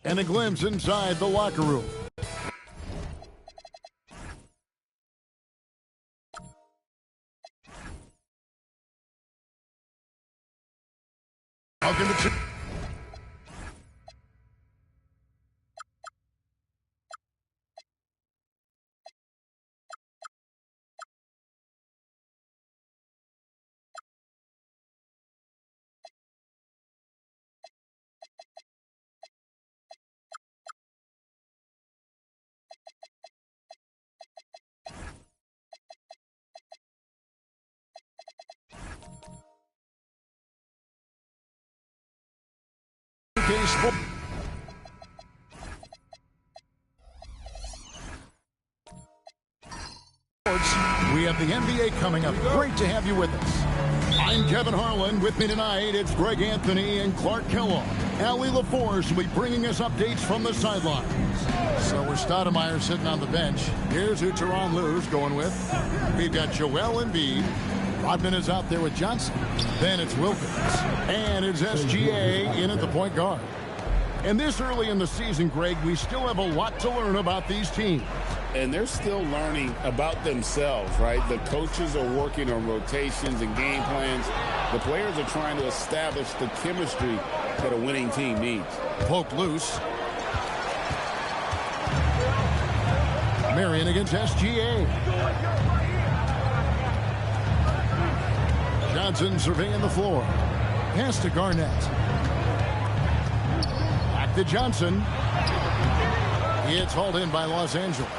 And a glimpse inside the locker room. Welcome to Sports. We have the NBA coming up. Great to have you with us. I'm Kevin Harlan. With me tonight, it's Greg Anthony and Clark Kellogg. Allie LaForce will be bringing us updates from the sidelines. So we're Stoudemire sitting on the bench. Here's who Tyronn Lue's going with. We've got Joel Embiid. Rodman is out there with Johnson. Then it's Wilkins. And it's SGA in at the point guard. And this early in the season, Greg, we still have a lot to learn about these teams. And they're still learning about themselves, right? The coaches are working on rotations and game plans. The players are trying to establish the chemistry that a winning team needs. Poke loose. Marion against SGA. Johnson surveying the floor. Pass to Garnett. Back to Johnson. It's hauled in by Los Angeles.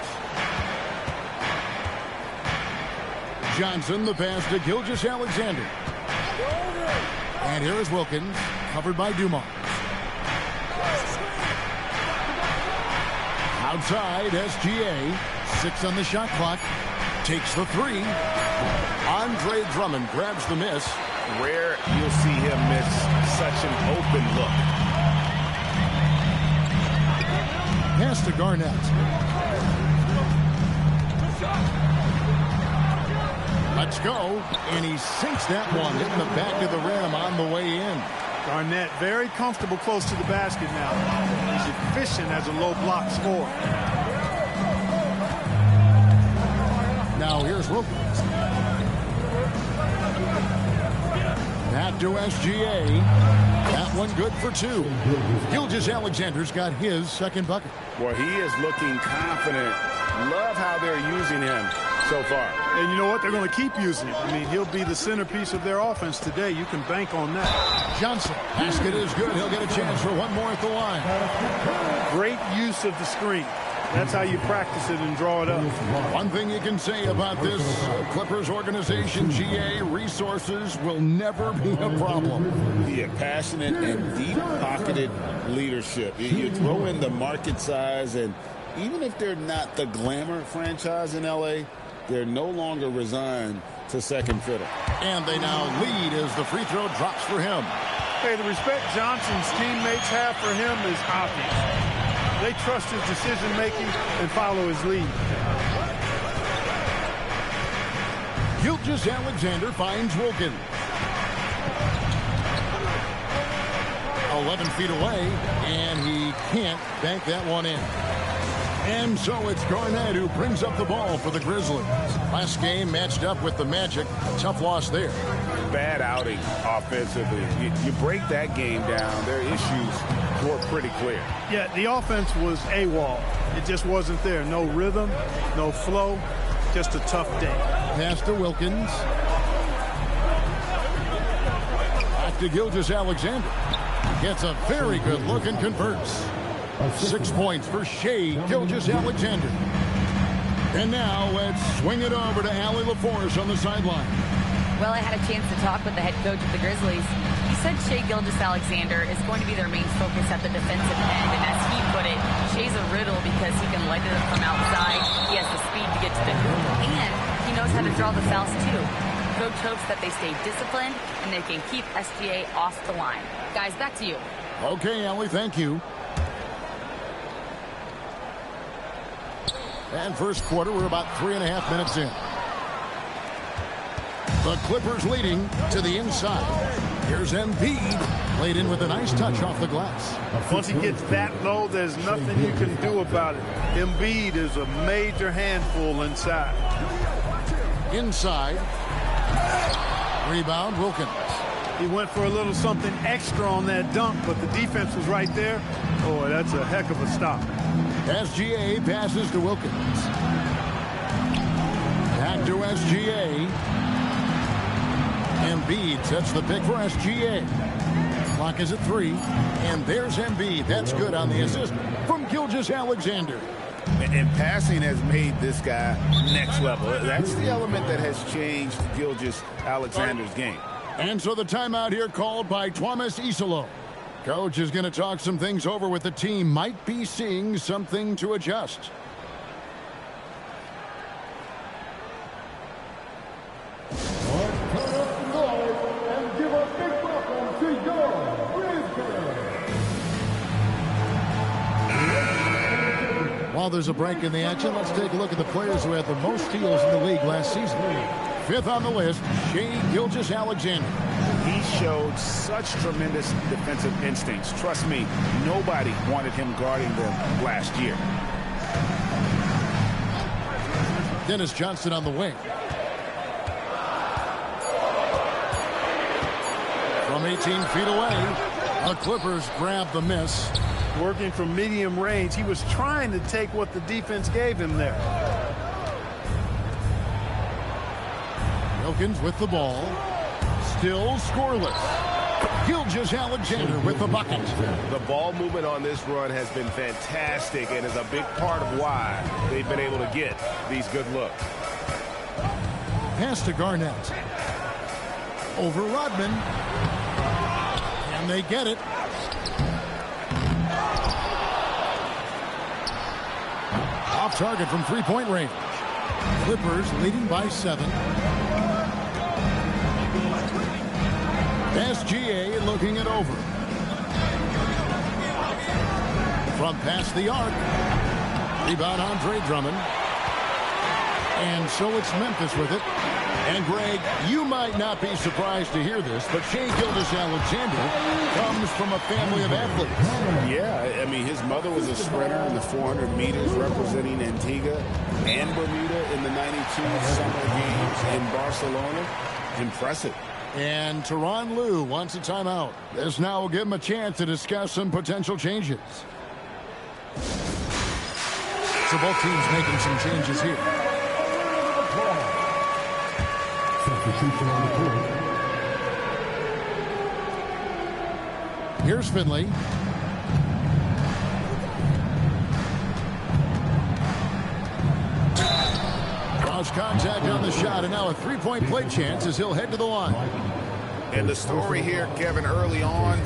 Johnson, the pass to Gilgeous-Alexander. And here is Wilkins, covered by Dumars. Outside, SGA. 6 on the shot clock. Takes the 3. Andre Drummond grabs the miss. Rare you'll see him miss such an open look. Pass to Garnett. Let's go. And he sinks that one, hitting the back of the rim on the way in. Garnett very comfortable close to the basket now. He's efficient as a low block scorer. Now here's Wilkins. Back to SGA. That one good for 2. Gilgeous-Alexander's got his second bucket. Well, he is looking confident. Love how they're using him so far. And you know what? They're going to keep using him. I mean, he'll be the centerpiece of their offense today. You can bank on that. Johnson. Basket is good. He'll get a chance for one more at the line. Great use of the screen. That's how you practice it and draw it up. One thing you can say about this Clippers organization, GA, resources will never be a problem. Yeah, passionate and deep-pocketed leadership. You throw in the market size, and even if they're not the glamour franchise in L.A., they're no longer resigned to second fiddle. And they now lead as the free throw drops for him. Hey, the respect Johnson's teammates have for him is obvious. They trust his decision-making and follow his lead. Gilgeous-Alexander finds Wilkins. 11 feet away, and he can't bank that one in. And so it's Garnett who brings up the ball for the Grizzlies. Last game matched up with the Magic. Tough loss there. Bad outing offensively. You break that game down, their issues were pretty clear. Yeah, the offense was AWOL. It just wasn't there. No rhythm, no flow, just a tough day. Pass to Wilkins. Back to Gilgeous-Alexander. Gets a very good look and converts. 6 points for Shai Gilgeous-Alexander. And now let's swing it over to Allie LaForce on the sideline. Well, I had a chance to talk with the head coach of the Grizzlies. He said Shai Gilgeous-Alexander is going to be their main focus at the defensive end. And as he put it, Shai's a riddle because he can light it up from outside. He has the speed to get to the hoop. And he knows how to draw the fouls, too. Coach hopes that they stay disciplined and they can keep SGA off the line. Guys, back to you. Okay, Allie, thank you. And first quarter, we're about 3.5 minutes in. The Clippers leading to the inside. Here's Embiid. Played in with a nice touch off the glass. Once he gets that low, there's nothing you can do about it. Embiid is a major handful inside. Inside. Rebound, Wilkins. He went for a little something extra on that dunk, but the defense was right there. Boy, that's a heck of a stop. SGA passes to Wilkins. Back to SGA. Embiid sets the pick for SGA. Clock is at 3. And there's Embiid. That's good on the assist from Gilgeous-Alexander. And passing has made this guy next level. That's the element that has changed Gilgeous-Alexander's game. And so the timeout here called by Thomas Isolo. Coach is going to talk some things over with the team. Might be seeing something to adjust. While there's a break in the action, let's take a look at the players who had the most steals in the league last season. 5th on the list, Shai Gilgeous-Alexander. He showed such tremendous defensive instincts. Trust me, nobody wanted him guarding them last year. Dennis Johnson on the wing. From 18 feet away, the Clippers grab the miss. Working from medium range, he was trying to take what the defense gave him there. Wilkins with the ball. Still scoreless. Gilgeous-Alexander with the bucket. The ball movement on this run has been fantastic and is a big part of why they've been able to get these good looks. Pass to Garnett. Over Rodman. And they get it. Off target from three-point range. Clippers leading by 7. SGA looking it over. From past the arc. Rebound Andre Drummond. And so it's Memphis with it. And Greg, you might not be surprised to hear this, but Shai Gilgeous-Alexander comes from a family of athletes. Yeah, I mean, his mother was a sprinter in the 400 meters representing Antigua and Bermuda in the 92 Summer Games in Barcelona. Impressive. And Tyronn Lue wants a timeout. This now will give him a chance to discuss some potential changes. So both teams making some changes here. Here's Finley. Cross contact on the shot, and now a three-point play chance as he'll head to the line. And the story here, Kevin, early on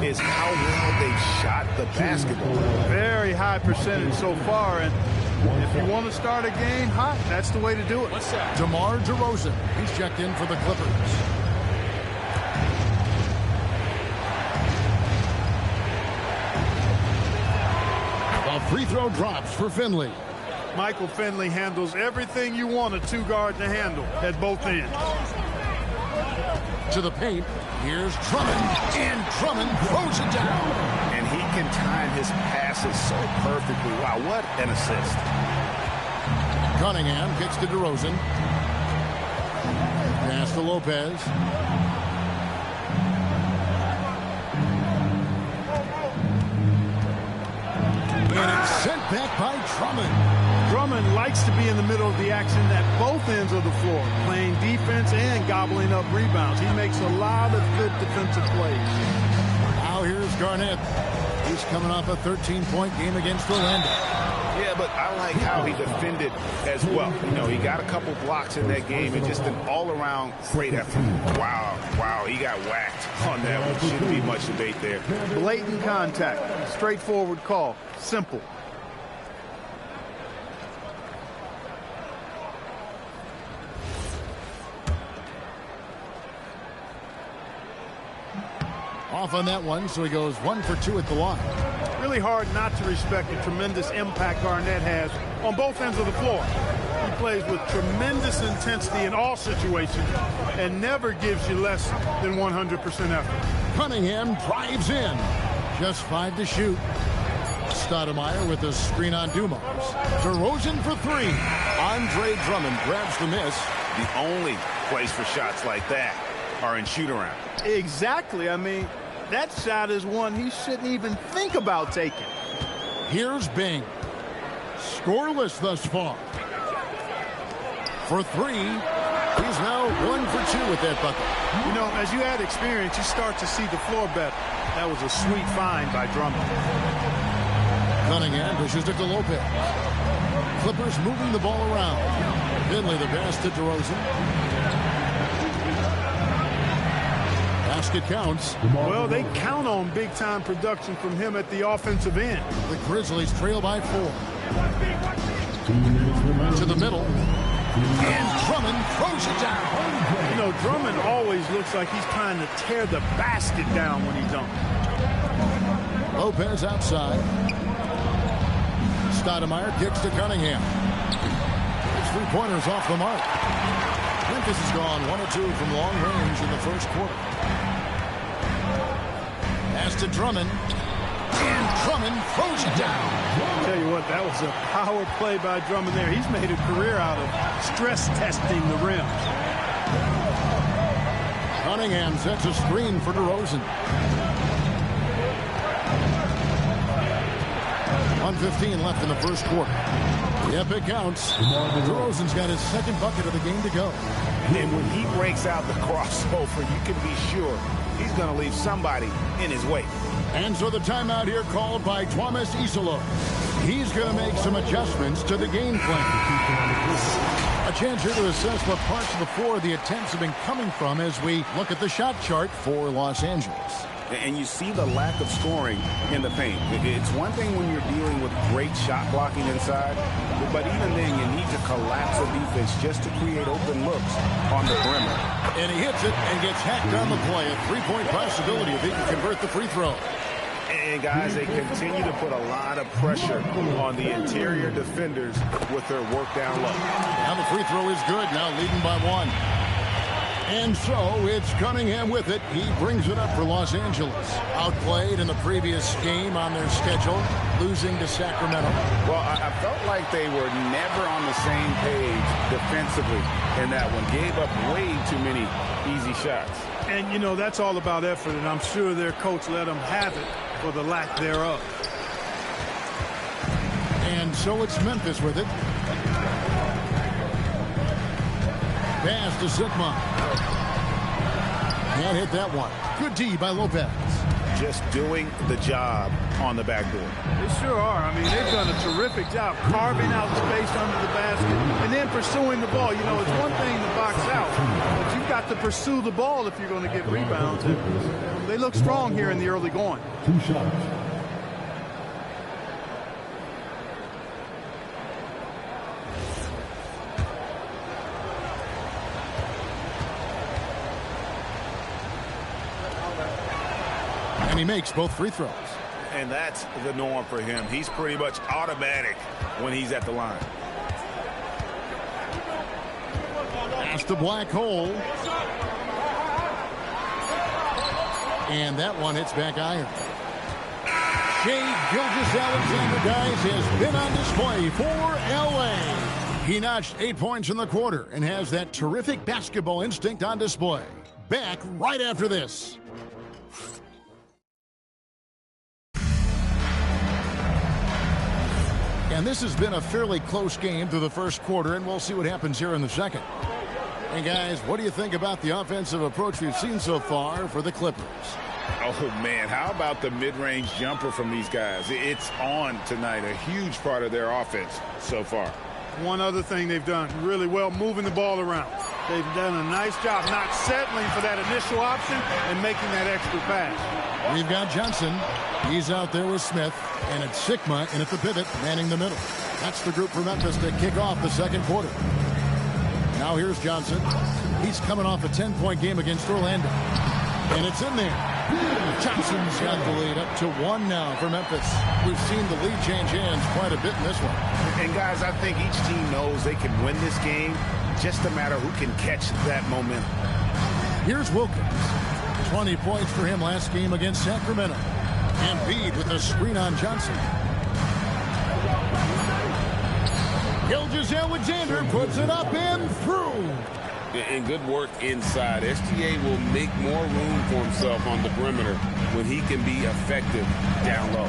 is how well they shot the basketball. Very high percentage so far, and if you want to start a game hot, that's the way to do it. DeMar DeRozan, he's checked in for the Clippers. The free throw drops for Finley. Michael Finley handles everything you want a two-guard to handle at both ends. To the paint, here's Drummond, and Drummond throws it down. And he can time his passes so perfectly. Wow, what an assist. Cunningham kicks to DeRozan. Pass to Lopez. And it's sent back by Drummond. Drummond likes to be in the middle of the action at both ends of the floor, playing defense and gobbling up rebounds. He makes a lot of good defensive plays. Now here's Garnett. He's coming off a 13-point game against Orlando. Yeah, but I like how he defended as well. You know, he got a couple blocks in that game and just an all-around great effort. Wow, he got whacked on that one. Shouldn't be much debate there. Blatant contact, straightforward call, simple. Off on that one, so he goes 1 for 2 at the line. Really hard not to respect the tremendous impact Garnett has on both ends of the floor. He plays with tremendous intensity in all situations and never gives you less than 100% effort. Cunningham drives in. Just 5 to shoot. Stoudemire with a screen on Dumas. DeRozan for 3. Andre Drummond grabs the miss. The only place for shots like that are in shoot-around. Exactly. I mean, that shot is one he shouldn't even think about taking. Here's Bing. Scoreless thus far. For 3. He's now 1 for 2 with that bucket. You know, as you add experience, you start to see the floor better. That was a sweet find by Drummond. Cunningham pushes it to Lopez. Clippers moving the ball around. Finley the pass to DeRozan. Basket counts. Well, they count on big-time production from him at the offensive end. The Grizzlies trail by 4. To the middle. And Drummond throws it down. You know, Drummond always looks like he's trying to tear the basket down when he dunks. Lopez outside. Stoudemire kicks to Cunningham. His 3-pointers off the mark. Memphis has gone 1 of 2 from long range in the first quarter. Pass to Drummond. And Drummond throws it down. I'll tell you what, that was a power play by Drummond there. He's made a career out of stress testing the rim. Cunningham sets a screen for DeRozan. 1:15 left in the first quarter. The epic counts. DeRozan's got his second bucket of the game to go. And when he breaks out the crossover, you can be sure he's going to leave somebody in his way. And so the timeout here called by Thomas Isolo. He's going to make some adjustments to the game plan. A chance here to assess what parts of the floor the attempts have been coming from as we look at the shot chart for Los Angeles. And you see the lack of scoring in the paint. It's one thing when you're dealing with great shot blocking inside, but even then you need to collapse the defense just to create open looks on the perimeter. And he hits it and gets hacked on the play. A 3-point possibility if he can convert the free throw. And guys, they continue to put a lot of pressure on the interior defenders with their work down low. Now the free throw is good, now leading by 1. And so it's Cunningham with it. He brings it up for Los Angeles. Outplayed in the previous game on their schedule, losing to Sacramento. Well, I felt like they were never on the same page defensively in that one. Gave up way too many easy shots. And, you know, that's all about effort, and I'm sure their coach let them have it for the lack thereof. And so it's Memphis with it. Pass to Sigma. Can't hit that one. Good D by Lopez. Just doing the job on the backboard. They sure are. I mean, they've done a terrific job carving out space under the basket and then pursuing the ball. You know, it's one thing to box out, but you've got to pursue the ball if you're going to get rebounds. And they look strong here in the early going. 2 shots. And he makes both free throws. And that's the norm for him. He's pretty much automatic when he's at the line. Pass the black hole. And that one hits back iron. Shai Gilgeous-Alexander, guys, has been on display for L.A. He notched 8 points in the quarter and has that terrific basketball instinct on display. Back right after this. And this has been a fairly close game through the first quarter, and we'll see what happens here in the second. And guys, what do you think about the offensive approach we've seen so far for the Clippers? Oh, man, how about the mid-range jumper from these guys? It's on tonight, a huge part of their offense so far. One other thing they've done really well, moving the ball around. They've done a nice job not settling for that initial option and making that extra pass. We've got Johnson. He's out there with Smith. And it's Sigma in at the pivot, manning the middle. That's the group for Memphis to kick off the second quarter. Now here's Johnson. He's coming off a 10-point game against Orlando. And it's in there. Johnson's got the lead up to 1 now for Memphis. We've seen the lead change hands quite a bit in this one. And guys, I think each team knows they can win this game. Just a matter who can catch that momentum. Here's Wilkins. 20 points for him last game against Sacramento. Embiid with a screen on Johnson. Gilgeous-Alexander puts it up and through. And good work inside. SGA will make more room for himself on the perimeter when he can be effective down low.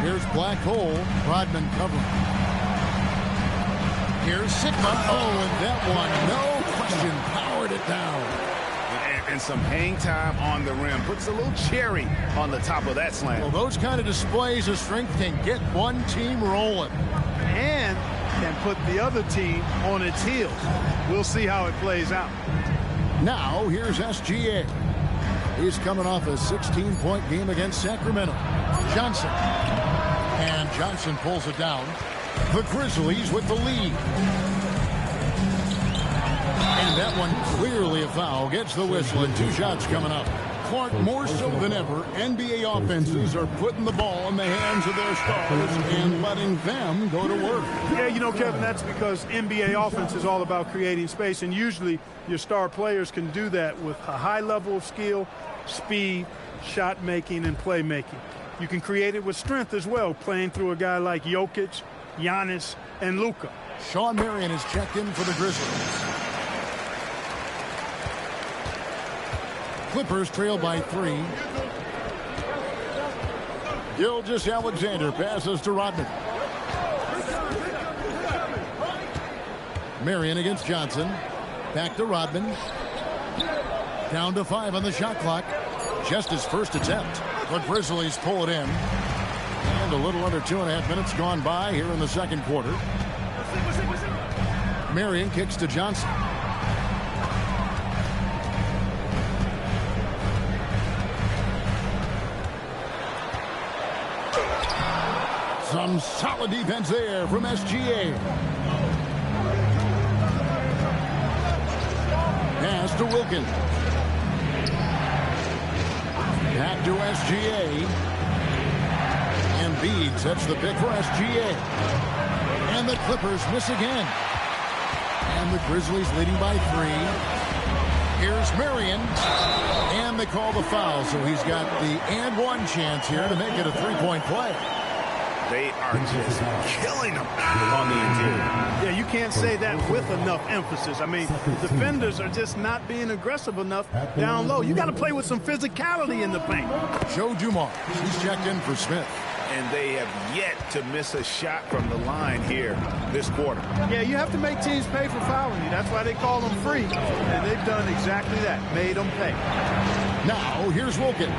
Here's Black Hole. Rodman covering. Here's Sigma. Oh, and that one, no question, powered it down. And some hang time on the rim. Puts a little cherry on the top of that slam. Well, those kind of displays of strength can get one team rolling. And can put the other team on its heels. We'll see how it plays out. Now, here's SGA. He's coming off a 16-point game against Sacramento. Johnson. And Johnson pulls it down. The Grizzlies with the lead. And that one clearly a foul. Gets the whistle and 2 shots coming up. Clark, more so than ever, NBA offenses are putting the ball in the hands of their stars and letting them go to work. Yeah, you know, Kevin, that's because NBA offense is all about creating space, and usually your star players can do that with a high level of skill, speed, shot making, and playmaking. You can create it with strength as well, playing through a guy like Jokic, Giannis, and Luka. Shawn Marion is checked in for the Grizzlies. Clippers trail by 3. Gilgeous-Alexander passes to Rodman. Marion against Johnson. Back to Rodman. Down to 5 on the shot clock. Just his first attempt. The Grizzlies pull it in. And a little under 2.5 minutes gone by here in the second quarter. Marion kicks to Johnson. Some solid defense there from SGA. Pass to Wilkins. Back to SGA. Embiid sets the pick for SGA. And the Clippers miss again. And the Grizzlies leading by 3. Here's Marion. And they call the foul, so he's got the and one chance here to make it a 3-point play. They are just killing them on the interior. Yeah, you can't say that with enough emphasis. I mean, defenders are just not being aggressive enough down low. You got to play with some physicality in the paint. Joe Dumars, he's checked in for Smith. And they have yet to miss a shot from the line here this quarter. Yeah, you have to make teams pay for fouling you. That's why they call them free. And they've done exactly that, made them pay. Now, here's Wilkins.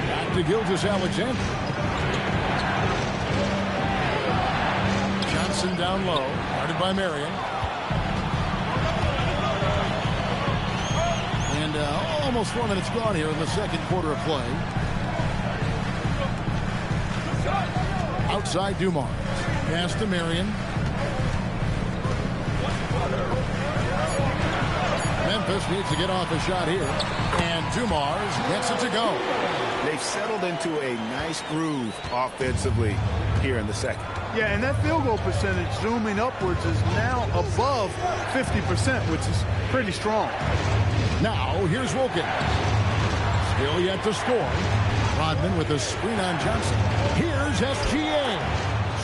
Back to Gilgeous-Alexander. Johnson down low, guarded by Marion. And almost 4 minutes gone here in the second quarter of play. Outside Dumars. Pass to Marion. Memphis needs to get off a shot here. And Dumars gets it to go. They've settled into a nice groove offensively here in the second. Yeah, and that field goal percentage zooming upwards is now above 50%, which is pretty strong. Now, here's Wilkins. Still yet to score. Rodman with a screen on Johnson. Here's SGA.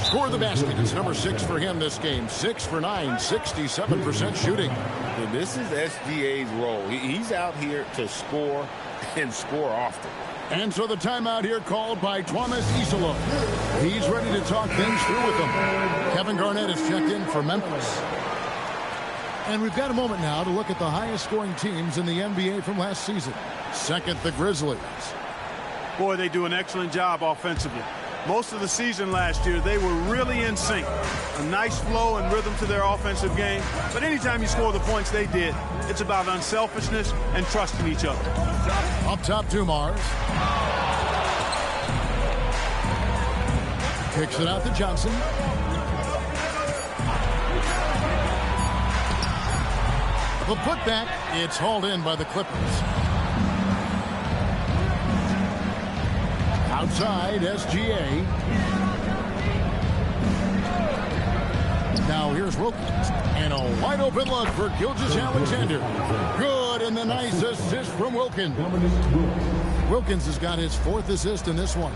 Score the basket. It's number 6 for him this game. 6 for 9, 67% shooting. And this is SGA's role. He's out here to score and score often. And so the timeout here called by Thomas Isolo. He's ready to talk things through with them. Kevin Garnett is checked in for Memphis. And we've got a moment now to look at the highest scoring teams in the NBA from last season. Second, the Grizzlies. Boy, they do an excellent job offensively. Most of the season last year, they were really in sync. A nice flow and rhythm to their offensive game. But anytime you score the points they did, it's about unselfishness and trusting each other. Up top, Dumars. Kicks it out to Johnson. The putback, it's hauled in by the Clippers. Outside, SGA. Now Now here's Wilkins. And a wide open look for Gilgeous-Alexander. Good, and the nice assist from Wilkins. Wilkins has got his 4th assist in this one.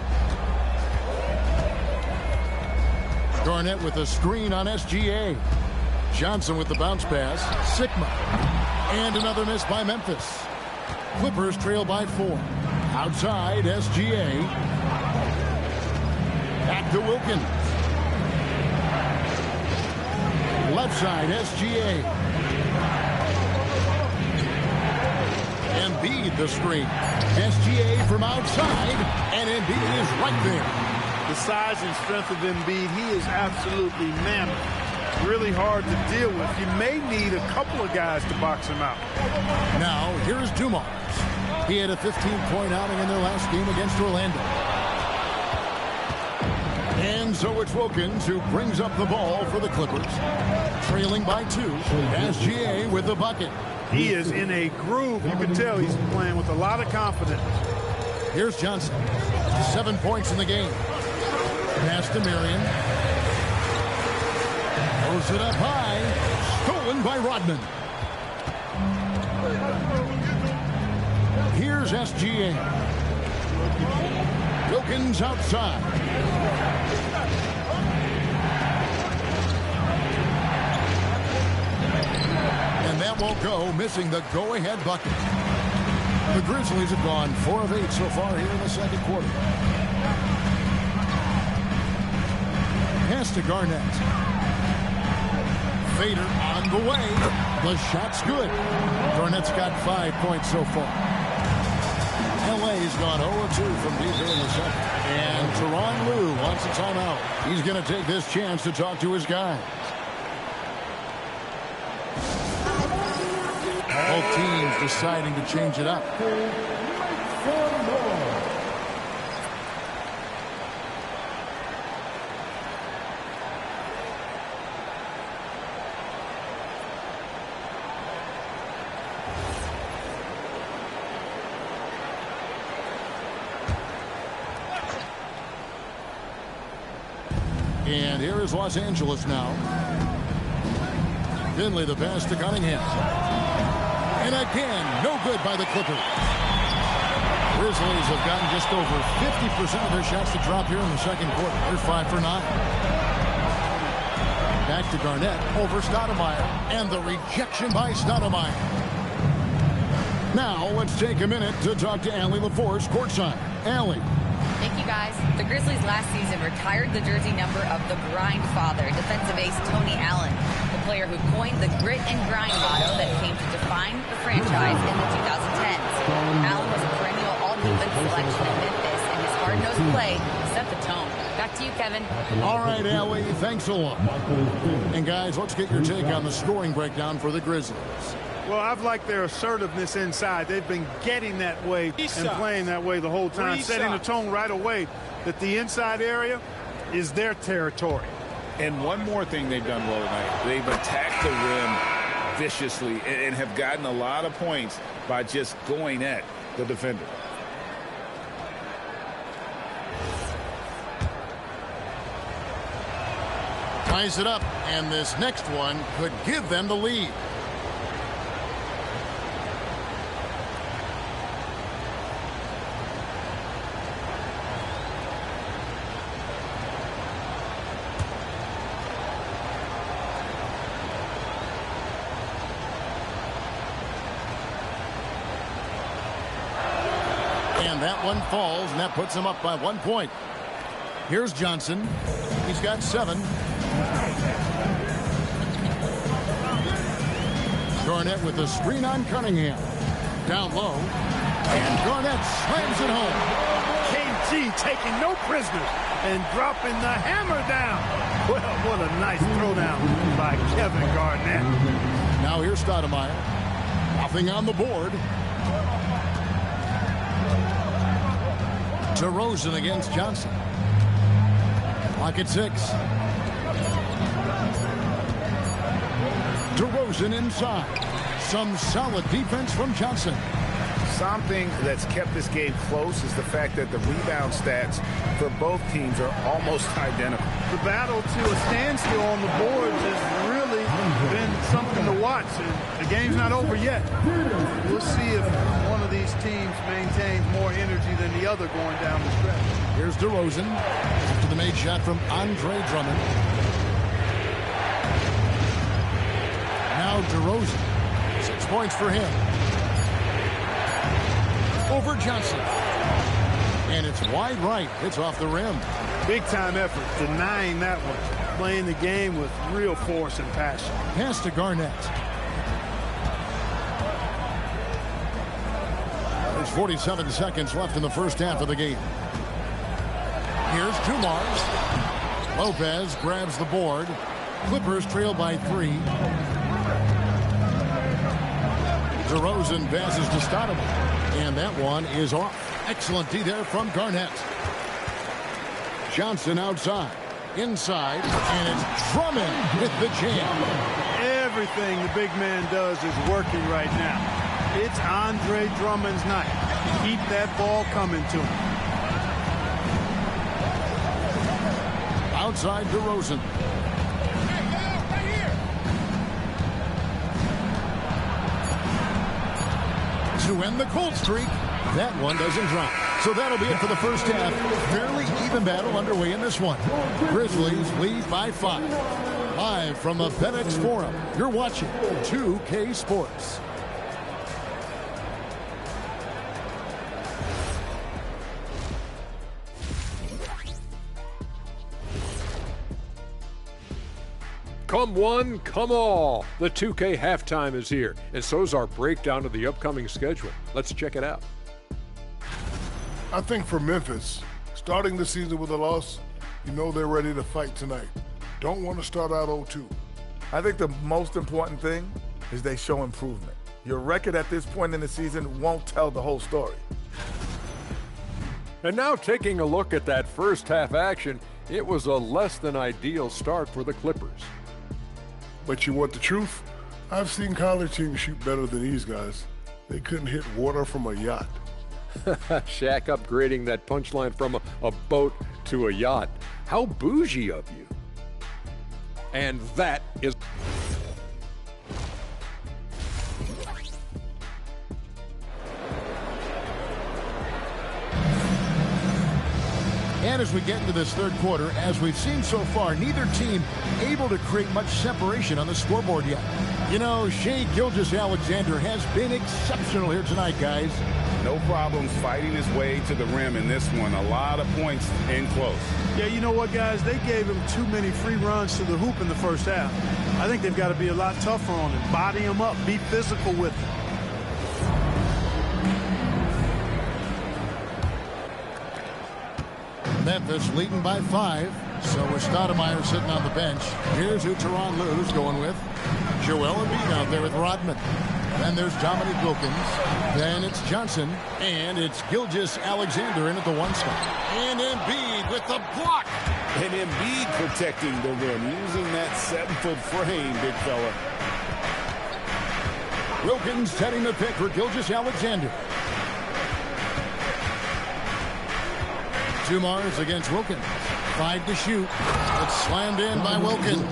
Garnett with a screen on SGA. Johnson with the bounce pass. Sigma. And another miss by Memphis. Clippers trail by 4. Outside, SGA. Back to Wilkins. Left side, SGA. Embiid the screen. SGA from outside, and Embiid is right there. The size and strength of Embiid, he is absolutely mammoth. Really hard to deal with. You may need a couple of guys to box him out. Now, here's Dumars. He had a 15-point outing in their last game against Orlando. And so it's Wilkins who brings up the ball for the Clippers. Trailing by 2. SGA with the bucket. He is in a groove. You can tell he's playing with a lot of confidence. Here's Johnson. 7 points in the game. Pass to Marion. Throws it up high. Stolen by Rodman. Here's SGA. Wilkins outside. And that won't go, missing the go-ahead bucket. The Grizzlies have gone 4 of 8 so far here in the second quarter. Pass to Garnett. Fader on the way. The shot's good. Garnett's got 5 points so far. LA's gone 0-2 from deep here in the second. And Tyronn Lue wants a timeout. He's going to take this chance to talk to his guys. Both teams deciding to change it up. And here is Los Angeles now. Finley the pass to Cunningham. And again, no good by the Clippers. Grizzlies have gotten just over 50% of their shots to drop here in the second quarter. They're 5 for 9. Back to Garnett over Stoudemire. And the rejection by Stoudemire. Now let's take a minute to talk to Allie LaForce courtside. Allie. Thank you, guys. The Grizzlies last season retired the jersey number of the grind father, defensive ace Tony Allen, the player who coined the grit and grind motto that came to define the franchise in the 2010s. Allen was a perennial all-defense selection in Memphis, and his hard-nosed play set the tone. Back to you, Kevin. All right, Allie, thanks a lot. And guys, let's get your take on the scoring breakdown for the Grizzlies. Well, I've liked their assertiveness inside. They've been getting that way and playing that way the whole time, setting the tone right away that the inside area is their territory. And one more thing they've done well tonight. They've attacked the rim viciously and have gotten a lot of points by just going at the defender. Ties it up, and this next one could give them the lead. And that one falls, and that puts him up by 1 point. Here's Johnson. He's got 7. Garnett with the screen on Cunningham. Down low. And Garnett slams it home. KG taking no prisoners and dropping the hammer down. Well, what a nice throwdown by Kevin Garnett. Now here's Stoudemire. Nothing on the board. DeRozan against Johnson. Clock at 6. DeRozan inside. Some solid defense from Johnson. Something that's kept this game close is the fact that the rebound stats for both teams are almost identical. The battle to a standstill on the boards has really been something to watch. And the game's not over yet. We'll see if one of these teams maintains more energy than the other going down the stretch. Here's DeRozan to the made shot from Andre Drummond. Now DeRozan. 6 points for him. Over Johnson. And it's wide right. It's off the rim. Big time effort denying that one. Playing the game with real force and passion. Pass to Garnett. There's 47 seconds left in the first half of the game. Here's Dumars. Lopez grabs the board. Clippers trail by 3. DeRozan passes to Stoudemire. And that one is off. Excellent D there from Garnett. Johnson outside. Inside. And it's Drummond with the jam. Everything the big man does is working right now. It's Andre Drummond's night. Keep that ball coming to him. Outside DeRozan. To end the cold streak. That one doesn't drop. So that'll be it for the first half. Fairly even battle underway in this one. Grizzlies lead by 5. Live from the FedEx Forum, you're watching 2K Sports. Come one, come all. The 2K halftime is here, and so's our breakdown of the upcoming schedule. Let's check it out. I think for Memphis, starting the season with a loss, you know they're ready to fight tonight. Don't want to start out 0-2. I think the most important thing is they show improvement. Your record at this point in the season won't tell the whole story. And now taking a look at that first half action, it was a less than ideal start for the Clippers. But you want the truth? I've seen college teams shoot better than these guys. They couldn't hit water from a yacht. Shaq upgrading that punchline from a boat to a yacht. How bougie of you. And that is... And as we get into this third quarter, as we've seen so far, neither team able to create much separation on the scoreboard yet. You know, Shai Gilgeous-Alexander has been exceptional here tonight, guys. No problems fighting his way to the rim in this one. A lot of points in close. Yeah, you know what, guys? They gave him too many free runs to the hoop in the first half. I think they've got to be a lot tougher on him. Body him up. Be physical with him. Memphis leading by 5. So with Stoudemire sitting on the bench. Here's who Tyronn Lue's going with. Joel Embiid out there with Rodman. Then there's Dominique Wilkins. Then it's Johnson. And it's Gilgeous-Alexander in at the 1 spot. And Embiid with the block. And Embiid protecting the rim, using that 7-foot frame, big fella. Wilkins setting the pick for Gilgeous-Alexander. Dumars against Wilkins. 5 to shoot. It's slammed in by Wilkins.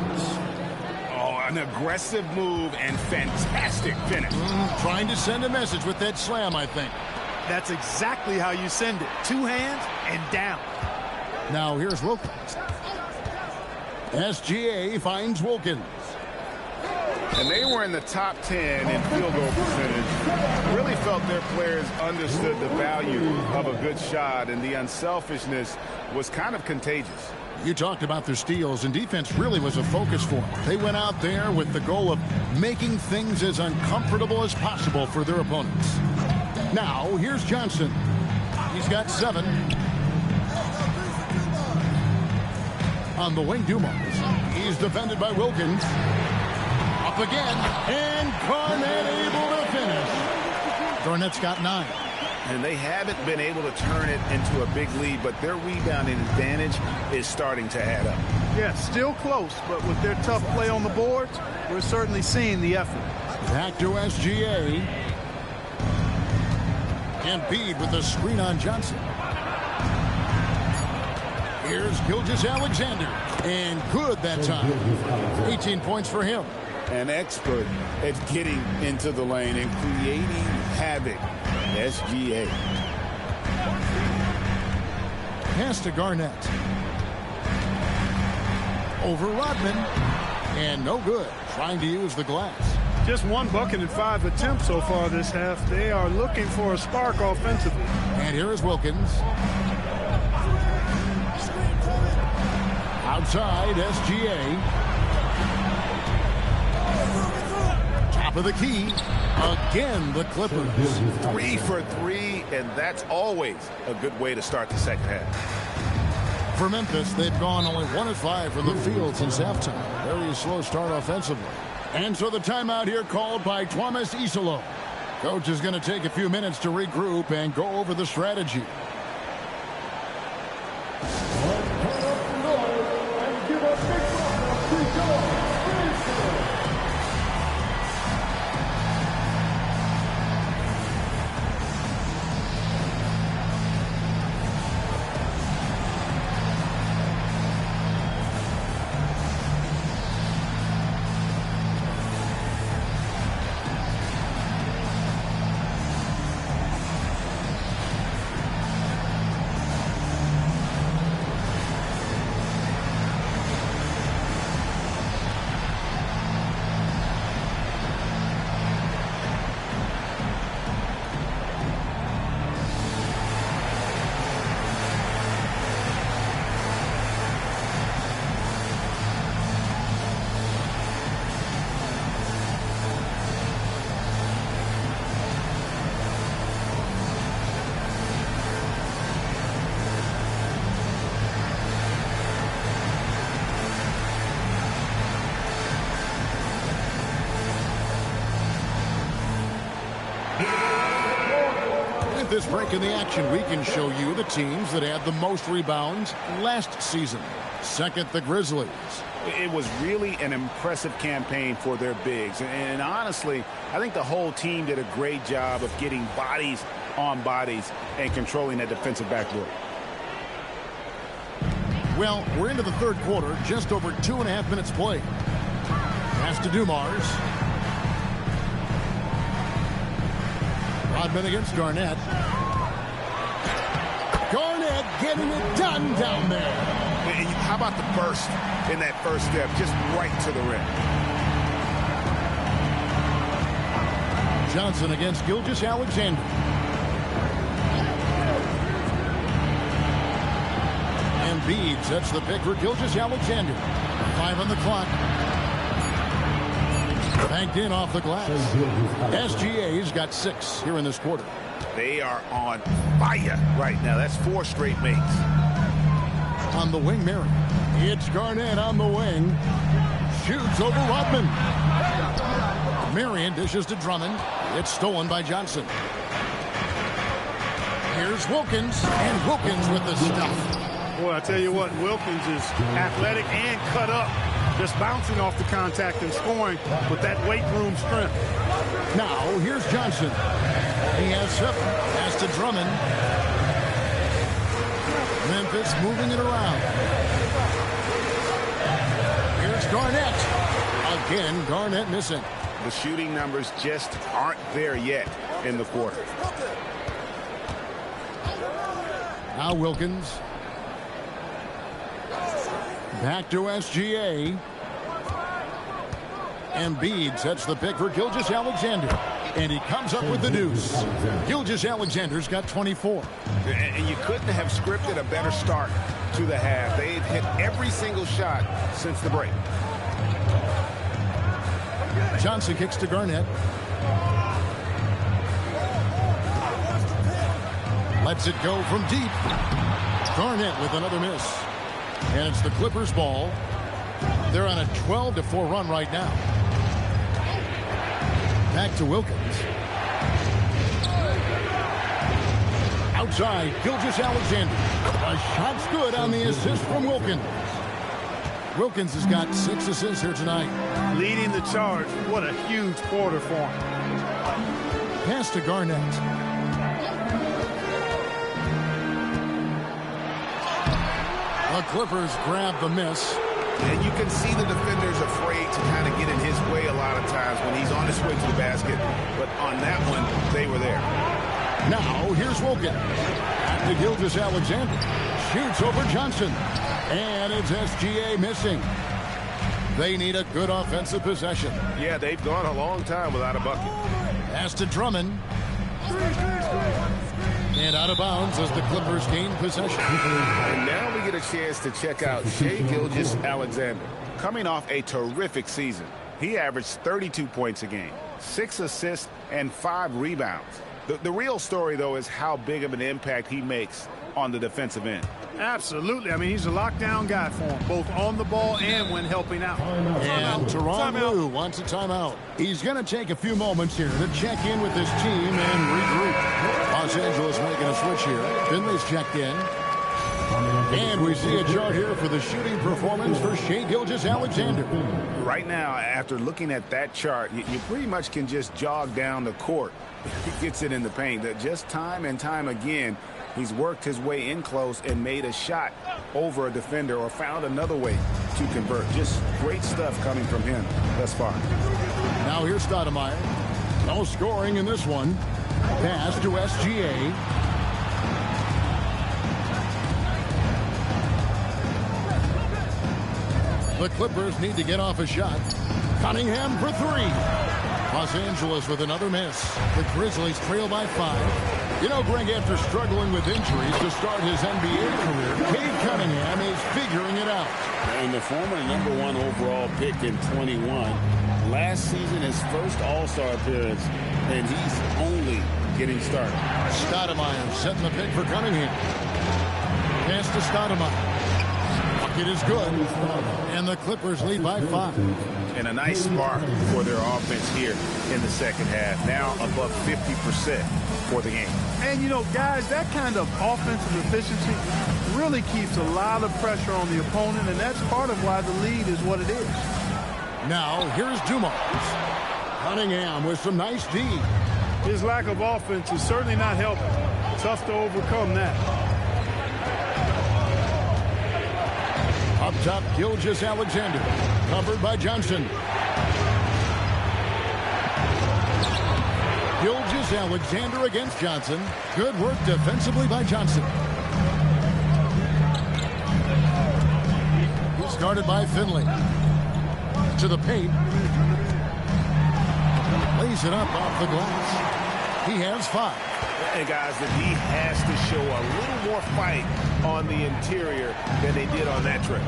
Oh, an aggressive move and fantastic finish. Trying to send a message with that slam, I think. That's exactly how you send it. 2 hands and down. Now here's Wilkins. SGA finds Wilkins. And they were in the top 10 in field goal percentage. Really felt their players understood the value of a good shot, and the unselfishness was kind of contagious. You talked about their steals, and defense really was a focus for them. They went out there with the goal of making things as uncomfortable as possible for their opponents. Now, here's Johnson. He's got 7. On the wing, Dumars. He's defended by Wilkins. Up again, and Garnett able to finish. Garnett's got 9. And they haven't been able to turn it into a big lead, but their rebounding advantage is starting to add up. Yeah, still close, but with their tough play on the boards, we're certainly seeing the effort. Back to SGA. Embiid with the screen on Johnson. Here's Gilgeous-Alexander. And good that time. 18 points for him. An expert at getting into the lane and creating havoc. SGA. Pass to Garnett. Over Rodman. And no good. Trying to use the glass. Just one bucket in 5 attempts so far this half. They are looking for a spark offensively. And here is Wilkins. Outside, SGA. Top of the key. Again, the Clippers. 3 for 3, and that's always a good way to start the second half. For Memphis, they've gone only 1 of 5 from the field since halftime. Very slow start offensively. And so the timeout here called by Thomas Isolo. Coach is going to take a few minutes to regroup and go over the strategy. This break in the action, we can show you the teams that had the most rebounds last season. Second, the Grizzlies. It was really an impressive campaign for their bigs. And honestly, I think the whole team did a great job of getting bodies on bodies and controlling that defensive backboard. Well, we're into the third quarter, just over 2.5 minutes played. Pass to Dumars. Rodman against Garnett. Garnett getting it done down there. And how about the burst in that first step, just right to the rim. Johnson against Gilgeous-Alexander. Embiid sets the pick for Gilgeous-Alexander. 5 on the clock. Banked in off the glass. SGA's got 6 here in this quarter. They are on fire right now. That's 4 straight makes. On the wing, Marion. It's Garnett on the wing. Shoots over Rodman. Marion dishes to Drummond. It's stolen by Johnson. Here's Wilkins. And Wilkins with the stuff. Boy, I tell you what, Wilkins is athletic and cut up. Just bouncing off the contact and scoring with that weight room strength. Now, here's Johnson. He has 7. Pass to Drummond. Memphis moving it around. Here's Garnett. Again, Garnett missing. The shooting numbers just aren't there yet in the quarter. Now Wilkins. Back to SGA. Embiid sets the pick for Gilgeous-Alexander. And he comes up with the deuce. Gilgeous-Alexander's got 24. And you couldn't have scripted a better start to the half. They've hit every single shot since the break. Johnson kicks to Garnett. Lets it go from deep. Garnett with another miss. And it's the Clippers' ball. They're on a 12-4 run right now. Back to Wilkins. Outside, Gilgeous-Alexander. A shot's good on the assist from Wilkins. Wilkins has got 6 assists here tonight. Leading the charge. What a huge quarter for him. Pass to Garnett. The Clippers grab the miss. And you can see the defenders afraid to kind of get in his way a lot of times when he's on his way to the basket. But on that one, they were there. Now, here's Woken. Back to Gilgeous-Alexander. Shoots over Johnson. And it's SGA missing. They need a good offensive possession. Yeah, they've gone a long time without a bucket. Pass to Drummond. And out of bounds as the Clippers gain possession. And now we get a chance to check out Shai Gilgeous-Alexander. Coming off a terrific season, he averaged 32 points a game, 6 assists, and 5 rebounds. The real story, though, is how big of an impact he makes on the defensive end. Absolutely. I mean, he's a lockdown guy for him, both on the ball and when helping out. And Tyronn Lue wants a timeout. He's going to take a few moments here to check in with his team and regroup. Los Angeles making a switch here. Finley's checked in. And we see a chart here for the shooting performance for Shai Gilgeous-Alexander. Right now, after looking at that chart, you pretty much can just jog down the court. He gets it in the paint. Just time and time again, he's worked his way in close and made a shot over a defender or found another way to convert. Just great stuff coming from him thus far. Now here's Stoudemire. No scoring in this one. Pass to SGA. The Clippers need to get off a shot. Cunningham for 3. Los Angeles with another miss. The Grizzlies trail by 5. You know, Greg, after struggling with injuries to start his NBA career, Cade Cunningham is figuring it out. And the former #1 overall pick in 21. Last season, his first All-Star appearance, and he's only getting started. Stoudemire setting the pick for Cunningham. Pass to Stoudemire. Bucket is good. And the Clippers lead by 5. And a nice spark for their offense here in the second half. Now above 50% for the game. And, you know, guys, that kind of offensive efficiency really keeps a lot of pressure on the opponent, and that's part of why the lead is what it is. Now, here's Dumars. Cunningham with some nice D. His lack of offense is certainly not helping. Tough to overcome that. Up top, Gilgeous-Alexander. Covered by Johnson. Gilgeous-Alexander against Johnson. Good work defensively by Johnson. He's guarded by Finley. To the paint. Lays it up off the glass. He has 5. And guys, that he has to show a little more fight on the interior than they did on that trip.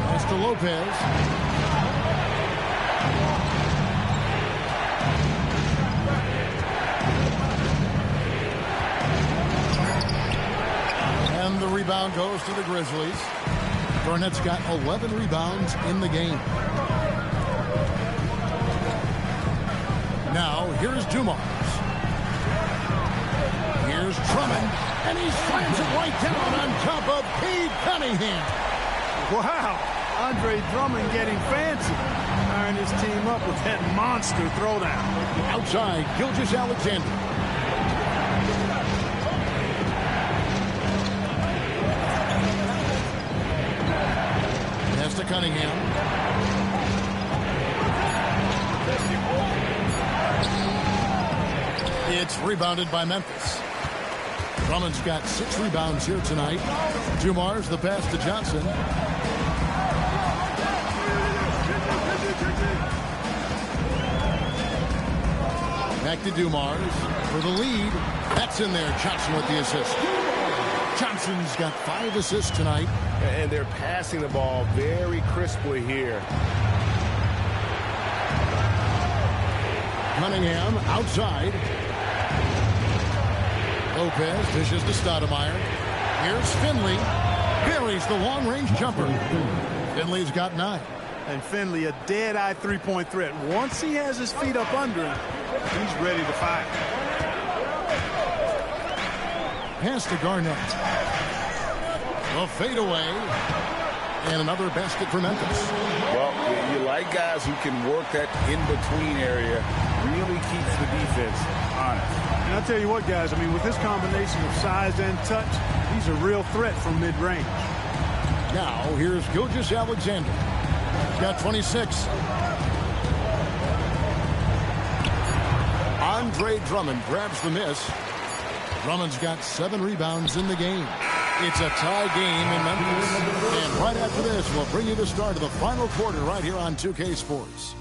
Pass to Lopez. And the rebound goes to the Grizzlies. Garnett's got 11 rebounds in the game. Now, here's Dumars. Here's Drummond, and he slams it right down on top of Cade Cunningham. Wow, Andre Drummond getting fancy. Iron his team up with that monster throwdown. Outside, Gilgeous-Alexander. Pass to Cunningham. It's rebounded by Memphis. Drummond's got 6 rebounds here tonight. Dumars, the pass to Johnson. Back to Dumars for the lead. That's in there. Johnson with the assist. Johnson's got 5 assists tonight. And they're passing the ball very crisply here. Cunningham outside. Lopez dishes to Stoudemire. Here's Finley. Buries the long-range jumper. Finley's got 9. And Finley, a dead-eye three-point threat. Once he has his feet up under him, he's ready to fight. Pass to Garnett. A fadeaway. And another basket for Memphis. Well, you like guys who can work that in-between area, really keeps the defense honest. And I'll tell you what, guys, I mean, with this combination of size and touch, he's a real threat from mid-range. Now, here's Gilgeous-Alexander. Got 26. Andre Drummond grabs the miss. Drummond's got 7 rebounds in the game. It's a tie game in Memphis. And right after this, we'll bring you the start of the final quarter right here on 2K Sports.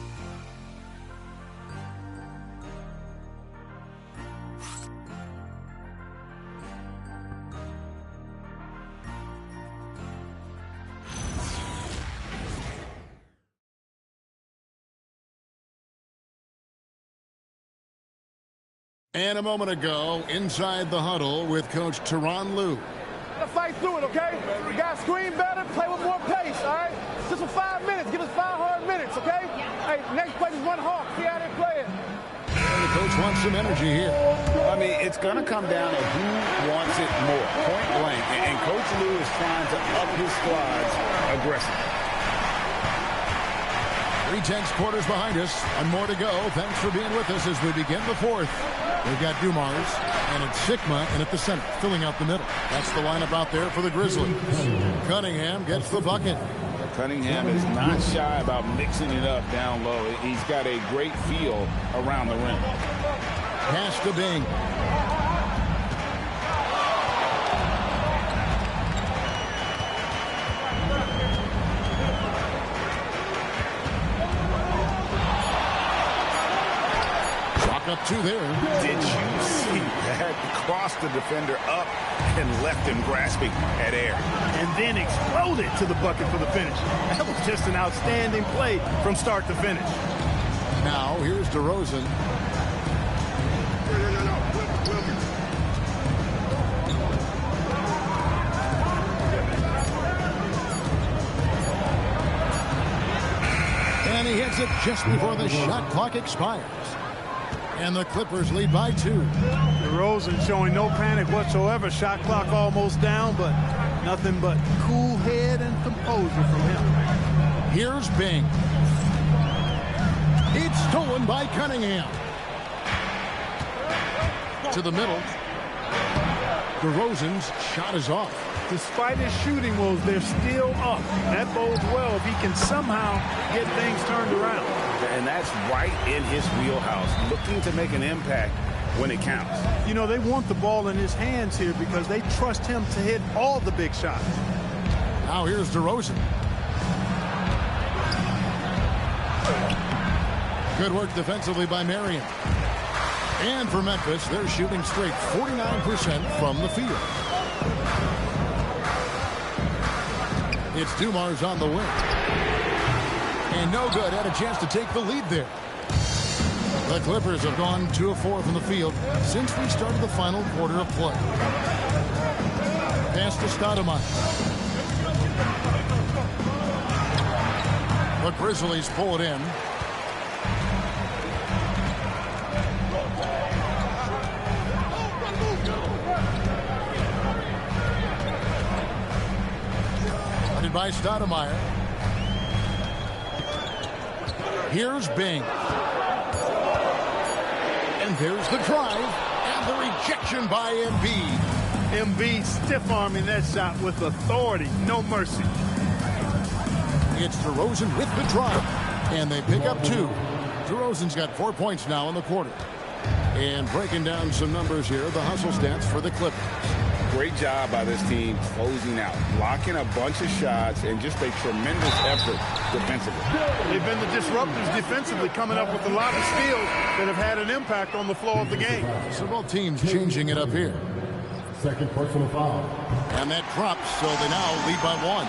And a moment ago, inside the huddle with Coach Tyronn Lue. Fight through it, okay? We got to screen better, play with more pace, all right? Just for 5 minutes. Give us 5 hard minutes, okay? Hey, next play is run hard. See how they play it. And the coach wants some energy here. I mean, it's going to come down to who wants it more, point blank. And Coach Lue is trying to up his squads aggressively. 3/10 quarters behind us, and more to go. Thanks for being with us as we begin the fourth. We've got Dumars, and it's Sigma, and at the center, filling out the middle. That's the lineup out there for the Grizzlies. Cunningham gets the bucket. Cunningham is not shy about mixing it up down low. He's got a great feel around the rim. Pass to Bing. Up 2 there. Did you see that? Crossed the defender up and left him grasping at air. And then exploded to the bucket for the finish. That was just an outstanding play from start to finish. Now, here's DeRozan. And he hits it just before the shot clock expires. And the Clippers lead by 2. DeRozan showing no panic whatsoever. Shot clock almost down, but nothing but cool head and composure from him. Here's Bing. It's stolen by Cunningham. To the middle. DeRozan's shot is off. Despite his shooting woes, they're still up. That bodes well if he can somehow get things turned around. And that's right in his wheelhouse, looking to make an impact when it counts. You know, they want the ball in his hands here because they trust him to hit all the big shots. Now here's DeRozan. Good work defensively by Marion. And for Memphis, they're shooting straight 49% from the field. It's Dumars on the wing. And no good. Had a chance to take the lead there. The Clippers have gone 2 of 4 from the field since we started the final quarter of play. Pass to Stoudemire. The Grizzlies pull it in. By Stoudemire. Here's Bing. And there's the drive and the rejection by Embiid. Embiid stiff-arming that shot with authority. No mercy. It's DeRozan with the drive. And they pick up 2. DeRozan's got 4 points now in the quarter. And breaking down some numbers here, the hustle stats for the Clippers. Great job by this team closing out, blocking a bunch of shots, and just a tremendous effort defensively. They've been the disruptors defensively, coming up with a lot of steals that have had an impact on the flow of the game. So both teams changing it up here. Second personal foul. And that drops, so they now lead by 1.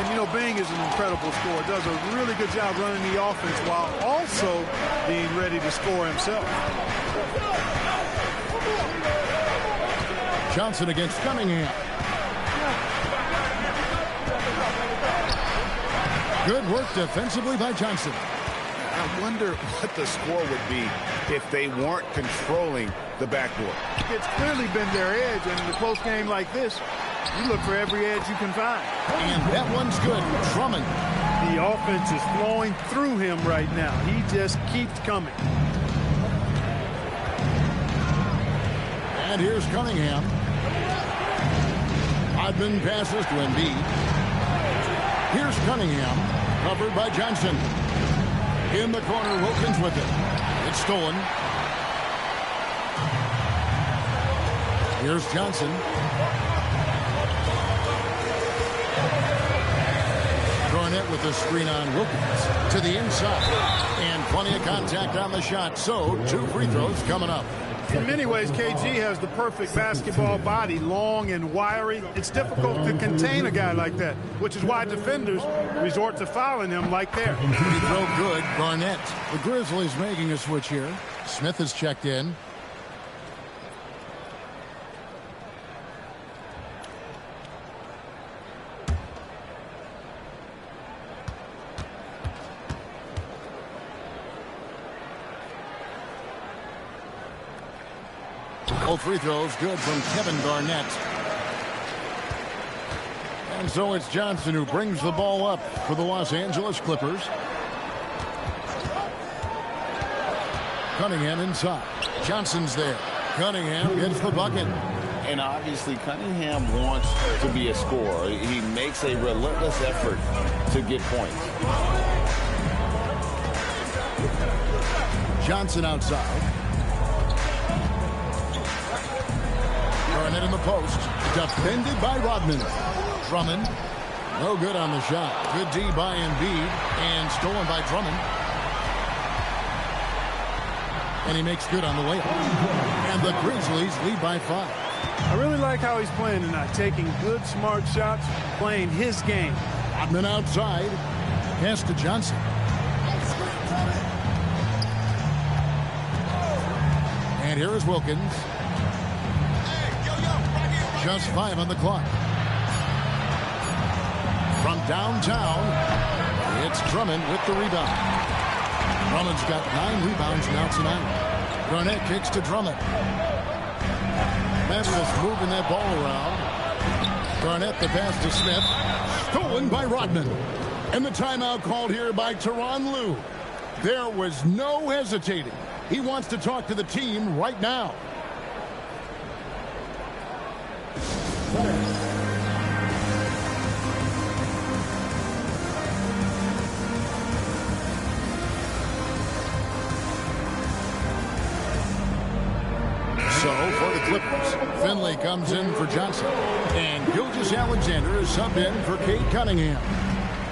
And, you know, Bing is an incredible scorer. Does a really good job running the offense while also being ready to score himself. Johnson against Cunningham. Good work defensively by Johnson. I wonder what the score would be if they weren't controlling the backboard. It's clearly been their edge, and in a close game like this, You look for every edge you can find. And that one's good. Drummond. The offense is flowing through him right now. He just keeps coming. And here's Cunningham. Rodman passes to Embiid. Here's Cunningham, covered by Johnson. In the corner, Wilkins with it. It's stolen. Here's Johnson. Garnett with the screen on Wilkins to the inside. And plenty of contact on the shot. So 2 free throws coming up. In many ways, KG has the perfect basketball body, long and wiry. It's difficult to contain a guy like that, which is why defenders resort to fouling him like there. Free throw good, Garnett. The Grizzlies making a switch here. Smith has checked in. Both free throws good from Kevin Garnett. And so it's Johnson who brings the ball up for the Los Angeles Clippers. Cunningham inside. Johnson's there. Cunningham gets the bucket. And obviously Cunningham wants to be a scorer. He makes a relentless effort to get points. Johnson outside. Garnett in the post. Defended by Rodman. Drummond. No good on the shot. Good D by Embiid. And stolen by Drummond. And he makes good on the layup. And the Grizzlies lead by 5. I really like how he's playing tonight. Taking good, smart shots. Playing his game. Rodman outside. Pass to Johnson. And here is Wilkins. Just 5 on the clock. From downtown, it's Drummond with the rebound. Drummond's got 9 rebounds now tonight. Garnett kicks to Drummond. Memphis moving that ball around. Garnett the pass to Smith. Stolen by Rodman. And the timeout called here by Tyronn Lue. There was no hesitating. He wants to talk to the team right now. So for the Clippers, Finley comes in for Johnson. And Gilgeous-Alexander is subbed in for Cade Cunningham.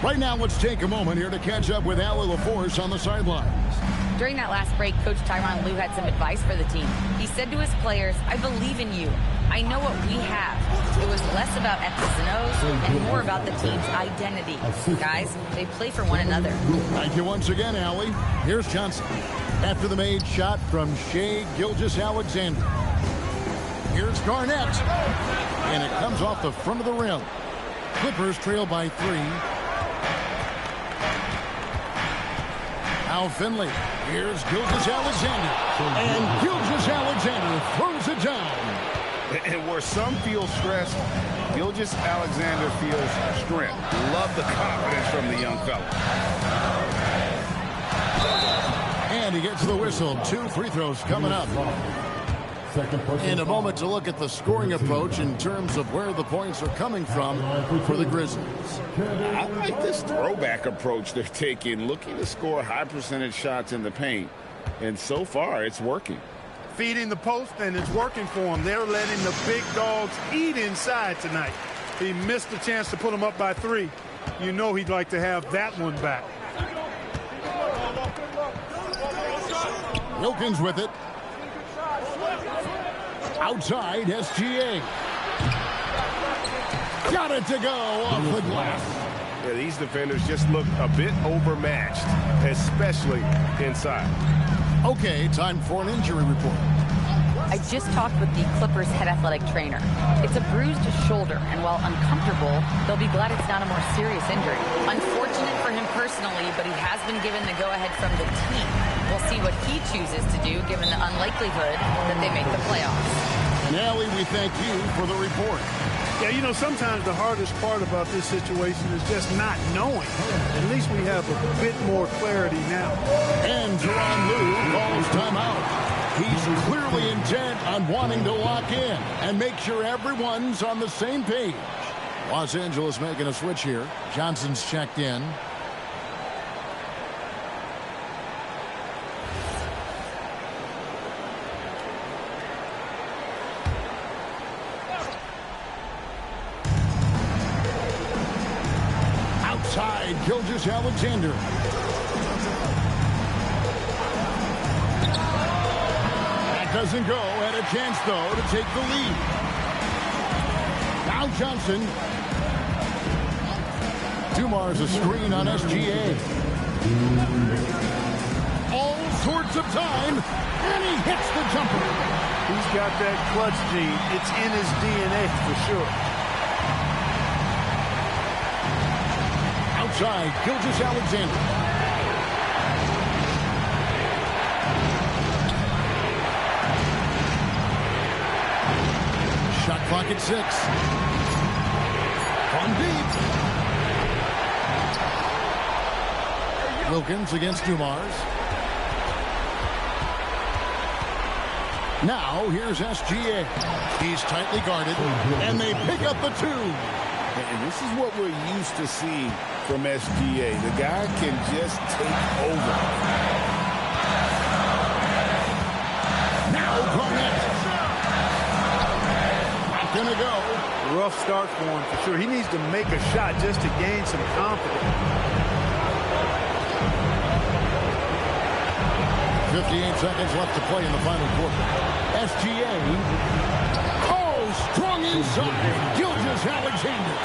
Right now, let's take a moment here to catch up with Allie LaForce on the sidelines. During that last break, Coach Tyronn Lue had some advice for the team. He said to his players, I believe in you. I know what we have. It was less about X's and O's and more about the team's identity. Guys, they play for one another. Thank you once again, Allie. Here's Johnson. After the made shot from Shai Gilgeous-Alexander. Here's Garnett. And it comes off the front of the rim. Clippers trail by 3. Now Finley. Here's Gilgeous-Alexander. And Gilgeous-Alexander throws it down. And where some feel stressed, Gilgeous-Alexander feels strength. Love the confidence from the young fella. And he gets the whistle. 2 free throws coming up. In a moment to look at the scoring approach in terms of where the points are coming from for the Grizzlies. I like this throwback approach they're taking, looking to score high percentage shots in the paint. And so far, it's working. Feeding the post, and it's working for him. They're letting the big dogs eat inside tonight. He missed the chance to put them up by 3. You know he'd like to have that one back. Wilkins with it. Outside, SGA. Got it to go off the glass. Yeah, these defenders just look a bit overmatched, especially inside. Okay, time for an injury report. I just talked with the Clippers head athletic trainer. It's a bruised shoulder, and while uncomfortable, they'll be glad it's not a more serious injury. Unfortunate for him personally, but he has been given the go-ahead from the team. We'll see what he chooses to do, given the unlikelihood that they make the playoffs. And Allie, we thank you for the report. Yeah, you know, sometimes the hardest part about this situation is just not knowing. At least we have a bit more clarity now. And Teron Lue calls timeout. He's clearly intent on wanting to lock in and make sure everyone's on the same page. Los Angeles making a switch here. Johnson's checked in. Outside, Gilgeous-Alexander. Doesn't go. Had a chance, though, to take the lead. Now Johnson. Dumars a screen on SGA. All sorts of time, and he hits the jumper. He's got that clutch gene. It's in his DNA for sure. Outside, Gilgeous-Alexander. Shot clock at 6. From deep. Wilkins against Dumars. Now here's SGA. He's tightly guarded, and they pick up the 2. And this is what we're used to seeing from SGA. The guy can just take over. Now Garnett. Gonna go. Rough start for him for sure. He needs to make a shot just to gain some confidence. 58 seconds left to play in the final quarter. SGA. Oh, strong inside. Gilgeous-Alexander.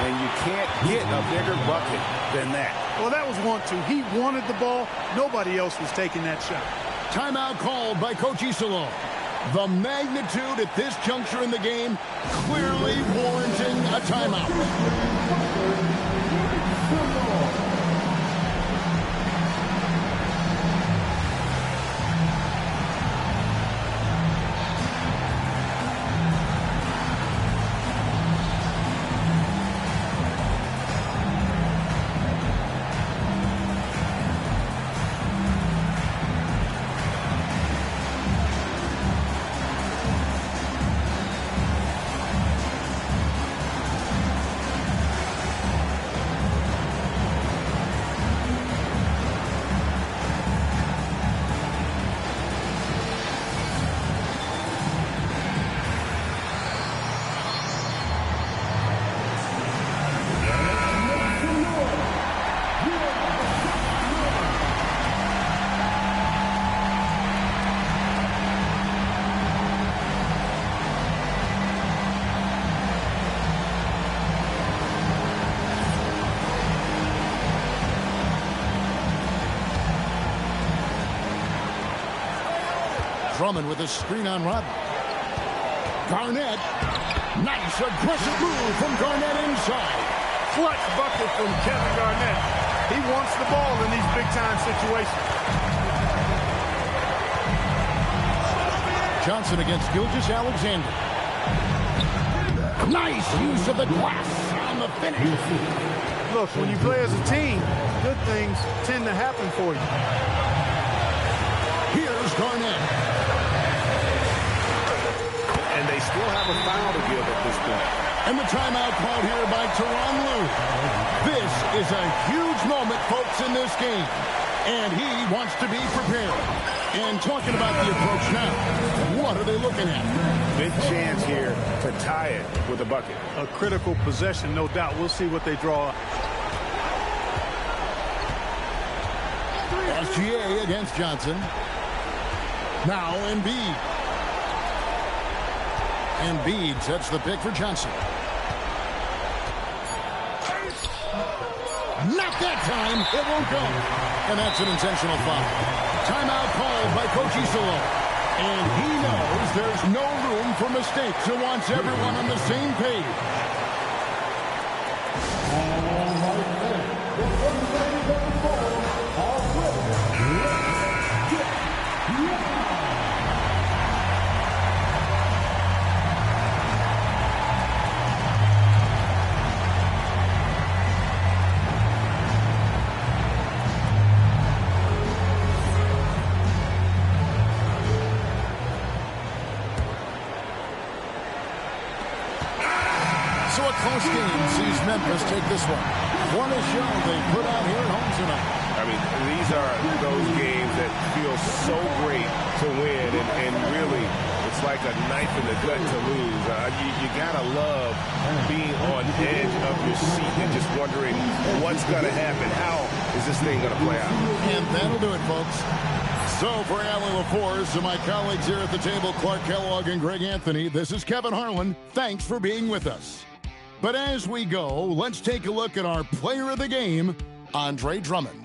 And you can't get a bigger bucket than that. Well, that was 1-2. He wanted the ball. Nobody else was taking that shot. Timeout called by Coach Isillo. The magnitude at this juncture in the game clearly warranting a timeout. Drummond with a screen on Rodman. Garnett. Nice aggressive move from Garnett inside. Clutch bucket from Kevin Garnett. He wants the ball in these big-time situations. Johnson against Gilgeous-Alexander. Nice use of the glass on the finish. Look, when you play as a team, good things tend to happen for you. Here's Garnett. And they still have a foul to give at this point. And the timeout called here by Teron Lue. This is a huge moment, folks, in this game. And he wants to be prepared. And talking about the approach now, what are they looking at? Big chance here to tie it with a bucket. A critical possession, no doubt. We'll see what they draw up. SGA against Johnson. Now Embiid. Embiid sets the pick for Johnson. Not that time. It won't go. And that's an intentional foul. Timeout called by Coach Isillo. And he knows there's no room for mistakes and wants everyone on the same page. A close game sees Memphis take this one. What a show they put out here at home tonight. I mean, these are those games that feel so great to win, and really, it's like a knife in the gut to lose. You gotta love being on edge of your seat and just wondering what's gonna happen. How is this thing gonna play out? And that'll do it, folks. So for Allie LaForce and my colleagues here at the table, Clark Kellogg and Greg Anthony, this is Kevin Harlan. Thanks for being with us. But as we go, let's take a look at our player of the game, Andre Drummond.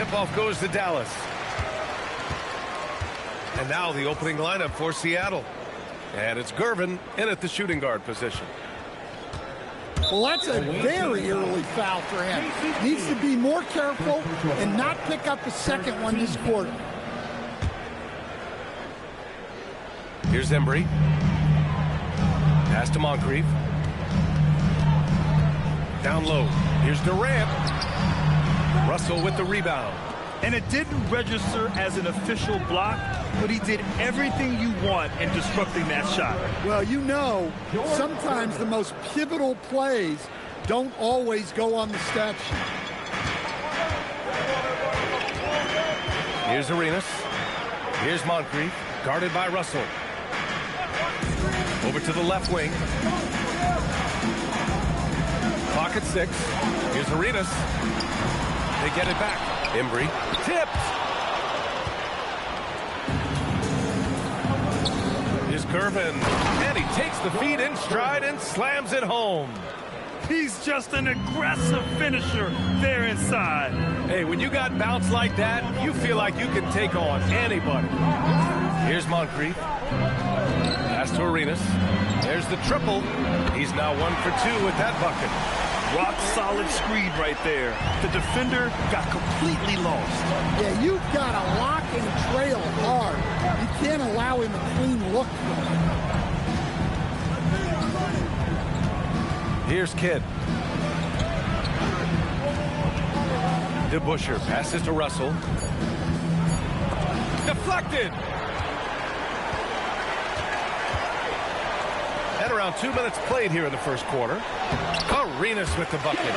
tip-off goes to Dallas. And now the opening lineup for Seattle. And it's Gervin in at the shooting guard position. Well, that's a very early foul for him. Needs to be more careful and not pick up a second one this quarter. Here's Embry. Pass to Moncrief. Down low. Here's Durant. Russell with the rebound. And it didn't register as an official block, but he did everything you want in disrupting that shot. Well, you know, sometimes the most pivotal plays don't always go on the stat sheet. Here's Arenas. Here's Moncrief, guarded by Russell. Over to the left wing. Clock at 6. Here's Arenas. They get it back. Embry tipped. Here's Gervin, and he takes the feed in stride and slams it home. He's just an aggressive finisher there inside. Hey, when you got bounce like that, you feel like you can take on anybody. Here's Moncrief. Pass to Arenas. There's the triple. He's now 1 for 2 with that bucket. Rock solid screen right there. The defender got completely lost. Yeah, you've got to lock and trail hard. You can't allow him a clean look. Here's Kidd. DeBusschere passes to Russell. Deflected. And around 2 minutes played here in the first quarter. Arenas with the bucket.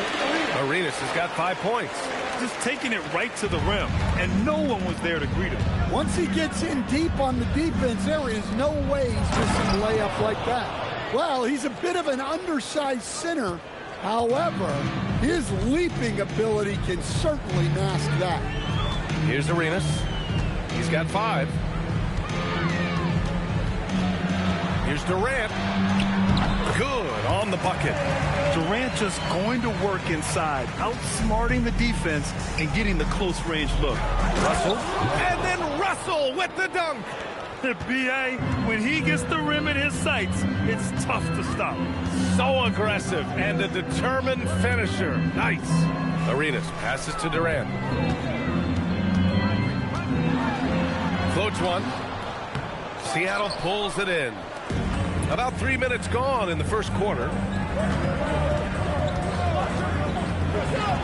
Arenas has got 5 points. Just taking it right to the rim, and no one was there to greet him. Once he gets in deep on the defense, there is no way he's missing a layup like that. Well, he's a bit of an undersized center. However, his leaping ability can certainly mask that. Here's Arenas. He's got 5. Here's Durant. Good on the bucket. Durant just going to work inside, outsmarting the defense and getting the close range look. Russell. And then Russell with the dunk. B.A., when he gets the rim in his sights, it's tough to stop. So aggressive and a determined finisher. Nice. Arenas passes to Durant. Floats one. Seattle pulls it in. About 3 minutes gone in the first quarter.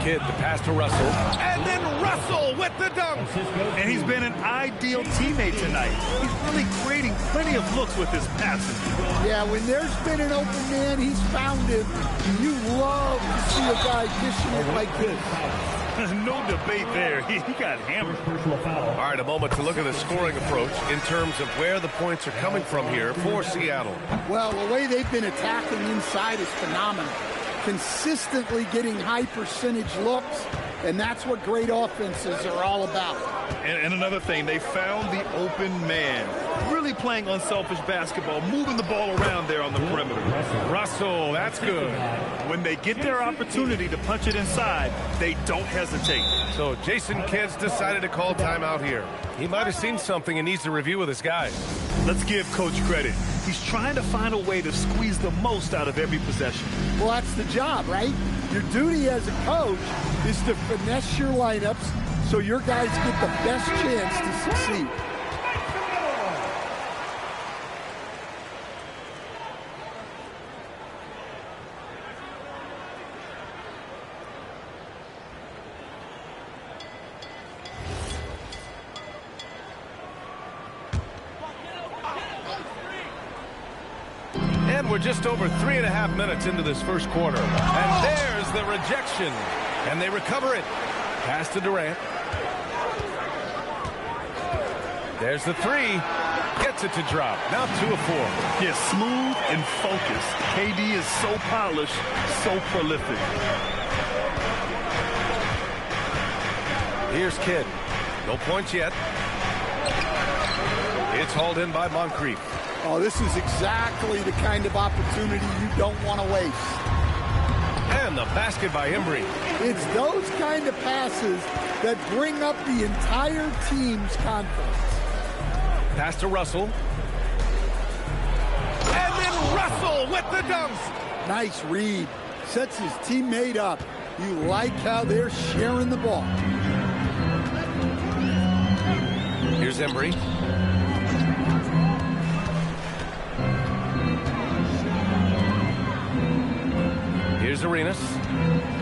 Kidd, the pass to Russell. And then Russell with the dunk. And he's been an ideal teammate tonight. He's really creating plenty of looks with his passing. Yeah, when there's been an open man, he's found him. You love to see a guy dishing it like this. No debate there. He got hammered. All right, a moment to look at the scoring approach in terms of where the points are coming from here for Seattle. Well, the way they've been attacking inside is phenomenal. Consistently getting high percentage looks, and that's what great offenses are all about. And another thing, they found the open man. Really playing unselfish basketball, moving the ball around there on the perimeter. Russell, that's good. When they get their opportunity to punch it inside, they don't hesitate. So Jason Kidd's decided to call timeout here. He might have seen something and needs to review with his guys. Let's give Coach credit. He's trying to find a way to squeeze the most out of every possession. Well, that's the job, right? Your duty as a coach is to finesse your lineups so your guys get the best chance to succeed. And we're just over 3.5 minutes into this first quarter. And there's the rejection. And they recover it. Pass to Durant. There's the 3. Gets it to drop. Now 2 of 4. Yeah, smooth and focused. KD is so polished, so prolific. Here's Kidd. No points yet. It's hauled in by Moncrief. Oh, this is exactly the kind of opportunity you don't want to waste. And the basket by Embry. It's those kind of passes that bring up the entire team's confidence. Pass to Russell. And then Russell with the dumps. Nice read. Sets his teammate up. You like how they're sharing the ball. Here's Embry. Here's Arenas.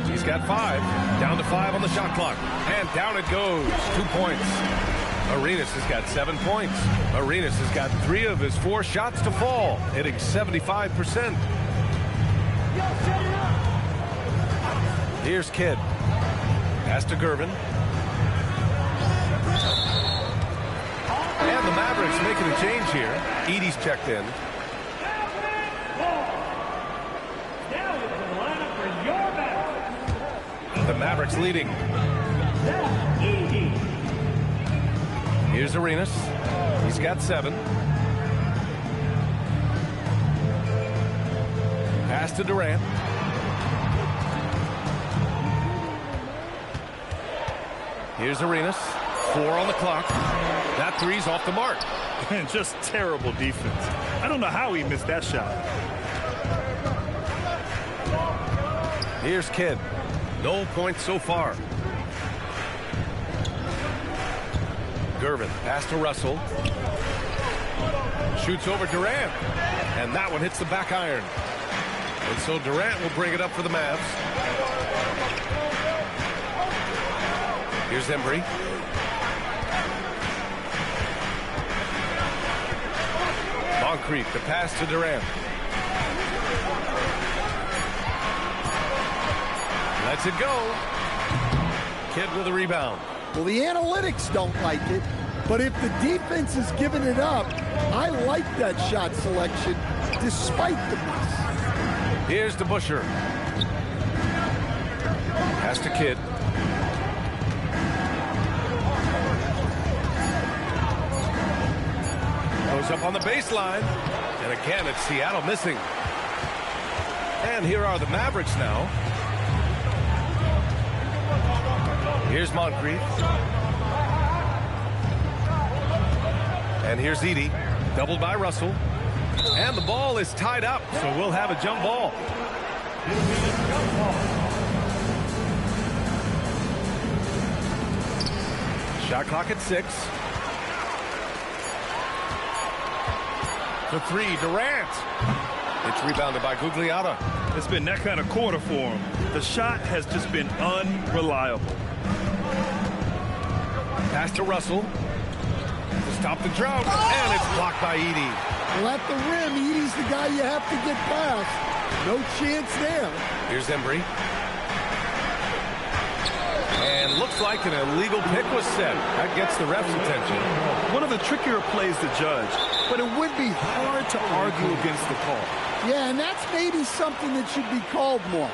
He's got 5. Down to 5 on the shot clock. And down it goes. 2 points. Arenas has got 7 points. Arenas has got 3 of his 4 shots to fall, hitting 75%. Here's Kidd. Pass to Gervin. And the Mavericks making a change here. Edey's checked in. The Mavericks leading. Here's Arenas. He's got 7. Pass to Durant. Here's Arenas. 4 on the clock. That 3's off the mark. And just terrible defense. I don't know how he missed that shot. Here's Kidd. No points so far. Gervin, pass to Russell. Shoots over Durant. And that one hits the back iron. And so Durant will bring it up for the Mavs. Here's Embry. Moncrief, the pass to Durant. Lets it go. Kidd with a rebound. Well, the analytics don't like it, but if the defense is giving it up, I like that shot selection despite the miss. Here's to Busher. Pass to Kidd. Goes up on the baseline. And again, it's Seattle missing. And here are the Mavericks now. Here's Moncrief. And here's Edey. Doubled by Russell. And the ball is tied up, so we'll have a jump ball. Shot clock at 6. The 3, Durant. It's rebounded by Gugliotta. It's been that kind of quarter for him. The shot has just been unreliable. Pass to Russell. To stop the drought. And it's blocked by Edey. Well, at the rim, Edey's the guy you have to get past. No chance there. Here's Embry. And looks like an illegal pick was set. That gets the ref's attention. One of the trickier plays to judge, but it would be hard to argue against the call. Yeah, and that's maybe something that should be called more.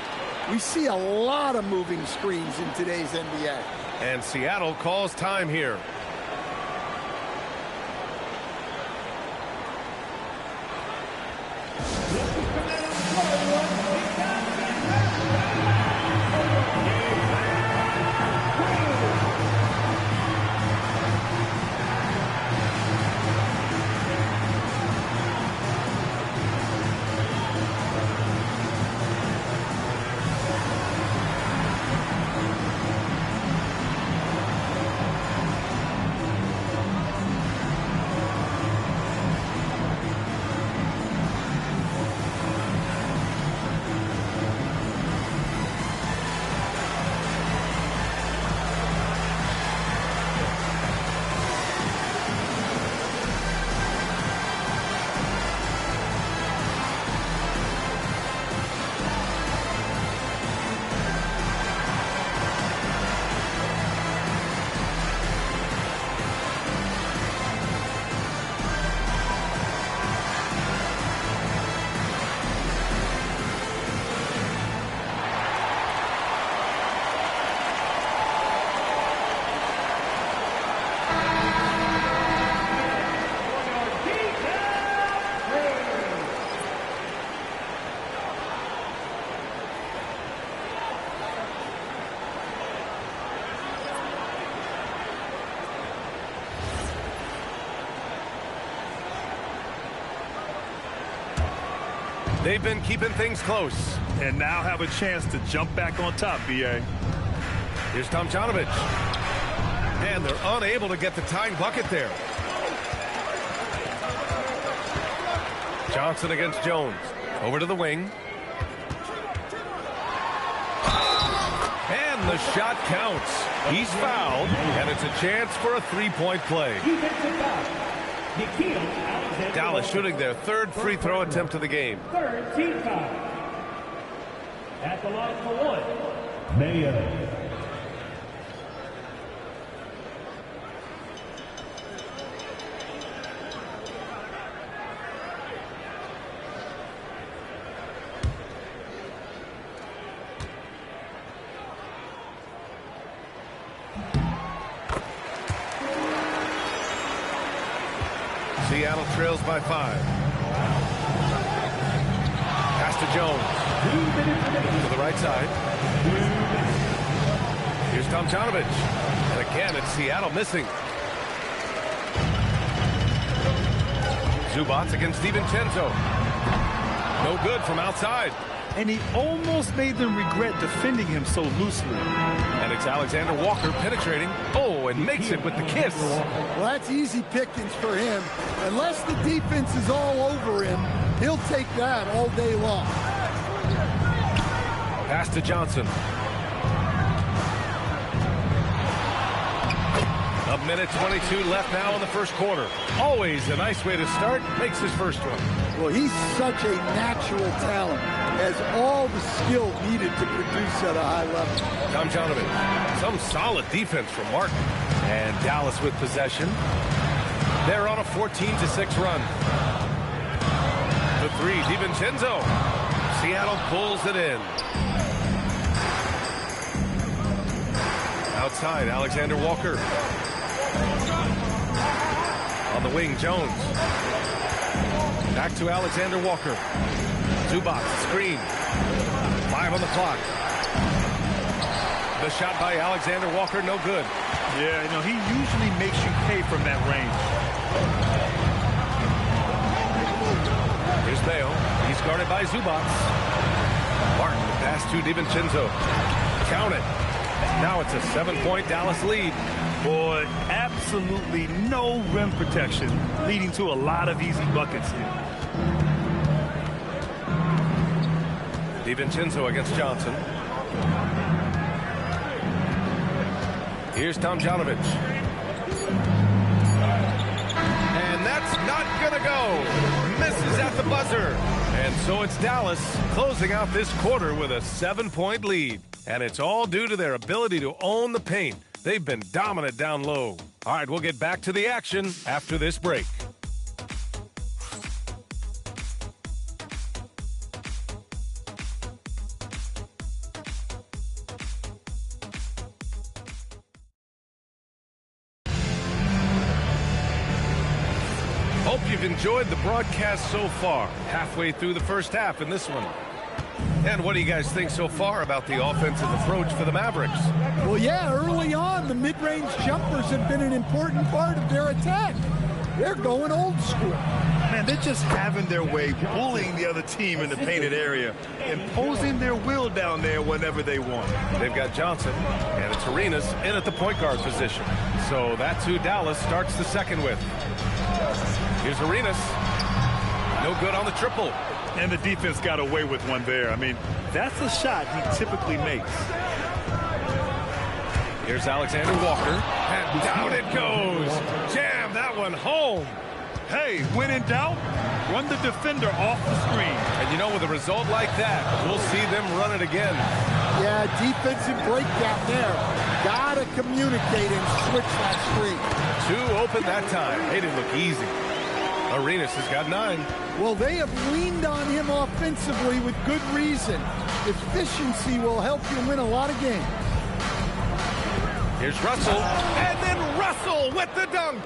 We see a lot of moving screens in today's NBA. And Seattle calls time here. They've been keeping things close. And now have a chance to jump back on top, B.A. Here's Tomjanovich. And they're unable to get the tying bucket there. Johnson against Jones. Over to the wing. And the shot counts. He's fouled, and it's a chance for a three-point play. Dallas shooting their third free throw attempt of the game. Third team foul. At the line for one, Mayo. Seattle trails by 5. Pass to Jones. To the right side. Here's Tomjanovich. And again, it's Seattle missing. Zubats against DiVincenzo. No good from outside. And he almost made them regret defending him so loosely. And it's Alexander Walker penetrating. Oh, and makes it with the kiss. Well, that's easy pickings for him. Unless the defense is all over him, he'll take that all day long. Pass to Johnson. A minute 22 left now in the first quarter. Always a nice way to start. Makes his first one. Well, he's such a natural talent. Has all the skill needed to produce at a high level. Tomjanovich. Some solid defense from Martin. And Dallas with possession. They're on a 14-6 run. The three, DiVincenzo. Seattle pulls it in. Outside, Alexander Walker. On the wing, Jones. Back to Alexander Walker. Zubats, screen. 5 on the clock. The shot by Alexander Walker, no good. Yeah, he usually makes you pay from that range. Here's Mayo. He's guarded by Zubats. Martin, the pass to DiVincenzo. Count it. Now it's a 7-point Dallas lead. Boy, absolutely no rim protection, leading to a lot of easy buckets here. DiVincenzo against Johnson. Here's Tomjanovich. And that's not going to go. Misses at the buzzer. And so it's Dallas closing out this quarter with a 7-point lead. And it's all due to their ability to own the paint. They've been dominant down low. All right, we'll get back to the action after this break. Hope you've enjoyed the broadcast so far. Halfway through the first half in this one. And what do you guys think so far about the offensive approach for the Mavericks? Well, yeah, early on, the mid-range jumpers have been an important part of their attack. They're going old school. Man, they're just having their way, bullying the other team in the painted area, imposing their will down there whenever they want. They've got Johnson, and it's Arenas in at the point guard position. So that's who Dallas starts the second with. Here's Arenas. No good on the triple. And the defense got away with one there. I mean, that's a shot he typically makes. Here's Alexander Walker. And down it goes. Jam that one home. Hey, when in doubt, run the defender off the screen. And with a result like that, we'll see them run it again. Yeah, defensive breakdown there. Gotta communicate and switch that screen. 2 open that time. They didn't look easy. Arenas has got 9. Well, they have leaned on him offensively with good reason. Efficiency will help you win a lot of games. Here's Russell. And then Russell with the dunk.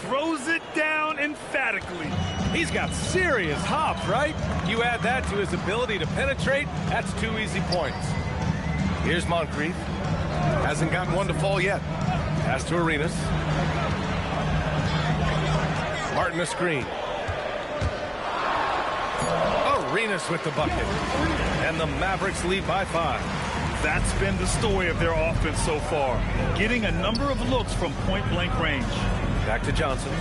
Throws it down emphatically. He's got serious hop, right? You add that to his ability to penetrate, that's 2 easy points. Here's Moncrief. Hasn't gotten one to fall yet. Pass to Arenas. Martin a screen. Arenas with the bucket. And the Mavericks lead by 5. That's been the story of their offense so far, getting a number of looks from point-blank range. Back to Johnson.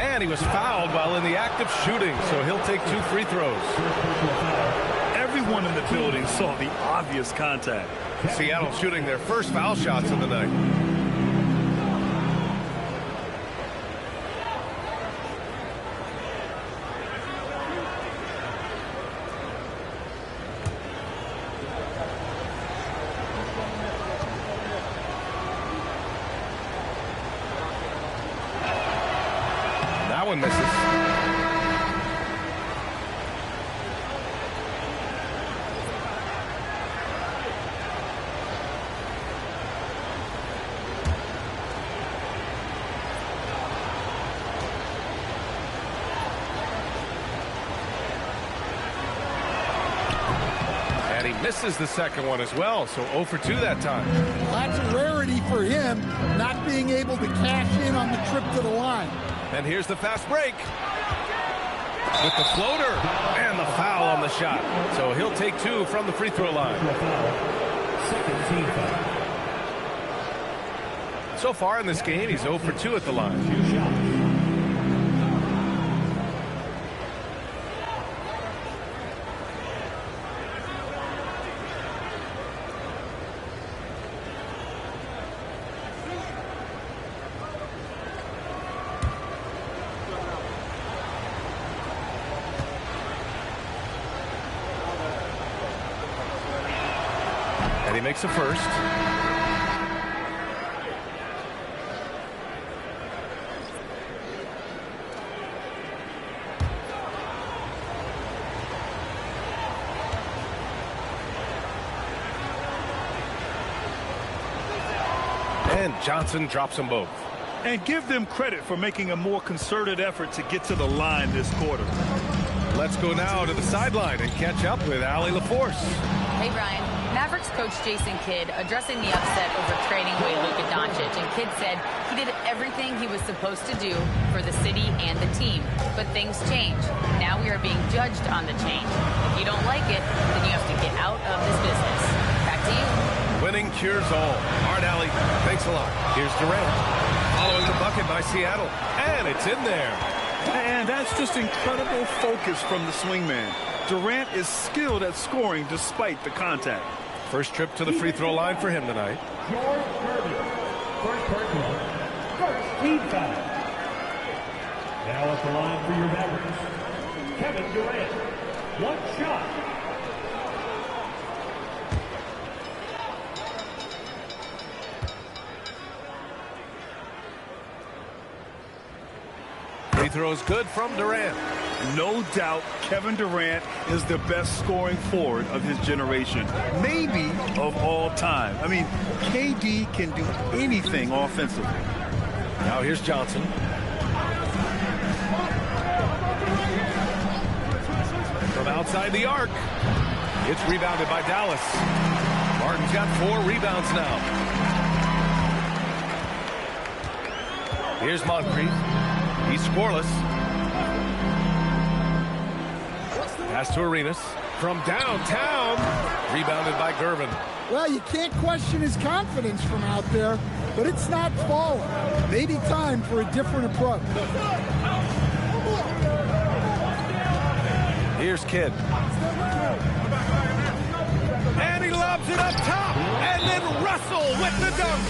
And he was fouled while in the act of shooting, so he'll take 2 free throws. Everyone in the building saw the obvious contact. Seattle shooting their first foul shots of the night. That one misses. And he misses the second one as well, so 0 for 2 that time. That's a rarity for him, not being able to cash in on the trip to the line. And here's the fast break. With the floater and the foul on the shot. So he'll take 2 from the free throw line. Second team foul. So far in this game, he's 0 for 2 at the line. 2 shots. And he makes a first. And Johnson drops them both. And give them credit for making a more concerted effort to get to the line this quarter. Let's go now to the sideline and catch up with Allie LaForce. Hey, Brian. Mavericks coach Jason Kidd addressing the upset over trading away Luka Doncic, and Kidd said he did everything he was supposed to do for the city and the team. But things change. Now we are being judged on the change. If you don't like it, then you have to get out of this business. Back to you. Winning cures all. All right, Allie, thanks a lot. Here's Durant. Following the bucket by Seattle. And it's in there. And that's just incredible focus from the swingman. Durant is skilled at scoring despite the contact. First trip to the free throw line for him tonight. George Kirby. First personal. First team foul. Now at the line for your Mavericks, Kevin Durant. 1 shot. Free throws good from Durant. No doubt Kevin Durant is the best scoring forward of his generation, maybe of all time. I mean, KD can do anything offensively. Now here's Johnson. From outside the arc. It's rebounded by Dallas. Martin's got 4 rebounds now. Here's Moncrief. He's scoreless. Pass to Arenas. From downtown. Rebounded by Gervin. Well, you can't question his confidence from out there, but it's not falling. Maybe time for a different approach. Here's Kidd. And he lobs it up top. And then Russell with the dunk.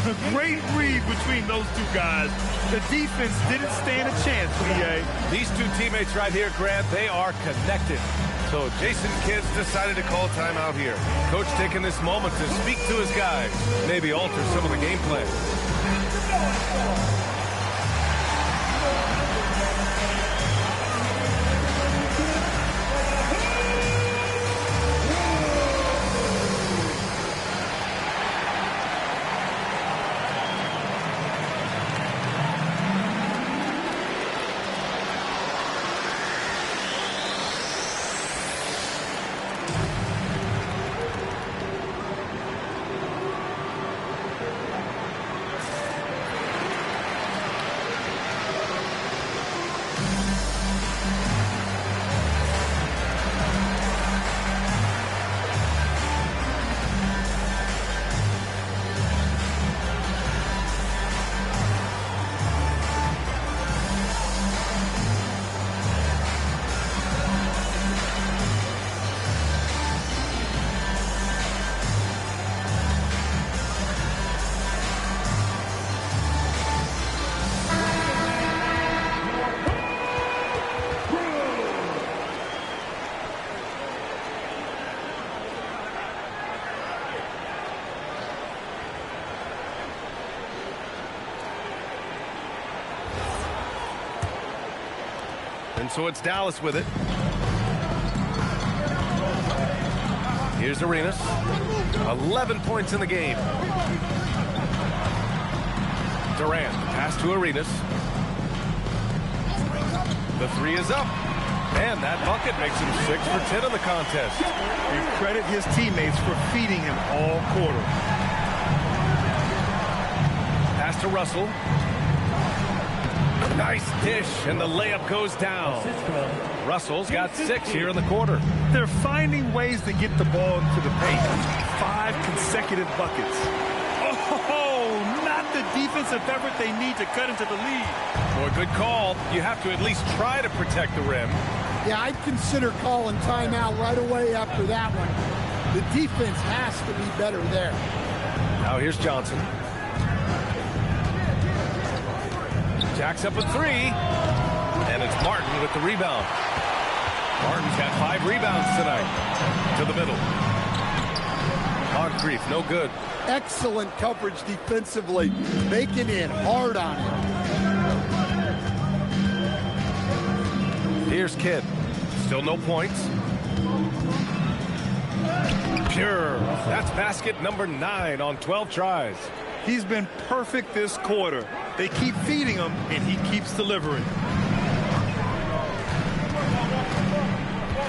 A great read between those two guys. The defense didn't stand a chance, PA. These two teammates right here, Grant, they are connected. So Jason Kidd's decided to call timeout here. Coach taking this moment to speak to his guys, maybe alter some of the game plan. And so it's Dallas with it. Here's Arenas. 11 points in the game. Durant, pass to Arenas. The three is up. And that bucket makes him 6 for 10 in the contest. You credit his teammates for feeding him all quarter. Pass to Russell. Nice dish, and the layup goes down. Russell's got 6 here in the quarter. They're finding ways to get the ball into the paint. 5 consecutive buckets. Oh, not the defensive effort they need to cut into the lead. Boy, good call. You have to at least try to protect the rim. Yeah, I'd consider calling timeout right away after that one. The defense has to be better there. Now here's Johnson. Jacks up a 3. And it's Martin with the rebound. Martin's got 5 rebounds tonight. To the middle. Moncrief, no good. Excellent coverage defensively. Making it hard on him. Here's Kidd. Still no points. Pure. That's basket number 9 on 12 tries. He's been perfect this quarter. They keep feeding him, and he keeps delivering.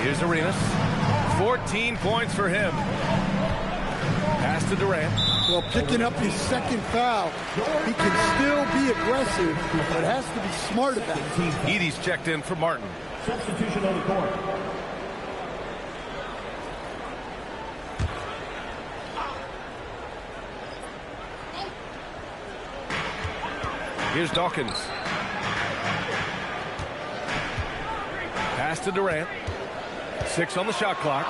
Here's Arenas. 14 points for him. Pass to Durant. Well, picking up his second foul, he can still be aggressive, but has to be smart about it. Edey's checked in for Martin. Substitution on the court. Here's Dawkins. Pass to Durant. 6 on the shot clock.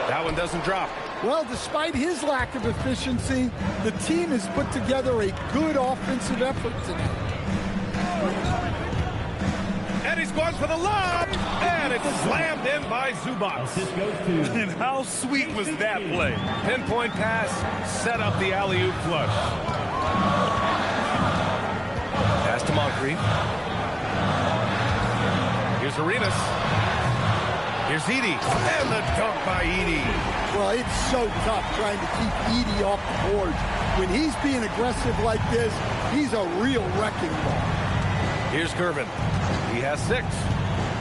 That one doesn't drop. Well, despite his lack of efficiency, the team has put together a good offensive effort tonight. And he's going for the lob. And it's slammed in by Zubac. And how sweet was that play? Pinpoint pass, set up the alley-oop flush. Pass to Moncrief. Here's Arenas. Here's Edey. And the dunk by Edey. Well, it's so tough trying to keep Edey off the board. When he's being aggressive like this, he's a real wrecking ball. Here's Gervin. He has 6.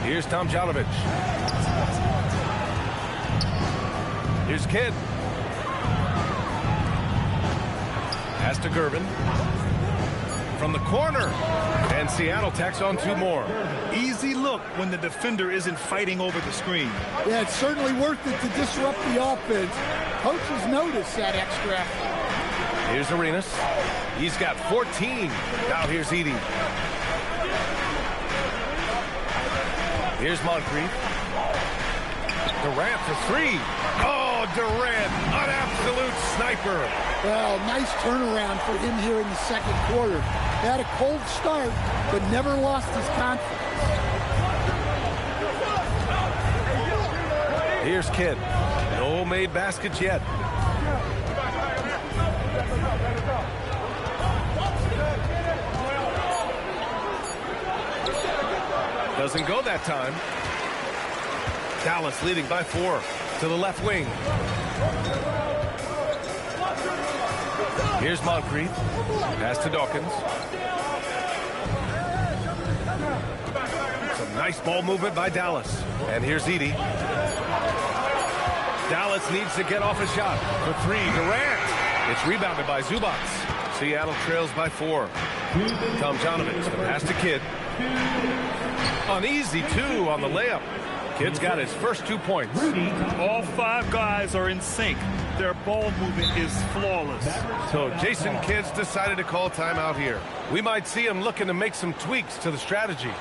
Here's Tomjanovich. Here's Kidd. Pass to Gervin. From the corner. And Seattle tacks on 2 more. Easy look when the defender isn't fighting over the screen. Yeah, it's certainly worth it to disrupt the offense. Coaches notice that extra effort. Here's Arenas. He's got 14. Now here's Edey. Here's Moncrief. Durant for 3. Oh, Durant, an absolute sniper. Well, nice turnaround for him here in the second quarter. Had a cold start, but never lost his confidence. Here's Kidd. No made baskets yet. Doesn't go that time. Dallas leading by 4 to the left wing. Here's Moncrief. Pass to Dawkins. Some nice ball movement by Dallas. And here's Edey. Dallas needs to get off a shot for 3. Durant. It's rebounded by Zubac. Seattle trails by 4. Tomjanovich. The pass to Kidd. An easy 2 on the layup. Kidd's got his first 2 points. All 5 guys are in sync. Their ball movement is flawless. So Jason Kidd's decided to call timeout here. We might see him looking to make some tweaks to the strategy.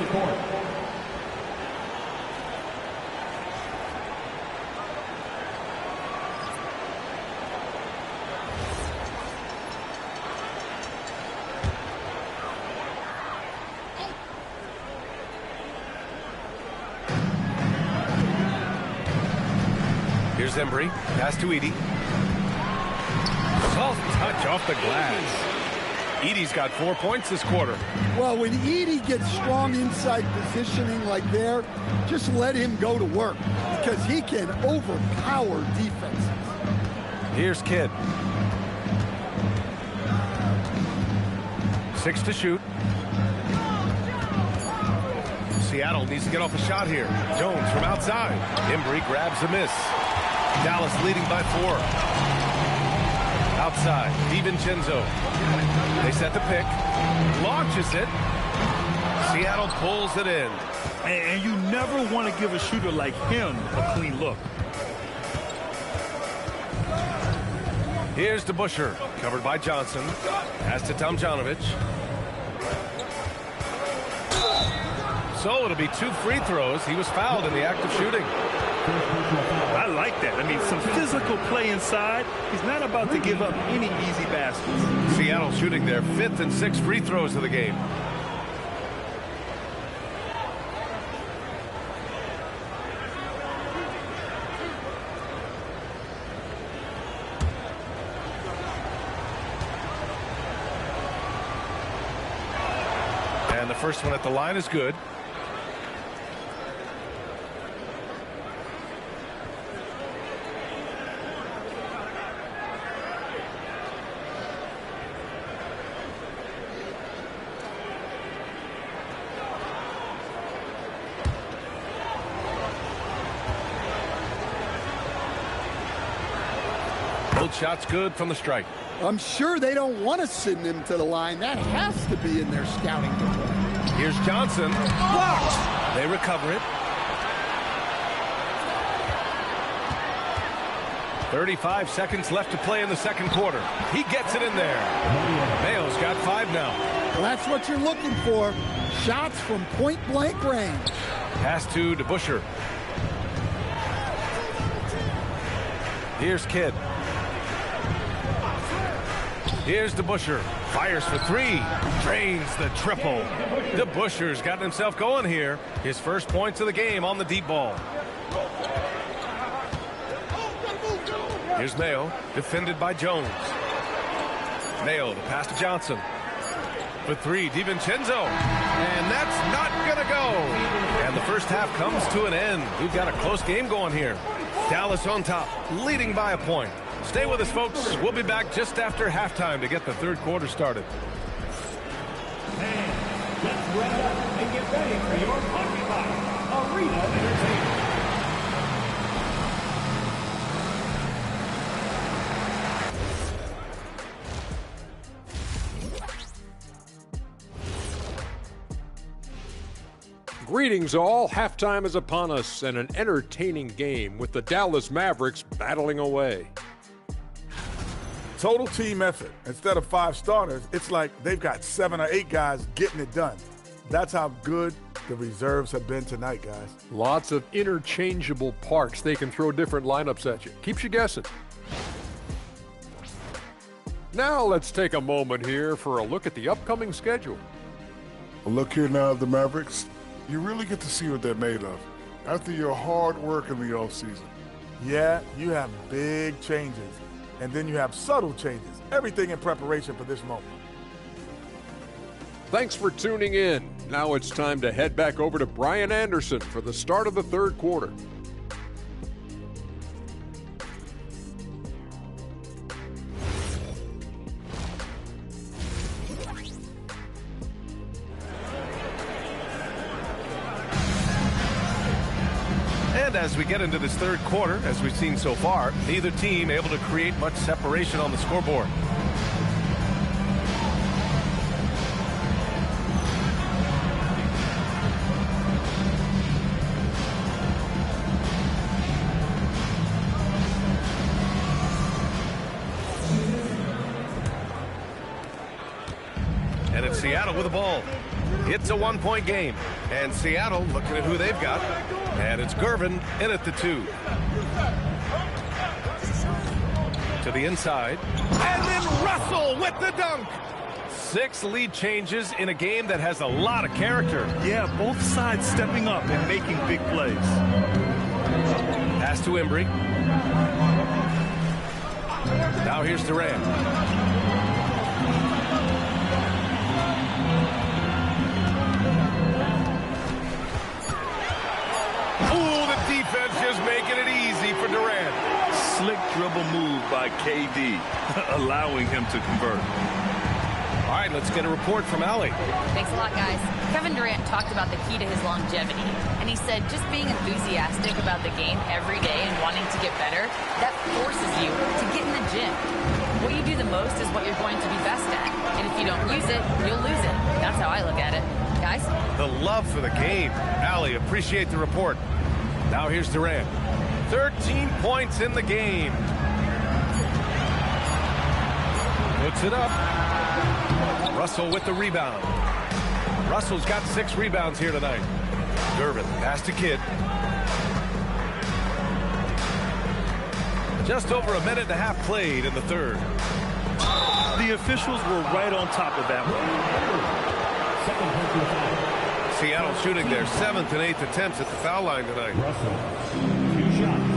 the court. Here's Embry. Pass to Edie. Soft touch off the glass. Edie's got 4 points this quarter. Well, when Edie gets strong inside positioning like there, just let him go to work because he can overpower defenses. Here's Kidd. 6 to shoot. Seattle needs to get off a shot here. Jones from outside. Embry grabs a miss. Dallas leading by 4. Outside, DiVincenzo. They set the pick. Launches it. Seattle pulls it in. And you never want to give a shooter like him a clean look. Here's DeBusschere, covered by Johnson. Pass to Tomjanovich. So it'll be 2 free throws. He was fouled in the act of shooting. I like that. I mean, some physical play inside. He's not about to give up any easy baskets. Seattle shooting their 5th and 6th free throws of the game. And the first one at the line is good. Both shots good from the strike. I'm sure they don't want to send him to the line. That has to be in their scouting report. Here's Johnson. Blocked. They recover it. 35 seconds left to play in the second quarter. He gets it in there. Mayo's got 5 now. Well, that's what you're looking for. Shots from point-blank range. Pass to DeBusschere. Here's Kidd. Here's DeBusschere. Fires for 3. Drains the triple. DeBusschere's gotten himself going here. His first points of the game on the deep ball. Here's Mayo, defended by Jones. Mayo, the pass to Johnson. For 3, DiVincenzo. And that's not going to go. And the first half comes to an end. We've got a close game going here. Dallas on top, leading by a point. Stay with us, folks. We'll be back just after halftime to get the third quarter started. And let's wrap up and get ready for your Hockey Arena Entertainment. Greetings all. Halftime is upon us and an entertaining game with the Dallas Mavericks battling away. Total team effort. Instead of 5 starters, it's like they've got 7 or 8 guys getting it done. That's how good the reserves have been tonight, guys. Lots of interchangeable parts. They can throw different lineups at you. Keeps you guessing. Now let's take a moment here for a look at the upcoming schedule. A look here now at the Mavericks. You really get to see what they're made of after your hard work in the offseason. Yeah, you have big changes, and then you have subtle changes. Everything in preparation for this moment. Thanks for tuning in. Now it's time to head back over to Brian Anderson for the start of the third quarter. And as we get into this third quarter, as we've seen so far, neither team able to create much separation on the scoreboard. And it's Seattle with the ball. It's a one-point game. And Seattle looking at who they've got. And it's Gervin in at the 2. To the inside. And then Russell with the dunk. 6 lead changes in a game that has a lot of character. Yeah, both sides stepping up and making big plays. Pass to Embry. Now here's Durant. Oh, the defense just making it easy for Durant. Slick dribble move by KD, allowing him to convert. All right, let's get a report from Allie. Thanks a lot, guys. Kevin Durant talked about the key to his longevity, and he said just being enthusiastic about the game every day and wanting to get better, that forces you to get in the gym. What you do the most is what you're going to be best at, and if you don't use it, you'll lose it. That's how I look at it. Guys? The love for the game. Allie, appreciate the report. Now here's Durant. 13 points in the game. Puts it up. Russell with the rebound. Russell's got 6 rebounds here tonight. Gervin, pass to Kidd. Just over a minute and a half played in the third. The officials were right on top of that one. Seattle shooting their 7th and 8th attempts at the foul line tonight. Russell, 2 shots.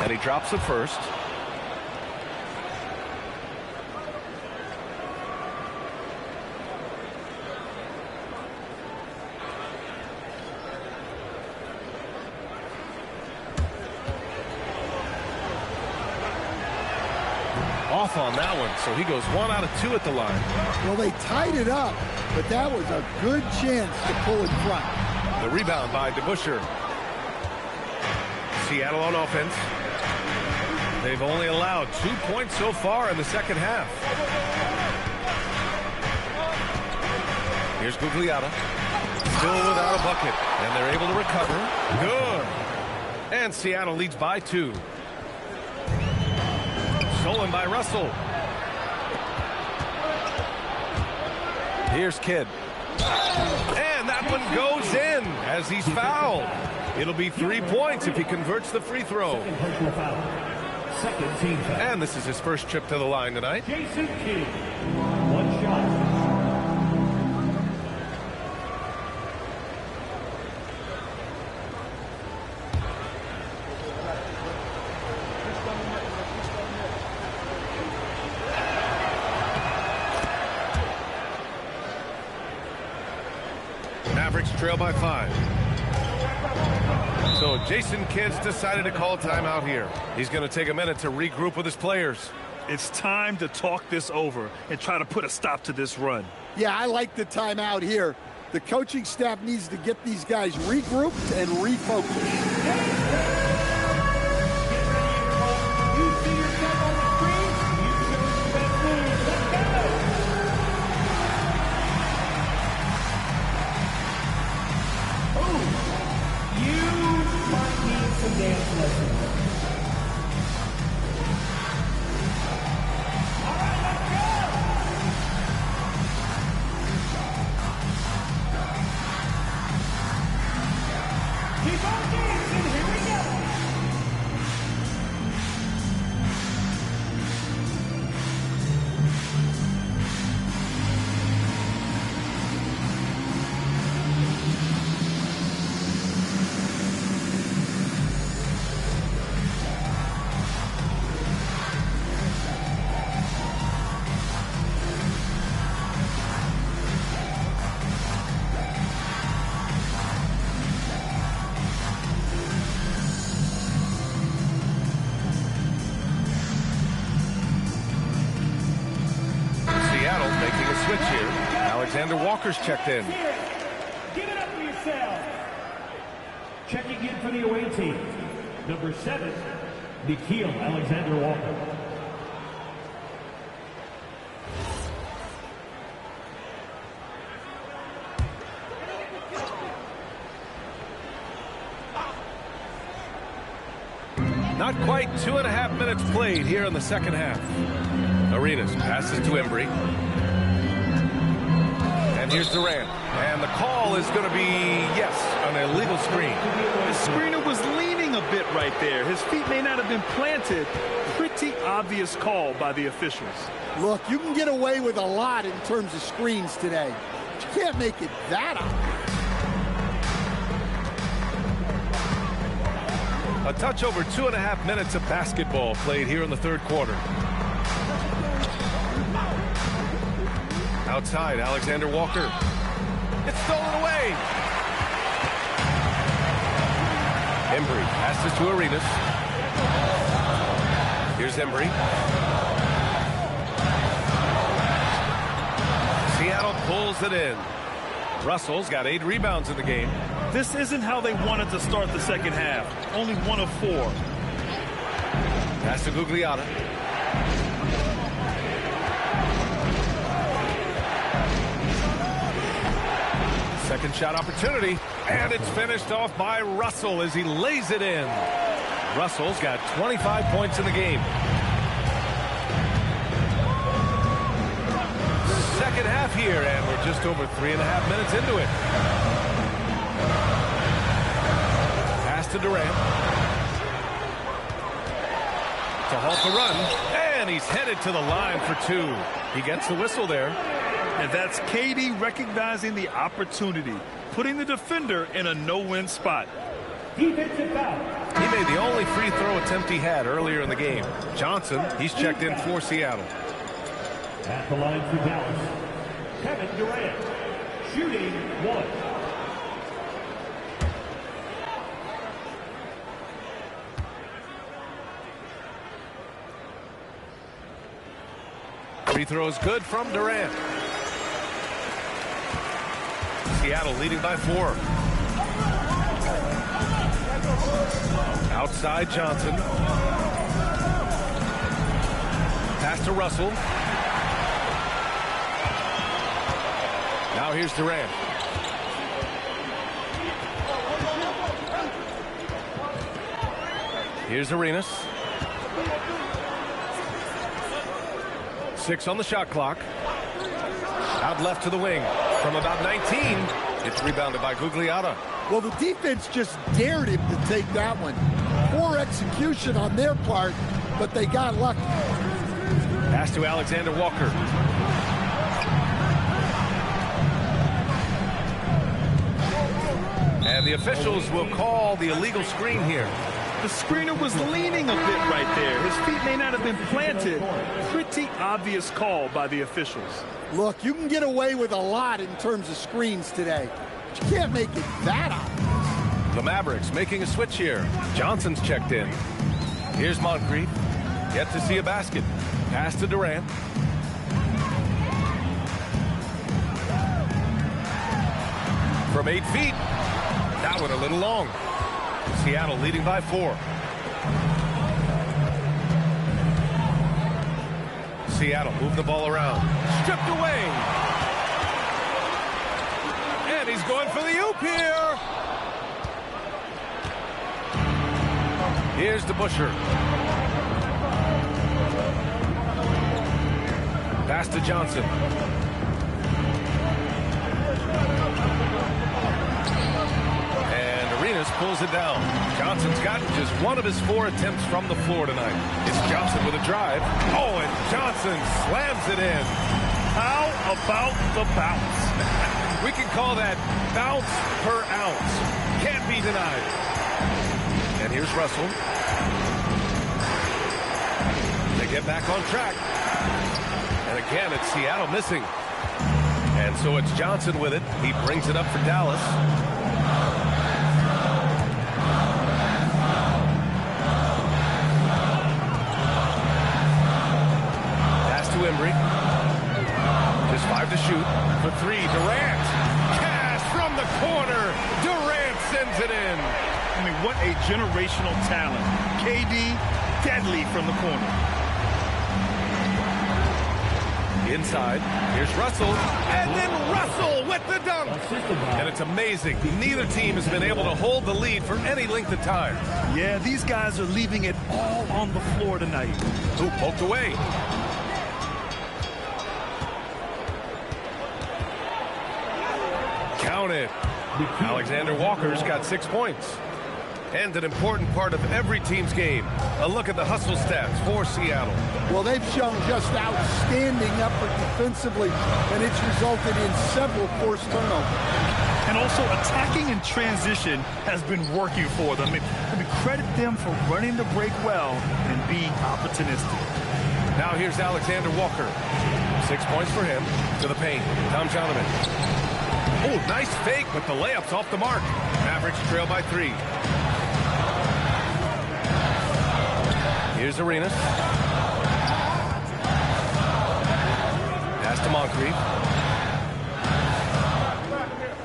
And he drops the first. Off on that one, so he goes 1 out of 2 at the line. Well, they tied it up, but that was a good chance to pull in front. The rebound by DeBusschere. Seattle on offense. They've only allowed 2 points so far in the second half. Here's Gugliotta. Still without a bucket, and they're able to recover. Good. And Seattle leads by 2. Stolen by Russell. Here's Kidd. And that one goes in as he's fouled. It'll be 3 points if he converts the free throw. Second team foul. And this is his first trip to the line tonight. Jason Kidd, 1 shot. Mavericks trail by 5. So Jason Kidd's decided to call timeout here. He's going to take a minute to regroup with his players. It's time to talk this over and try to put a stop to this run. Yeah, I like the timeout here. The coaching staff needs to get these guys regrouped and refocused. Dance lesson. All right, let's go! Keep on dancing, here we go! Alexander Walker's checked in. Give it up for yourself. Checking in for the away team, number 7, Nickeil Alexander Walker. Not quite 2.5 minutes played here in the second half. Arenas passes to Embry. And here's Durant. And the call is going to be, yes, an illegal screen. The screener was leaning a bit right there. His feet may not have been planted. Pretty obvious call by the officials. Look, you can get away with a lot in terms of screens today. But you can't make it that obvious. A touch over 2.5 minutes of basketball played here in the third quarter. Outside, Alexander Walker. It's stolen away. Embry passes to Arenas. Here's Embry. Seattle pulls it in. Russell's got 8 rebounds in the game. This isn't how they wanted to start the second half. Only 1 of 4. Pass to Gugliotta. Second shot opportunity, and it's finished off by Russell as he lays it in. Russell's got 25 points in the game. Second half here, and we're just over 3.5 minutes into it. Pass to Durant. To halt the run, and he's headed to the line for 2. He gets the whistle there. And that's KD recognizing the opportunity, putting the defender in a no-win spot. Defensive foul. He made the only free throw attempt he had earlier in the game. Johnson, he's checked in for Seattle. At the line for Dallas, Kevin Durant, shooting 1. Free throw is good from Durant. Seattle leading by 4. Outside Johnson. Pass to Russell. Now here's Durant. Here's Arenas. 6 on the shot clock. Out left to the wing. From about 19, it's rebounded by Gugliotta. Well, the defense just dared him to take that one. Poor execution on their part, but they got lucky. Pass to Alexander Walker. And the officials will call the illegal screen here. The screener was leaning a bit right there. His feet may not have been planted. Pretty obvious call by the officials. Look, you can get away with a lot in terms of screens today. But you can't make it that obvious. The Mavericks making a switch here. Johnson's checked in. Here's Moncrief. Yet to see a basket. Pass to Durant. From 8 feet. That one a little long. Seattle leading by 4. Seattle move the ball around. Stripped away. And he's going for the oop here. Here's DeBusschere. Pass to Johnson. And Arenas pulls it down. Johnson's gotten just 1 of his 4 attempts from the floor tonight. It's Johnson with a drive. Oh, and Johnson slams it in. How about the bounce? We can call that bounce per ounce. Can't be denied. And here's Russell. They get back on track. And again, it's Seattle missing. And so it's Johnson with it. He brings it up for Dallas. Pass to Embry. Just 5 to shoot. For 3, Durant. Cash from the corner. Durant sends it in. I mean, what a generational talent. KD, deadly from the corner. Inside, here's Russell, and then Russell with the dunk. And it's amazing. Neither team has been able to hold the lead for any length of time. Yeah, these guys are leaving it all on the floor tonight. Hoop poked away. Count it. Alexander Walker's got 6 points. And an important part of every team's game. A look at the hustle stats for Seattle. Well, they've shown just outstanding effort defensively, and it's resulted in several forced turnovers. And also attacking in transition has been working for them. I mean, credit them for running the break well and being opportunistic. Now here's Alexander Walker. 6 points for him. To the paint. Tom Jonovan. Oh, nice fake, but the layup's off the mark. Mavericks trail by 3. Here's Arenas. Pass to Moncrief.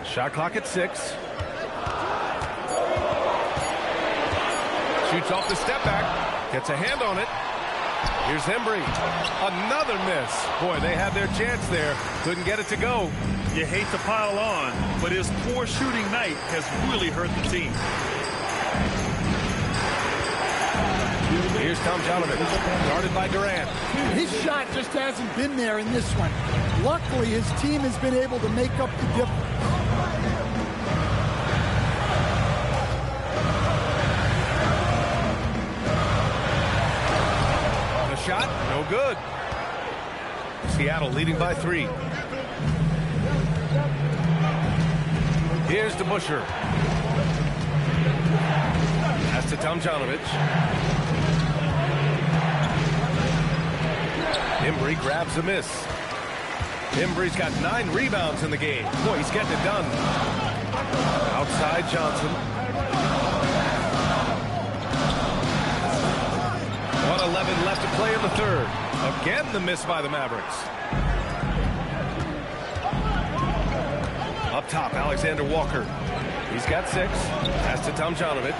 Shot clock at 6. Shoots off the step back. Gets a hand on it. Here's Embry. Another miss. Boy, they had their chance there. Couldn't get it to go. You hate to pile on, but his poor shooting night has really hurt the team. Here's Tom Jonovan, guarded by Durant. His shot just hasn't been there in this one. Luckily, his team has been able to make up the difference. The shot, no good. Seattle leading by 3. Here's DeBusschere. Pass to Tom Jonovic. Embry grabs a miss. Embry's got 9 rebounds in the game. Boy, he's getting it done. Outside Johnson. 1:11 left to play in the third. Again, the miss by the Mavericks. Up top, Alexander Walker. He's got 6. Pass to Tom Jonovic.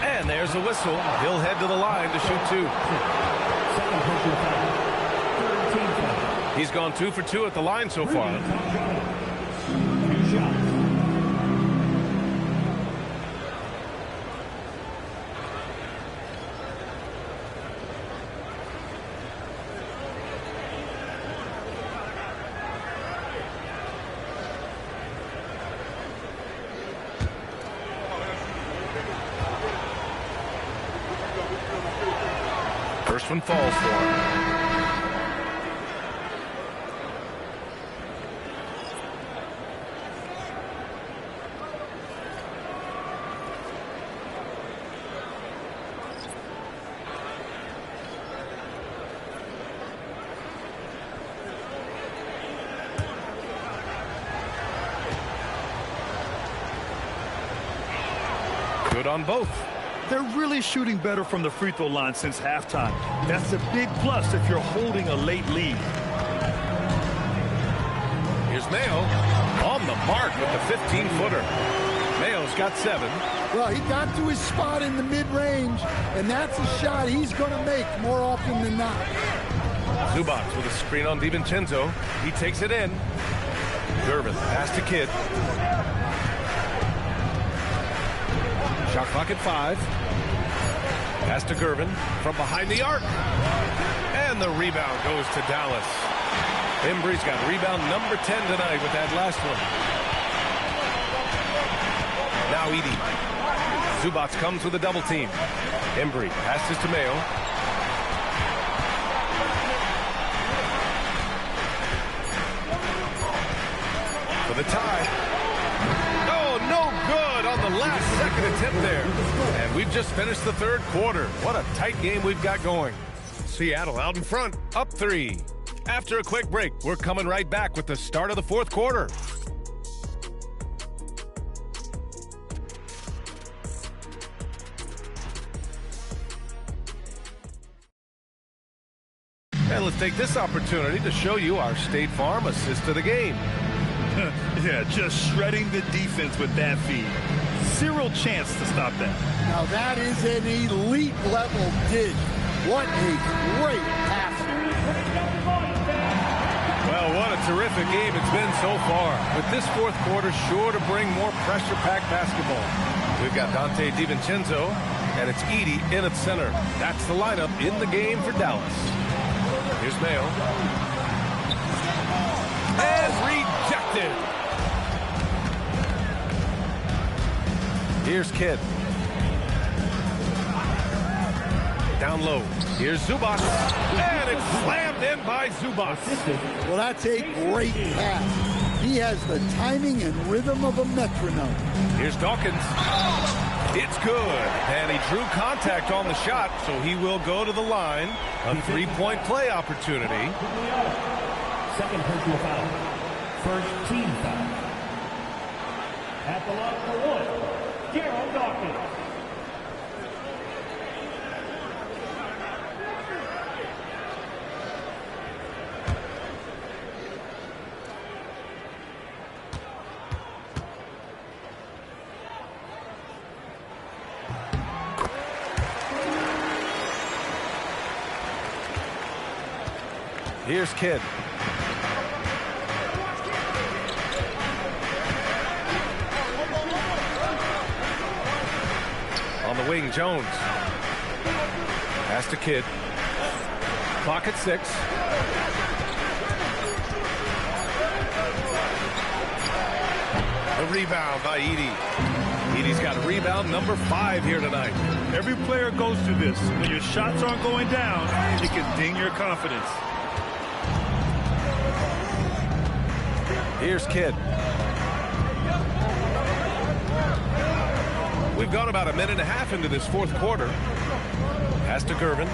And there's a whistle. He'll head to the line to shoot 2. He's gone 2 for 2 at the line so far. First one falls for him. Good on both. They're really shooting better from the free throw line since halftime. That's a big plus if you're holding a late lead. Here's Mayo on the mark with the 15-footer. Mayo's got 7. Well, he got to his spot in the mid-range, and that's a shot he's going to make more often than not. Zubac with a screen on DiVincenzo. He takes it in. Gervin, pass to Kidd. Shot clock at 5. Pass to Gervin from behind the arc. And the rebound goes to Dallas. Embry's got rebound number 10 tonight with that last one. Now Edey. Zubac comes with a double team. Embry passes to Mayo. For the tie. Oh, no good on the last second attempt there. And we've just finished the third quarter. What a tight game we've got going. Seattle out in front, up 3. After a quick break, we're coming right back with the start of the fourth quarter. And let's take this opportunity to show you our State Farm assist of the game. Yeah, just shredding the defense with that feed. Zero chance to stop that. Now that is an elite level dig. What a great pass. Well, what a terrific game it's been so far. With this fourth quarter sure to bring more pressure-packed basketball. We've got Dante DiVincenzo, and it's Edey in at center. That's the lineup in the game for Dallas. Here's Mayo. And rejected. Here's Kidd. Down low. Here's Zubac. And it's slammed in by Zubac. Well, that's a great pass. He has the timing and rhythm of a metronome. Here's Dawkins. It's good. And he drew contact on the shot, so he will go to the line. A three-point play opportunity. Second personal foul. First team foul. At the line for one, Gerald Dawkins. Here's Kidd. On the wing, Jones. Pass to Kidd. Clock at 6. The rebound by Edey. Edey's got rebound number 5 here tonight. Every player goes through this. When your shots aren't going down, it can ding your confidence. Here's Kidd. We've gone about a minute and a half into this fourth quarter. Pass to Gervin.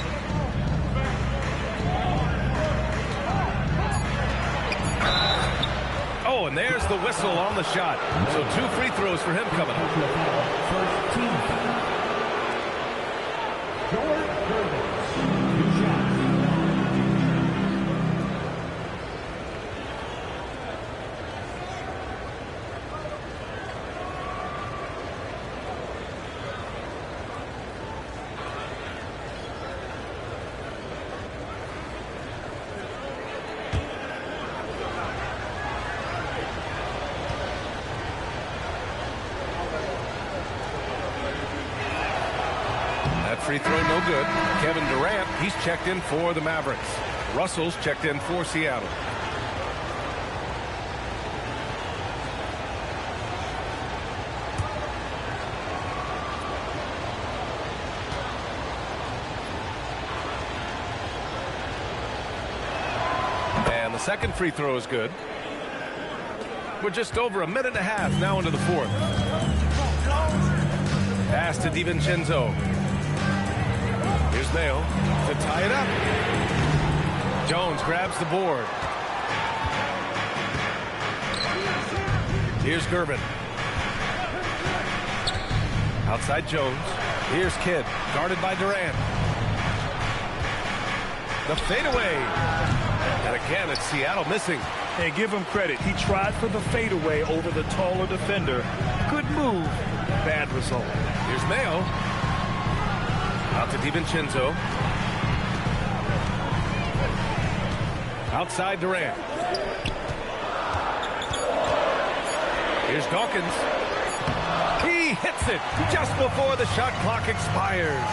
Oh, and there's the whistle on the shot. So 2 free throws for him coming up. First team foul. George Gervin. 2 shots. Free throw, no good. Kevin Durant, he's checked in for the Mavericks. Russell's checked in for Seattle. And the second free throw is good. We're just over a minute and a half now into the fourth. Pass to DiVincenzo. Here's Mayo to tie it up. Jones grabs the board. Here's Gervin. Outside Jones. Here's Kidd, guarded by Durant. The fadeaway. And again, it's Seattle missing. And give him credit. He tried for the fadeaway over the taller defender. Good move. Bad result. Here's Mayo. Out to DiVincenzo. Outside Durant. Here's Dawkins. He hits it just before the shot clock expires.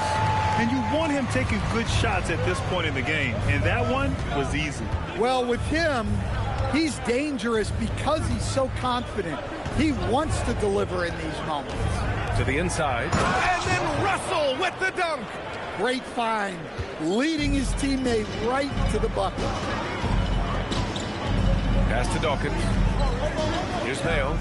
And you want him taking good shots at this point in the game. And that one was easy. Well, with him, he's dangerous because he's so confident. He wants to deliver in these moments. To the inside. And then Russell with the dunk. Great find. Leading his teammate right to the bucket. Pass to Dawkins. Here's Mayo.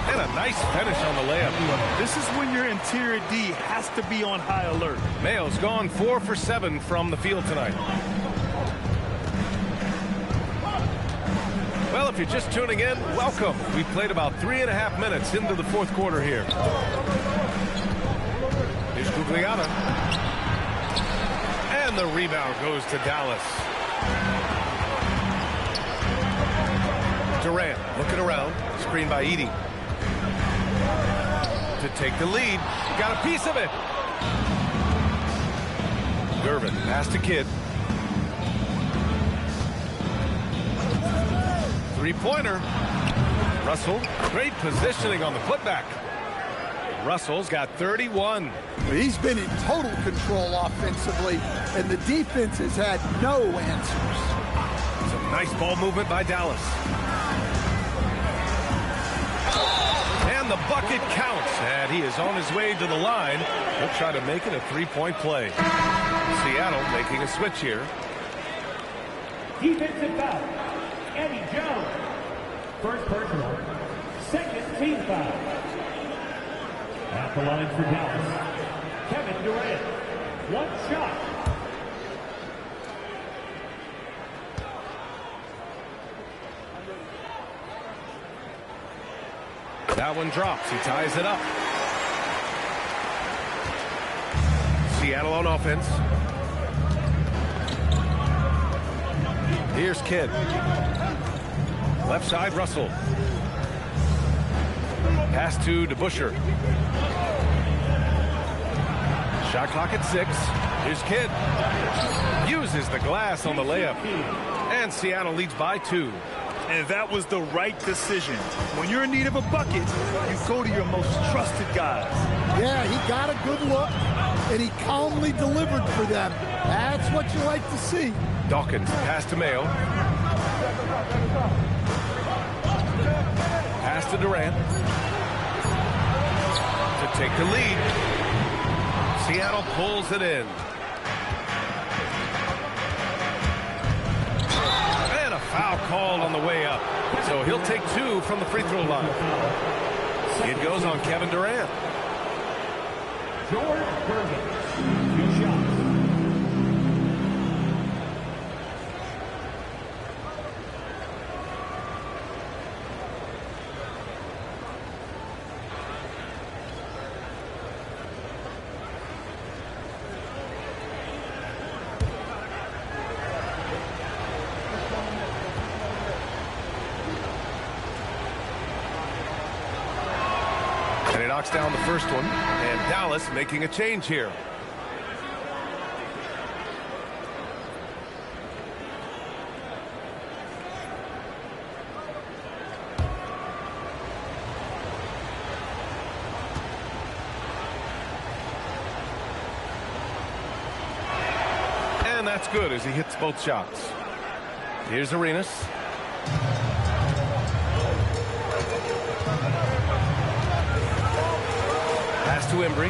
And a nice finish on the layup. This is when your interior D has to be on high alert. Mayo's gone 4 for 7 from the field tonight. Well, if you're just tuning in, welcome. We've played about 3.5 minutes into the fourth quarter here. Here's Guglielmo. And the rebound goes to Dallas. Durant looking around. Screen by Edey. To take the lead. Got a piece of it. Gervin, pass to Kidd. Three-pointer. Russell, great positioning on the putback. Russell's got 31. He's been in total control offensively, and the defense has had no answers. Some nice ball movement by Dallas. And the bucket counts, and he is on his way to the line. He'll try to make it a three-point play. Seattle making a switch here. Defensive foul. Eddie Jones. First personal. Second team foul. At the line for Dallas, Kevin Durant. One shot. That one drops. He ties it up. Seattle on offense. Here's Kidd. Left side, Russell. Pass to DeBusschere. Shot clock at 6. Here's Kidd. Uses the glass on the layup. And Seattle leads by 2. And that was the right decision. When you're in need of a bucket, you go to your most trusted guys. Yeah, he got a good look, and he calmly delivered for them. That's what you like to see. Dawkins, pass to Mayo. Pass to Durant. To take the lead. Seattle pulls it in. And a foul called on the way up. So he'll take 2 from the free throw line. It goes on Kevin Durant. George Gervin. 2 shots. And he knocks down the first one. And Dallas making a change here. And that's good as he hits both shots. Here's Arenas. Pass to Embry.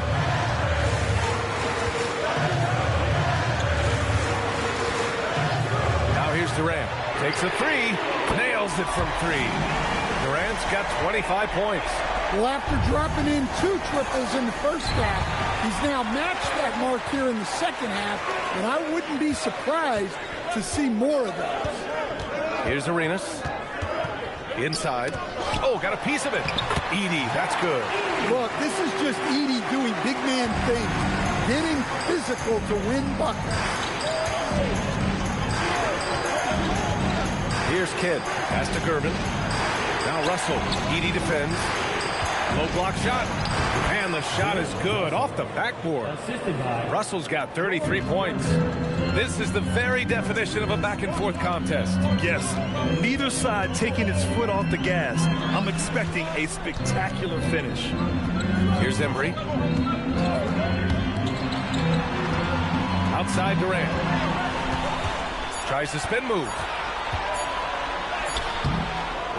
Now here's Durant. Takes a 3. Nails it from 3. Durant's got 25 points. Well, after dropping in 2 triples in the first half, he's now matched that mark here in the second half, and I wouldn't be surprised to see more of those. Here's Arenas. Inside. Oh, got a piece of it. Edey, that's good. Look, this is just Edey doing big man things, getting physical to win buckets. Here's Kidd. Pass to Gervin. Now Russell. Edey defends. Low block shot. And the shot is good off the backboard. Russell's got 33 points. This is the very definition of a back-and-forth contest. Yes, neither side taking its foot off the gas. I'm expecting a spectacular finish. Here's Embry. Outside Durant. Tries the spin move.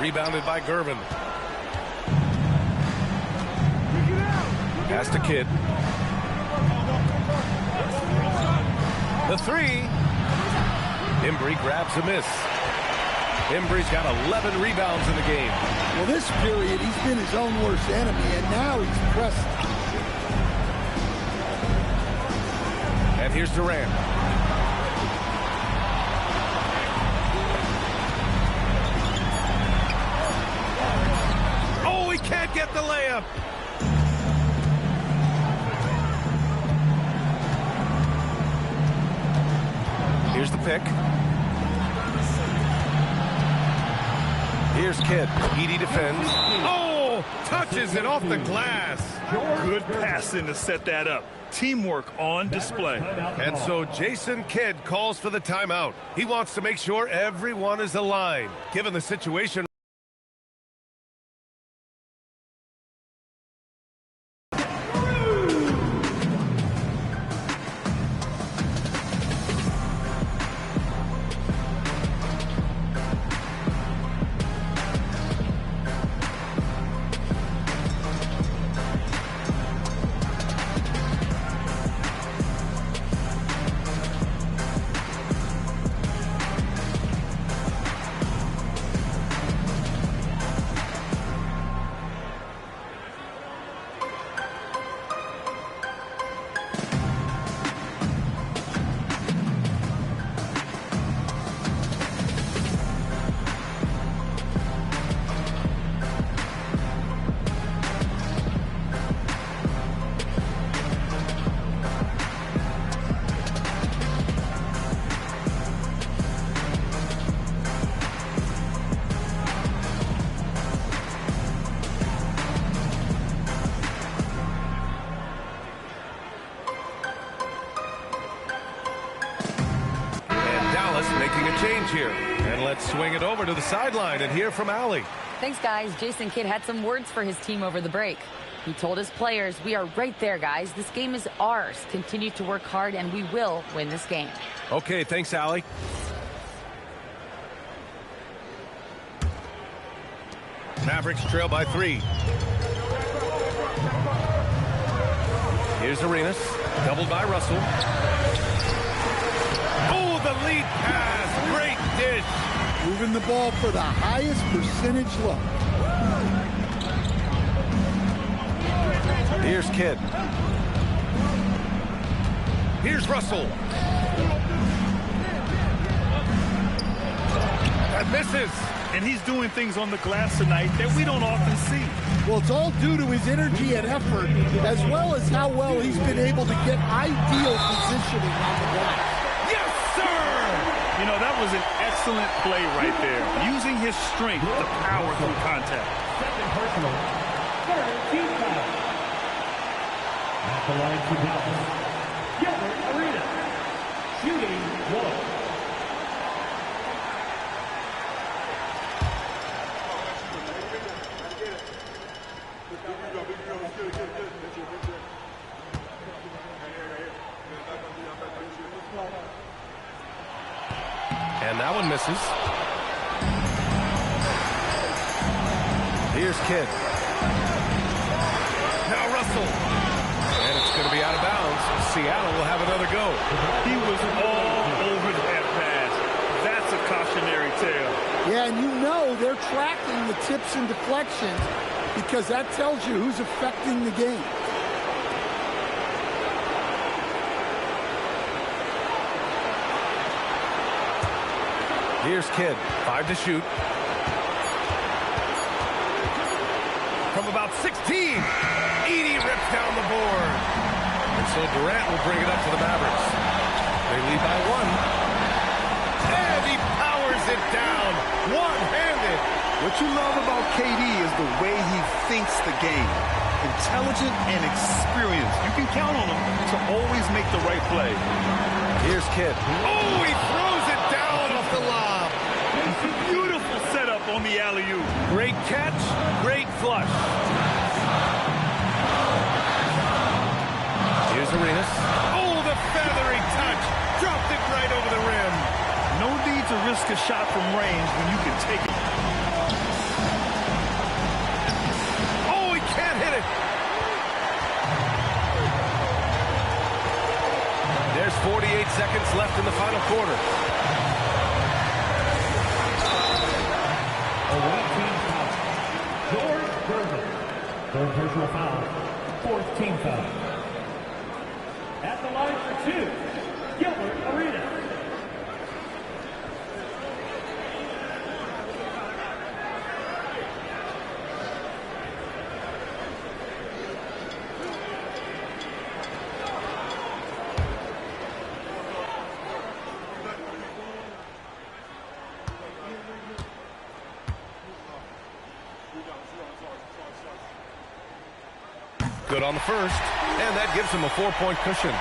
Rebounded by Gervin. Pass to Kidd. The 3. Embry grabs a miss. Embry's got 11 rebounds in the game. Well, this period, he's been his own worst enemy, and now he's pressed. And here's Durant. Oh, he can't get the layup. Here's the pick. Here's Kidd. Edey defends. Oh, touches it off the glass. Good passing to set that up. teamwork on display. And so Jason Kidd calls for the timeout. He wants to make sure everyone is aligned. Given the situation, making a change here. And let's swing it over to the sideline and hear from Allie. Thanks, guys. Jason Kidd had some words for his team over the break. He told his players, we are right there, guys. This game is ours. Continue to work hard, and we will win this game. Okay, thanks, Allie. Mavericks trail by 3. Here's Arenas, doubled by Russell. Oh, the lead pass, great dish. Moving the ball for the highest percentage look. Here's Kidd. Here's Russell. That misses. And he's doing things on the glass tonight that we don't often see. Well, it's all due to his energy and effort, as well as how well he's been able to get ideal positioning on the glass. Yes, sir! You know, that was an excellent play right there. Using his strength to power through contact. Second personal. Third team foul. At the line for Dallas, Gilbert Arenas. Shooting 1. And that one misses. Here's Kidd. Now Russell. And it's going to be out of bounds. Seattle will have another go. He was all over that pass. That's a cautionary tale. Yeah, and you know they're tracking the tips and deflections because that tells you who's affecting the game. Here's Kidd, 5 to shoot. From about 16, Edey rips down the board. And so Durant will bring it up to the Mavericks. They lead by 1. And he powers it down, one-handed. What you love about KD is the way he thinks the game. Intelligent and experienced. You can count on him to always make the right play. Here's Kidd. Oh, he throws it down off the lob. Beautiful setup on the alley-oop. Great catch, great flush. Here's Arenas. Oh, the feathery touch. Dropped it right over the rim. No need to risk a shot from range when you can take it. Oh, he can't hit it. There's 48 seconds left in the final quarter. Away team foul. George Gervin. Third personal foul. Fourth team foul. At the line for 2, Gilbert Arenas. Good on the first, and that gives him a 4-point cushion.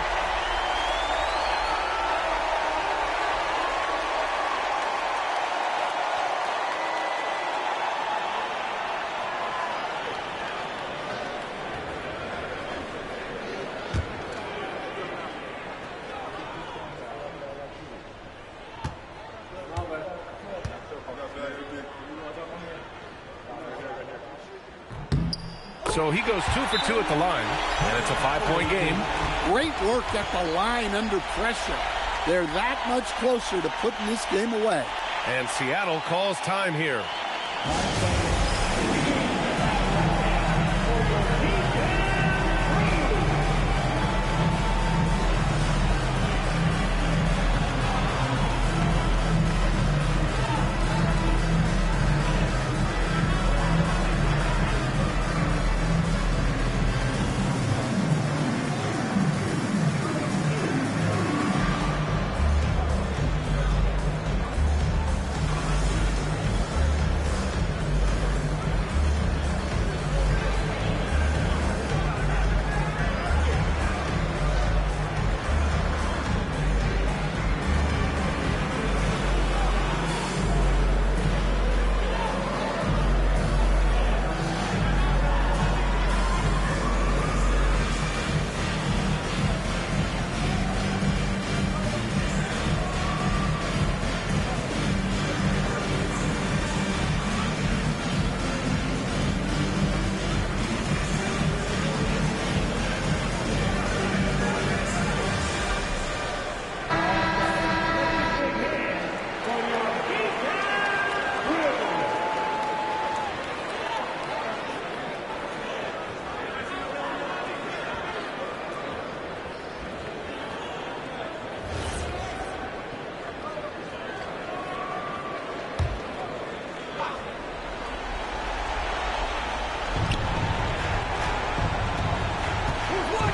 So he goes 2 for 2 at the line, and it's a 5-point game. Great work at the line under pressure. They're that much closer to putting this game away. And Seattle calls time here.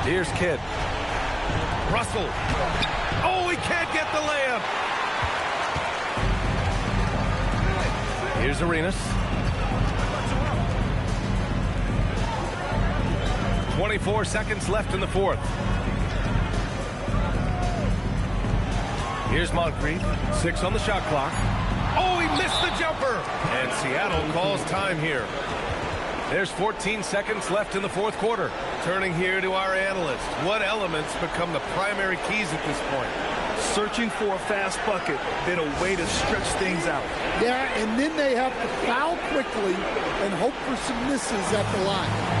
Here's Kidd. Russell. Oh, he can't get the layup. Here's Arenas. 24 seconds left in the fourth. Here's Moncrief. 6 on the shot clock. Oh, he missed the jumper. And Seattle calls time here. There's 14 seconds left in the fourth quarter. Turning here to our analyst. What elements become the primary keys at this point? Searching for a fast bucket, then a way to stretch things out. Yeah, and then they have to foul quickly and hope for some misses at the line.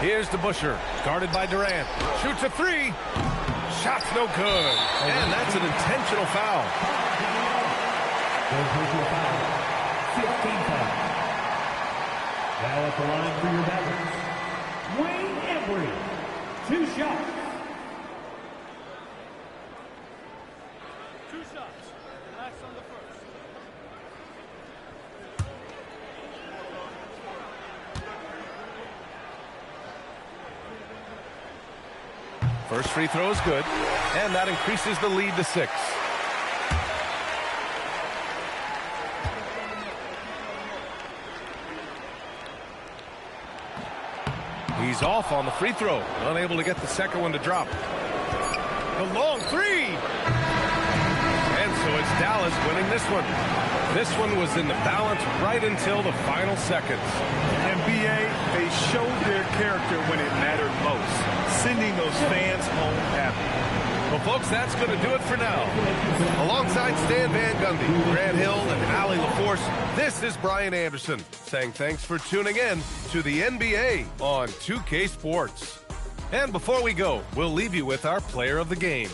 Here's DeBusschere, guarded by Durant. Shoots a three. Shot's no good. And that's an intentional foul. 15 foul. Now at the line for your Mavericks, Wayne Embry. 2 shots. 2 shots. Last on the first. First free throw is good, and that increases the lead to 6. He's off on the free throw, unable to get the second one to drop. The long three! And so it's Dallas winning this one. This one was in the balance right until the final seconds. And B.A., they showed their character when it mattered most, sending those fans home happy. Well, folks, that's going to do it for now. Alongside Stan Van Gundy, Grant Hill, and Allie LaForce, this is Brian Anderson saying thanks for tuning in to the NBA on 2K Sports. And before we go, we'll leave you with our player of the game.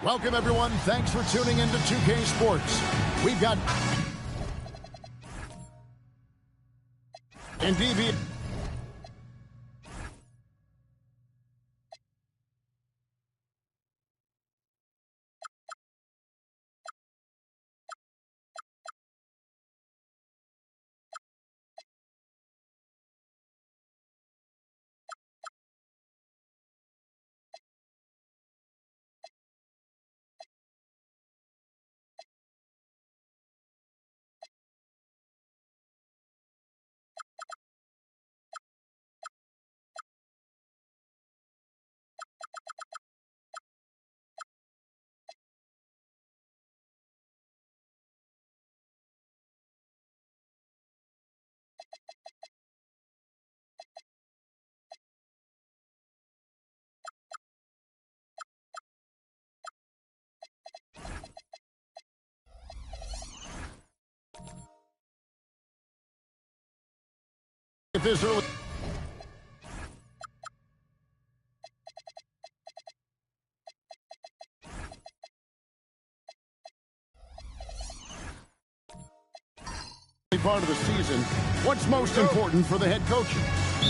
Welcome, everyone. Thanks for tuning into 2K Sports. We've got... And DB... If this early... part of the season, what's most important for the head coach?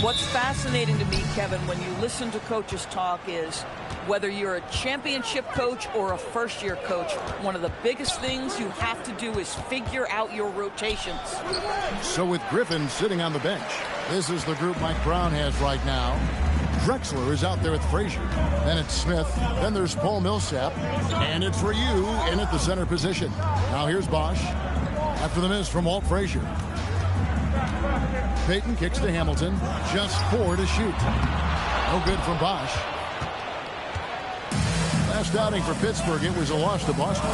What's fascinating to me, Kevin, when you listen to coaches talk is whether you're a championship coach or a first-year coach, one of the biggest things you have to do is figure out your rotations. So with Griffin sitting on the bench, this is the group Mike Brown has right now. Drexler is out there with Frazier. Then it's Smith. Then there's Paul Millsap. And it's Ryu in at the center position. Now here's Bosch. After the miss from Walt Frazier. Payton kicks to Hamilton. Just 4 to shoot. No good from Bosch. Last outing for Pittsburgh, it was a loss to Boston.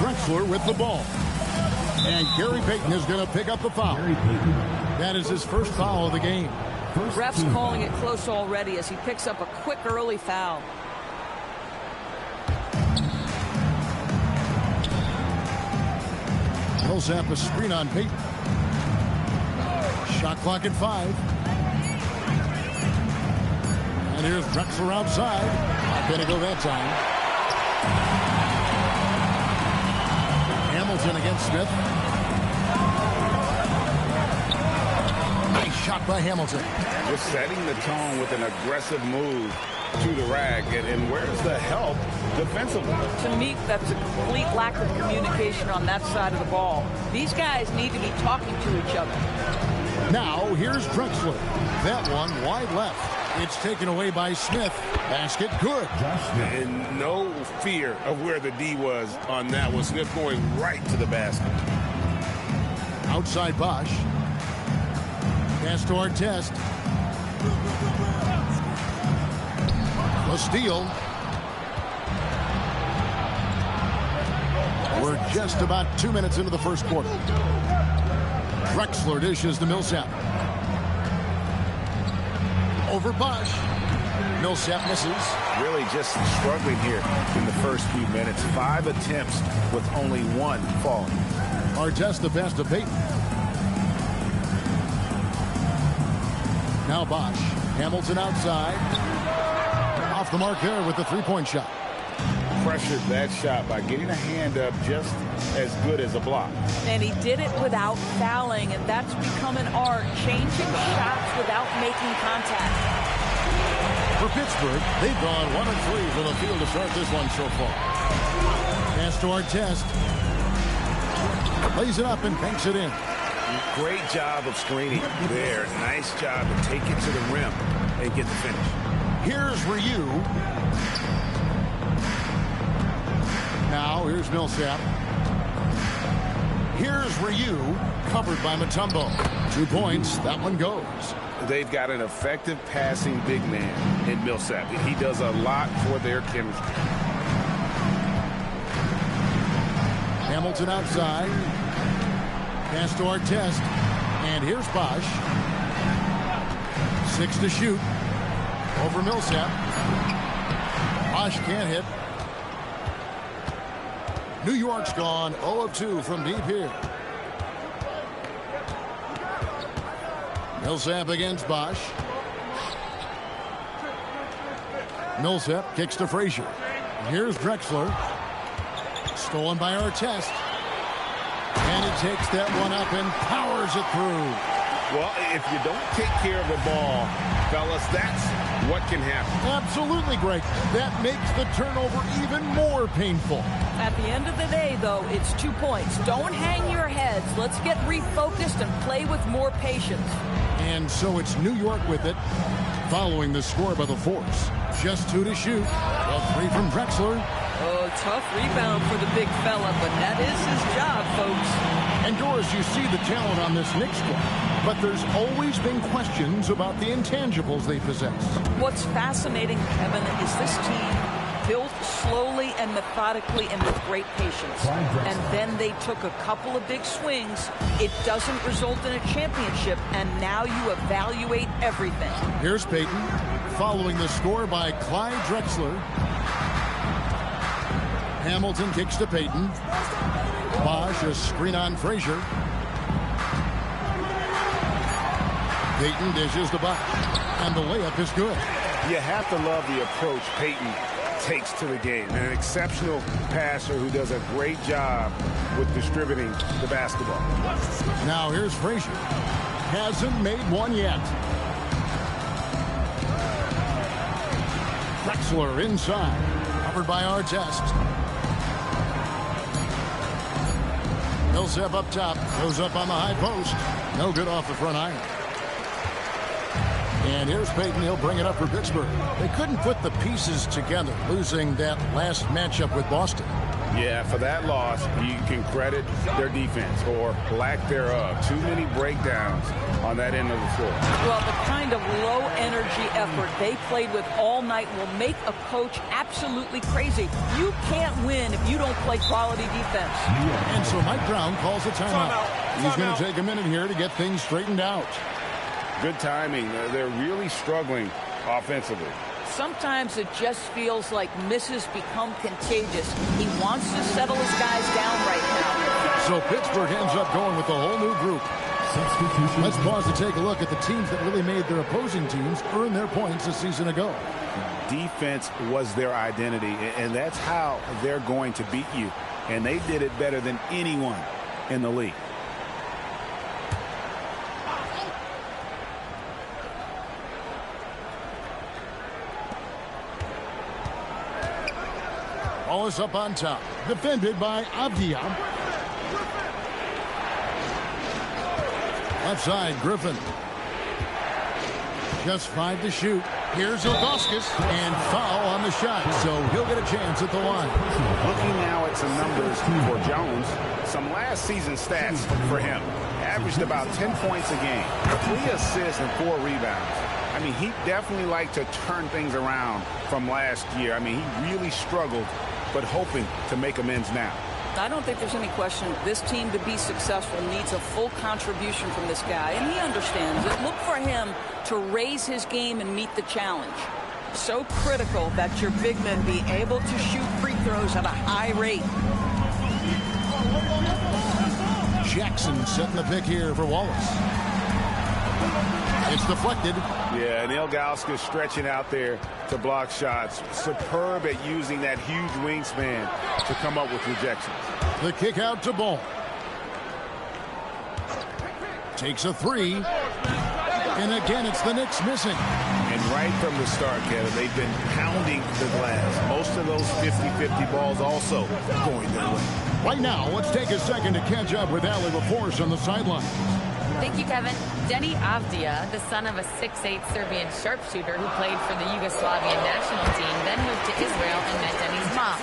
Drexler with the ball. And Gary Payton is going to pick up the foul. That is his first foul of the game. Ref's calling it close already as he picks up a quick early foul. Millsap a screen on Payton. Shot clock at 5. And here's Drexler outside. Not going to go that time. Hamilton against Smith. Nice shot by Hamilton. Just setting the tone with an aggressive move to the rack. And where's the help defensively? To me, that's a complete lack of communication on that side of the ball. These guys need to be talking to each other. Now, here's Drexler. That one wide left. It's taken away by Smith. Basket good. And no fear of where the D was on that one. Smith going right to the basket. Outside Bosch. Pass to Artest. A steal. We're just about 2 minutes into the first quarter. Drexler dishes to Millsap. Over Bosch. Millsap misses. Really just struggling here in the first few minutes. 5 attempts with only 1 falling. Artest the pass to Payton. Now Bosch. Hamilton outside. Off the mark there with the three-point shot. Pressured that shot by getting a hand up just as good as a block. And he did it without fouling, and that's become an art, changing shots without making contact. For Pittsburgh, they've gone 1 of 3 from the field to start this one so far. Pass to Artest. Lays it up and banks it in. Great job of screening there. Nice job to take it to the rim and get the finish. Here's Ryu. Now, here's Millsap. Here's Ryu, covered by Mutombo. 2 points, that one goes. They've got an effective passing big man in Millsap. He does a lot for their chemistry. Hamilton outside. Pass to Artest. And here's Bosch. 6 to shoot. Over Millsap. Bosch can't hit. New York's gone 0 of 2 from deep here. Millsap against Bosch. Millsap kicks to Frazier. Here's Drexler. Stolen by Artest. And he takes that one up and powers it through. Well, if you don't take care of the ball, fellas, that's what can happen. Absolutely, Greg. That makes the turnover even more painful. At the end of the day, though, it's 2 points. Don't hang your heads. Let's get refocused and play with more patience. And so it's New York with it, following the score by the Force. Just 2 to shoot. A 3 from Drexler. Oh, tough rebound for the big fella, but that is his job, folks. And Doris, you see the talent on this Knicks squad, but there's always been questions about the intangibles they possess. What's fascinating, Kevin, is this team built slowly and methodically and with great patience. And then they took a couple of big swings. It doesn't result in a championship, and now you evaluate everything. Here's Payton, following the score by Clyde Drexler. Hamilton kicks to Payton. Bosch, a screen on Frazier. Payton dishes the Bosch, and the layup is good. You have to love the approach Payton takes to the game. An exceptional passer who does a great job with distributing the basketball. Now here's Frazier. Hasn't made one yet. Drexler inside. Covered by Artest. Millsap up top. Goes up on the high post. No good off the front iron. And here's Payton. He'll bring it up for Pittsburgh. They couldn't put the pieces together, losing that last matchup with Boston. Yeah, for that loss, you can credit their defense or lack thereof. Too many breakdowns on that end of the floor. Well, the kind of low-energy effort they played with all night will make a coach absolutely crazy. You can't win if you don't play quality defense. And so Mike Brown calls a timeout. He's going to take a minute here to get things straightened out. Good timing. They're really struggling offensively. Sometimes it just feels like misses become contagious. He wants to settle his guys down right now. So Pittsburgh ends up going with a whole new group. Let's pause to take a look at the teams that really made their opposing teams earn their points a season ago. Defense was their identity, and that's how they're going to beat you. And they did it better than anyone in the league. Ball is up on top. Defended by Avdia. Left side, Griffin. Just 5 to shoot. Here's Ilgauskas, and foul on the shot, so he'll get a chance at the line. Looking now at some numbers for Jones, some last season stats for him. Averaged about 10 points a game, 3 assists and 4 rebounds. I mean, he definitely liked to turn things around from last year. I mean, he really struggled, but hoping to make amends now. I don't think there's any question this team, to be successful, needs a full contribution from this guy, and he understands it. Look for him to raise his game and meet the challenge. So critical that your big men be able to shoot free throws at a high rate. Jackson setting the pick here for Wallace. It's deflected. Yeah, and Ilgauskas stretching out there to block shots. Superb at using that huge wingspan to come up with rejections. The kick out to Ball. Takes a 3. And again, it's the Knicks missing. And right from the start, Kevin, they've been pounding the glass. Most of those 50-50 balls also going their way. Right now, let's take a second to catch up with Allie LaForce on the sideline. Thank you, Kevin. Denny Avdia, the son of a 6'8" Serbian sharpshooter who played for the Yugoslavian national team, then moved to Israel and met Denny's mom.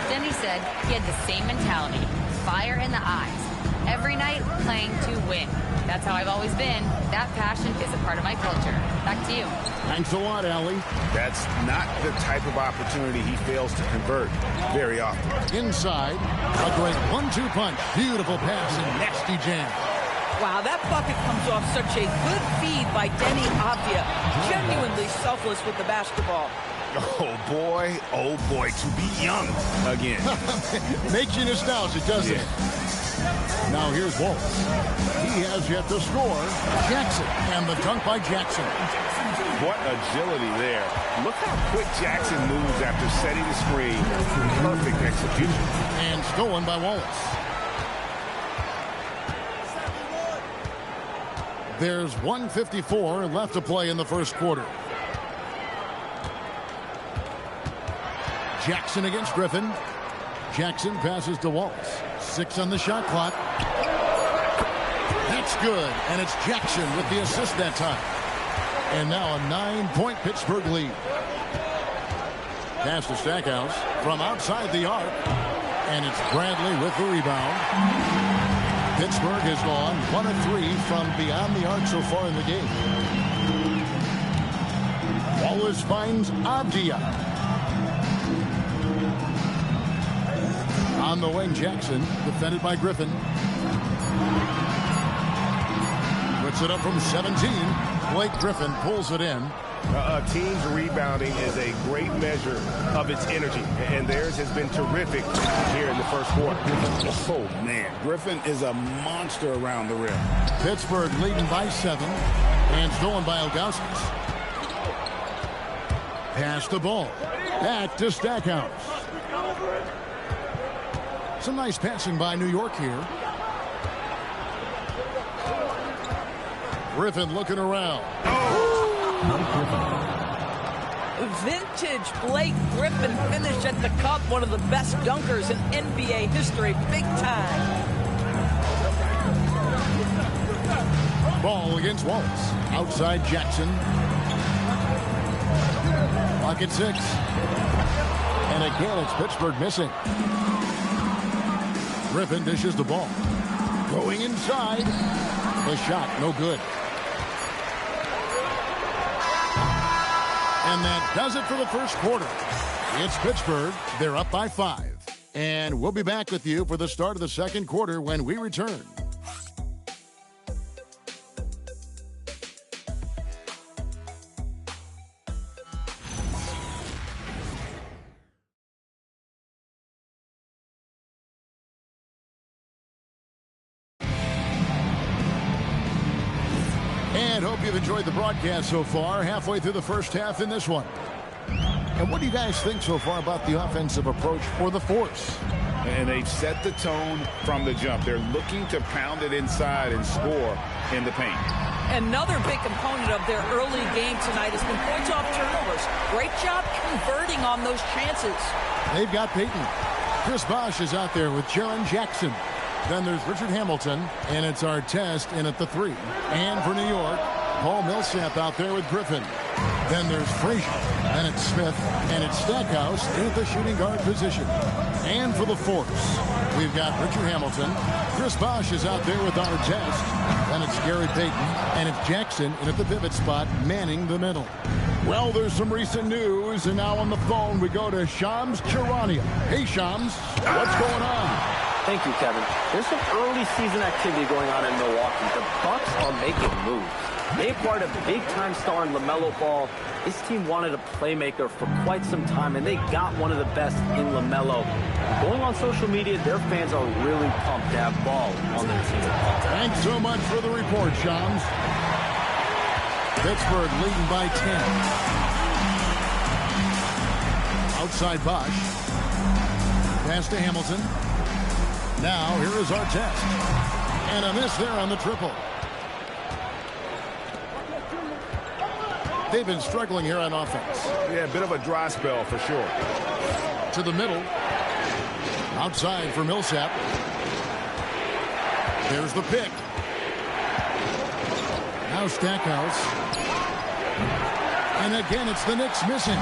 Denny said he had the same mentality, fire in the eyes. Every night, playing to win. That's how I've always been. That passion is a part of my culture. Back to you. Thanks a lot, Allie. That's not the type of opportunity he fails to convert very often. Inside, a great 1-2 punch. Beautiful pass and nasty jam. Wow, that bucket comes off such a good feed by Denny Avdia. Genuinely selfless with the basketball. Oh boy, to be young again. Makes you nostalgic, doesn't it? Now here's Wallace. He has yet to score. Jackson, and the dunk by Jackson. What agility there. Look how quick Jackson moves after setting the screen. Perfect execution. And stolen by Wallace. There's 1:54 left to play in the first quarter. Jackson against Griffin. Jackson passes to Wallace. 6 on the shot clock. That's good, and it's Jackson with the assist that time. And now a 9-point Pittsburgh lead. Pass to Stackhouse from outside the arc, and it's Bradley with the rebound. Pittsburgh has gone 1 of 3 from beyond the arc so far in the game. Wallace finds Avdia. On the wing, Jackson, defended by Griffin. Puts it up from 17. Blake Griffin pulls it in. A team's rebounding is a great measure of its energy, and theirs has been terrific here in the first quarter. Oh, man. Griffin is a monster around the rim. Pittsburgh leading by 7, and stolen by Ilgauskas. Pass the ball. Back to Stackhouse. Some nice passing by New York here. Griffin looking around. Vintage Blake Griffin finished at the cup. One of the best dunkers in NBA history. Big time. Ball against Wallace. Outside Jackson. Pocket 6. And again, it's Pittsburgh missing. Griffin dishes the ball. Going inside. The shot, no good. And that does it for the first quarter. It's Pittsburgh. They're up by 5. And we'll be back with you for the start of the second quarter when we return. And hope you've enjoyed the broadcast so far. Halfway through the first half in this one. And what do you guys think so far about the offensive approach for the Force? And they've set the tone from the jump. They're looking to pound it inside and score in the paint. Another big component of their early game tonight has been points off turnovers. Great job converting on those chances. They've got Peyton. Chris Bosh is out there with Jaren Jackson. Then there's Richard Hamilton, and it's Artest in at the 3. And for New York, Paul Millsap out there with Griffin. Then there's Frazier, and it's Smith, and it's Stackhouse in at the shooting guard position. And for the Force, we've got Richard Hamilton. Chris Bosh is out there with Artest. Then it's Gary Payton, and it's Jackson in at the pivot spot, manning the middle. Well, there's some recent news, and now on the phone we go to Shams Charania. Hey, Shams, what's going on? Thank you, Kevin. There's some early season activity going on in Milwaukee. The Bucks are making moves. They acquired a big-time star in LaMelo Ball. This team wanted a playmaker for quite some time, and they got one of the best in LaMelo. Going on social media, their fans are really pumped to have Ball on their team. Thanks so much for the report, Shams. Pittsburgh leading by 10. Outside Bosh. Pass to Hamilton. Now, here is Artest. And a miss there on the triple. They've been struggling here on offense. Yeah, a bit of a dry spell for sure. To the middle. Outside for Millsap. There's the pick. Now Stackhouse. And again, it's the Knicks missing.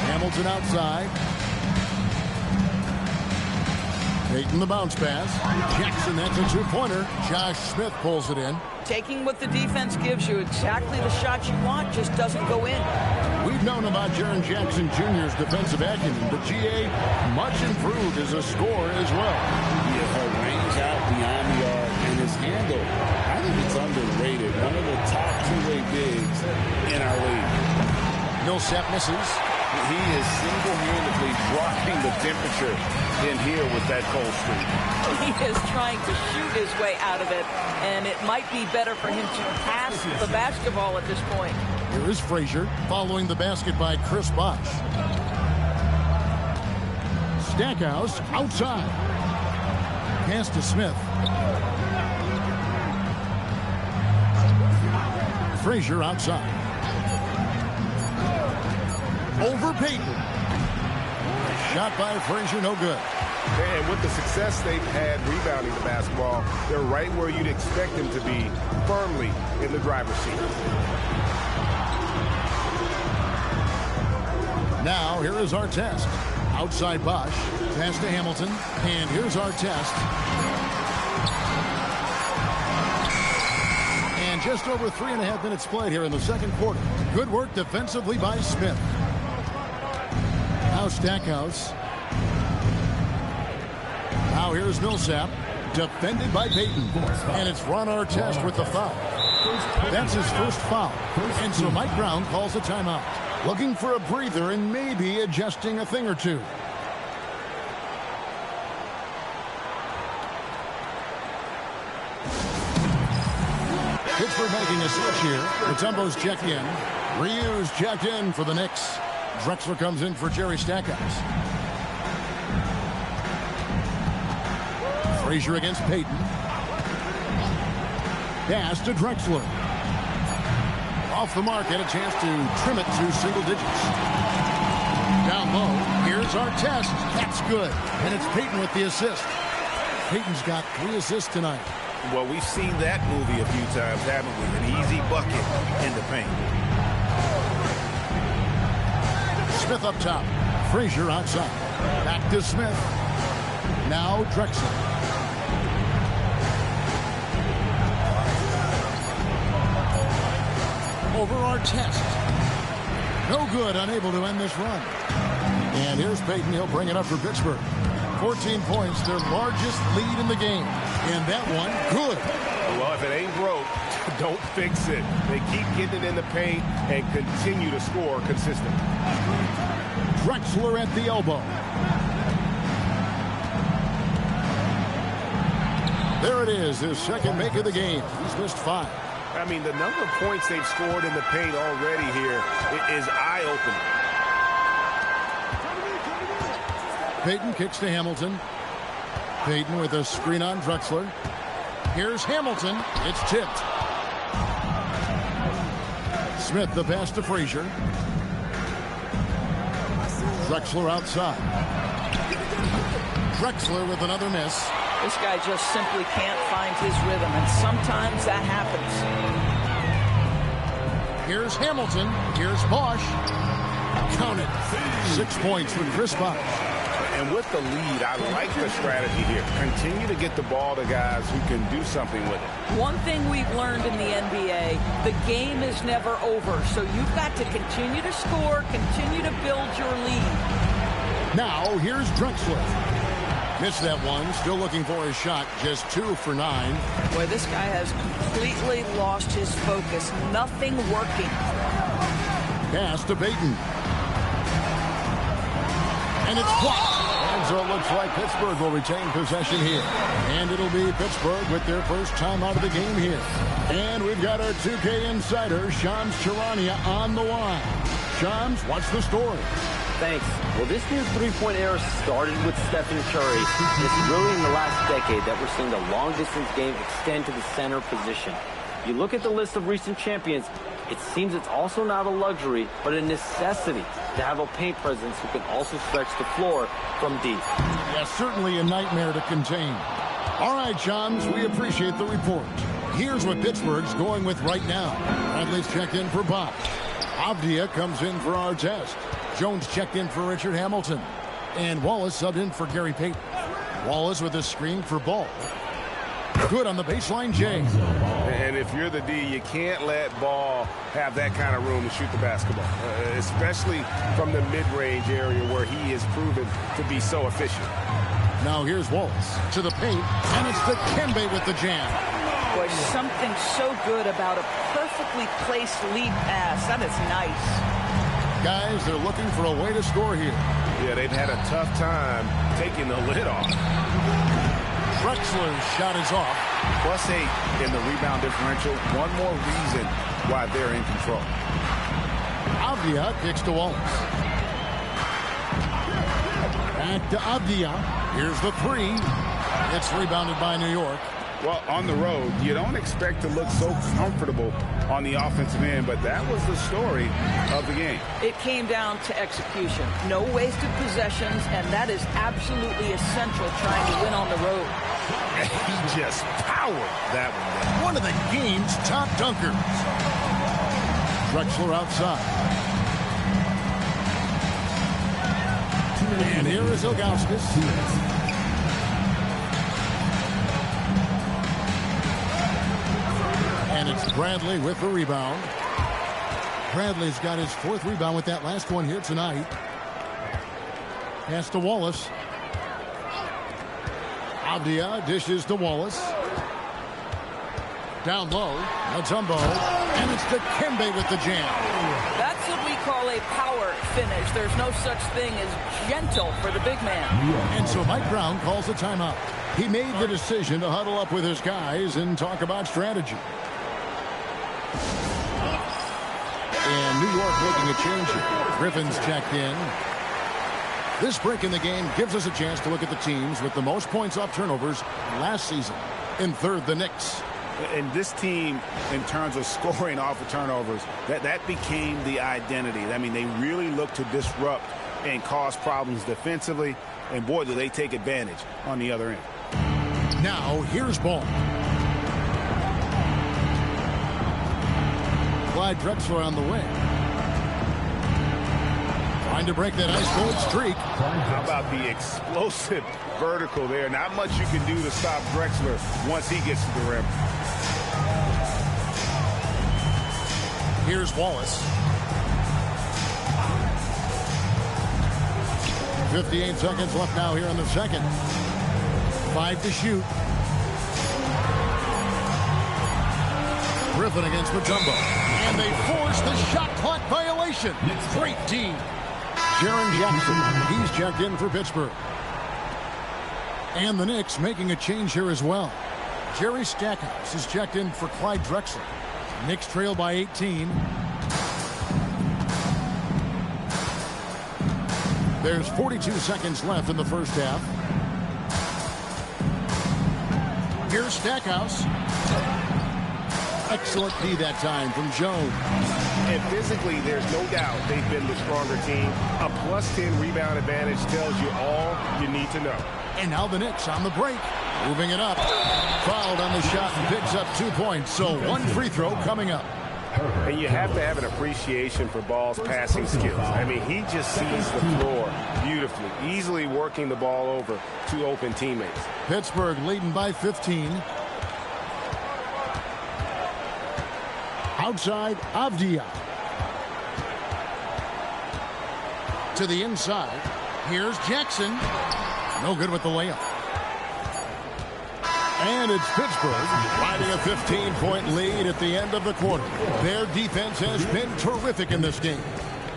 Hamilton outside. Taking the bounce pass. Jackson, that's a two-pointer. Josh Smith pulls it in. Taking what the defense gives you, exactly the shot you want, just doesn't go in. We've known about Jaren Jackson Jr.'s defensive acumen, but GA much improved as a scorer as well. Yeah, her range out beyond the arc and his handle, I think it's underrated. One of the top two-way bigs in our league. Millsap misses. He is single-handedly dropping the temperature in here with that cold streak. He is trying to shoot his way out of it, and it might be better for him to pass the basketball at this point. Here is Frazier following the basket by Chris Bosh. Stackhouse outside. Pass to Smith. Frazier outside. Over Payton. Shot by Frazier, no good. And with the success they've had rebounding the basketball, they're right where you'd expect them to be, firmly in the driver's seat. Now, here is our test. Outside Bosh. Pass to Hamilton. And here's our test. And just over 3.5 minutes played here in the second quarter. Good work defensively by Smith. Now Stackhouse. Now here's Millsap. Defended by Payton. And it's Ron Artest with the foul. That's his first foul. And so Mike Brown calls a timeout. Looking for a breather and maybe adjusting a thing or two. Pittsburgh making a switch here. Mutombo's checked in. Ryu's checked in for the Knicks. Drexler comes in for Jerry Stackhouse. Frazier against Payton. Pass to Drexler. Off the mark and a chance to trim it to single digits. Down low, here's our test. That's good. And it's Payton with the assist. Payton's got 3 assists tonight. Well, we've seen that movie a few times, haven't we? An easy bucket in the paint. Smith up top. Frazier outside. Back to Smith. Now Drexler. Over our test. No good, unable to end this run. And here's Payton. He'll bring it up for Pittsburgh. 14 points, their largest lead in the game. And that one, good. Well, if it ain't broke, don't fix it. They keep getting it in the paint and continue to score consistently. Drexler at the elbow. There it is, his second make of the game. He's missed 5. I mean, the number of points they've scored in the paint already here is eye-opening. Payton kicks to Hamilton. Payton with a screen on Drexler. Here's Hamilton. It's tipped. Smith the pass to Frazier. Drexler outside. Drexler with another miss. This guy just simply can't find his rhythm, and sometimes that happens. Here's Hamilton. Here's Bosh. Count it. 6 points for Chris Bosh. And with the lead, I like the strategy here. Continue to get the ball to guys who can do something with it. One thing we've learned in the NBA, the game is never over. So you've got to continue to score, continue to build your lead. Now, here's Drexler. Missed that one. Still looking for his shot. Just 2 for 9. Boy, this guy has completely lost his focus. Nothing working. Pass to Payton. And it's blocked. And so it looks like Pittsburgh will retain possession here. And it'll be Pittsburgh with their first time out of the game here. And we've got our 2K insider, Shams Charania, on the line. Shams, what's the story? Thanks. Well, this new three-point era started with Stephen Curry. It's really in the last decade that we're seeing the long-distance game extend to the center position. You look at the list of recent champions, it seems it's also not a luxury, but a necessity to have a paint presence who can also stretch the floor from deep. Yeah, certainly a nightmare to contain. All right, Shams, we appreciate the report. Here's what Pittsburgh's going with right now. Bradley's checked in for Bob. Avdia comes in for our test. Jones checked in for Richard Hamilton. And Wallace subbed in for Gary Payton. Wallace with a screen for Ball. Good on the baseline, Jay. And if you're the D, you can't let Ball have that kind of room to shoot the basketball, especially from the mid-range area where he is proven to be so efficient. Now here's Wallace to the paint, and it's the Kembe with the jam. Boy, something so good about a perfectly placed lead pass. That is nice. Guys, they're looking for a way to score here. Yeah, they've had a tough time taking the lid off. Drexler's shot is off. +8 in the rebound differential. One more reason why they're in control. Avdia kicks to Wallace. Back to Avdia. Here's the three. It's rebounded by New York. Well, on the road, you don't expect to look so comfortable on the offensive end, but that was the story of the game. It came down to execution. No wasted possessions, and that is absolutely essential trying to win on the road. He just powered that one down. One of the game's top dunkers. Drexler outside. And here is Ilgauskas. And it's Bradley with the rebound. Bradley's got his 4th rebound with that last one here tonight. Pass to Wallace. Avdia dishes to Wallace. Down low, Mutombo. And it's Dikembe with the jam. That's what we call a power finish. There's no such thing as gentle for the big man. And so Mike Brown calls a timeout. He made the decision to huddle up with his guys and talk about strategy. And New York making a change here. Griffin's checked in. This break in the game gives us a chance to look at the teams with the most points off turnovers last season. In third, the Knicks. And this team, in terms of scoring off of turnovers, that became the identity. I mean, they really look to disrupt and cause problems defensively. And boy, do they take advantage on the other end. Now, here's Ball. Clyde Drexler on the wing. Trying to break that ice cold streak. How about the explosive vertical there? Not much you can do to stop Drexler once he gets to the rim. Here's Wallace. 58 seconds left now here in the second. 5 to shoot. Griffin against Mutombo. And they force the shot clock violation. Great team. Jaren Jackson, he's checked in for Pittsburgh. And the Knicks making a change here as well. Jerry Stackhouse is checked in for Clyde Drexler. Knicks trail by 18. There's 42 seconds left in the first half. Here's Stackhouse. Excellent D that time from Jones. And physically, there's no doubt they've been the stronger team. A +10 rebound advantage tells you all you need to know. And now the Knicks on the break. Moving it up. Fouled on the shot and picks up 2 points. So one free throw coming up. And you have to have an appreciation for Ball's passing skills. I mean, he just sees the floor beautifully, easily working the ball over to open teammates. Pittsburgh leading by 15. Outside, Avdia. To the inside. Here's Jackson. No good with the layup. And it's Pittsburgh riding a 15-point lead at the end of the quarter. Their defense has been terrific in this game.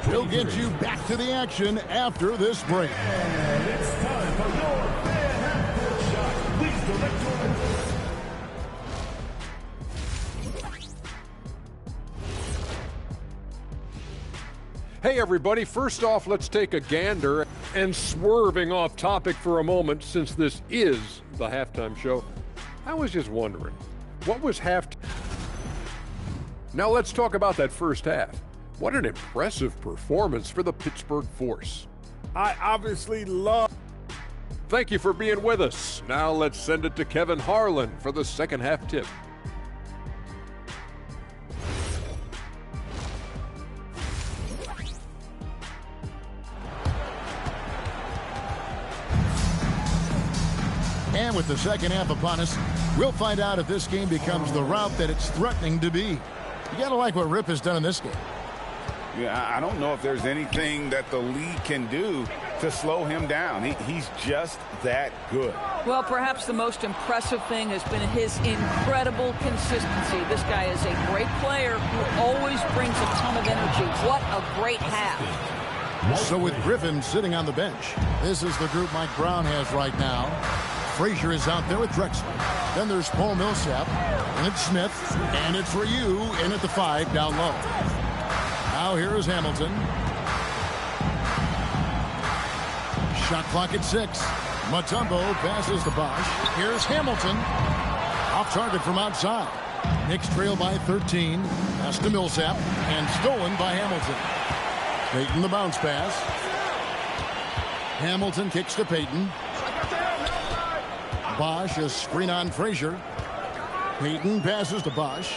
We'll get you back to the action after this break. And it's time for your fan half-court shot. Please direct your Hey everybody, first off, let's take a gander and swerving off topic for a moment since this is the halftime show. I was just wondering, what was halftime? Now let's talk about that first half. What an impressive performance for the Pittsburgh Force. I obviously love. Thank you for being with us. Now let's send it to Kevin Harlan for the second half tip. And with the second half upon us, we'll find out if this game becomes the route that it's threatening to be. You gotta like what Rip has done in this game. Yeah, I don't know if there's anything that the league can do to slow him down. He's just that good. Well, perhaps the most impressive thing has been his incredible consistency. This guy is a great player who always brings a ton of energy. What a great half. So with Griffin sitting on the bench, this is the group Mike Brown has right now. Frazier is out there with Drexler. Then there's Paul Millsap, and it's Smith, and it's Ryu in at the 5 down low. Now here is Hamilton. Shot clock at 6. Mutombo passes to Bosch. Here's Hamilton. Off target from outside. Knicks trail by 13. Pass to Millsap, and stolen by Hamilton. Payton the bounce pass. Hamilton kicks to Payton. Bosch, a screen on Frazier. Payton passes to Bosch.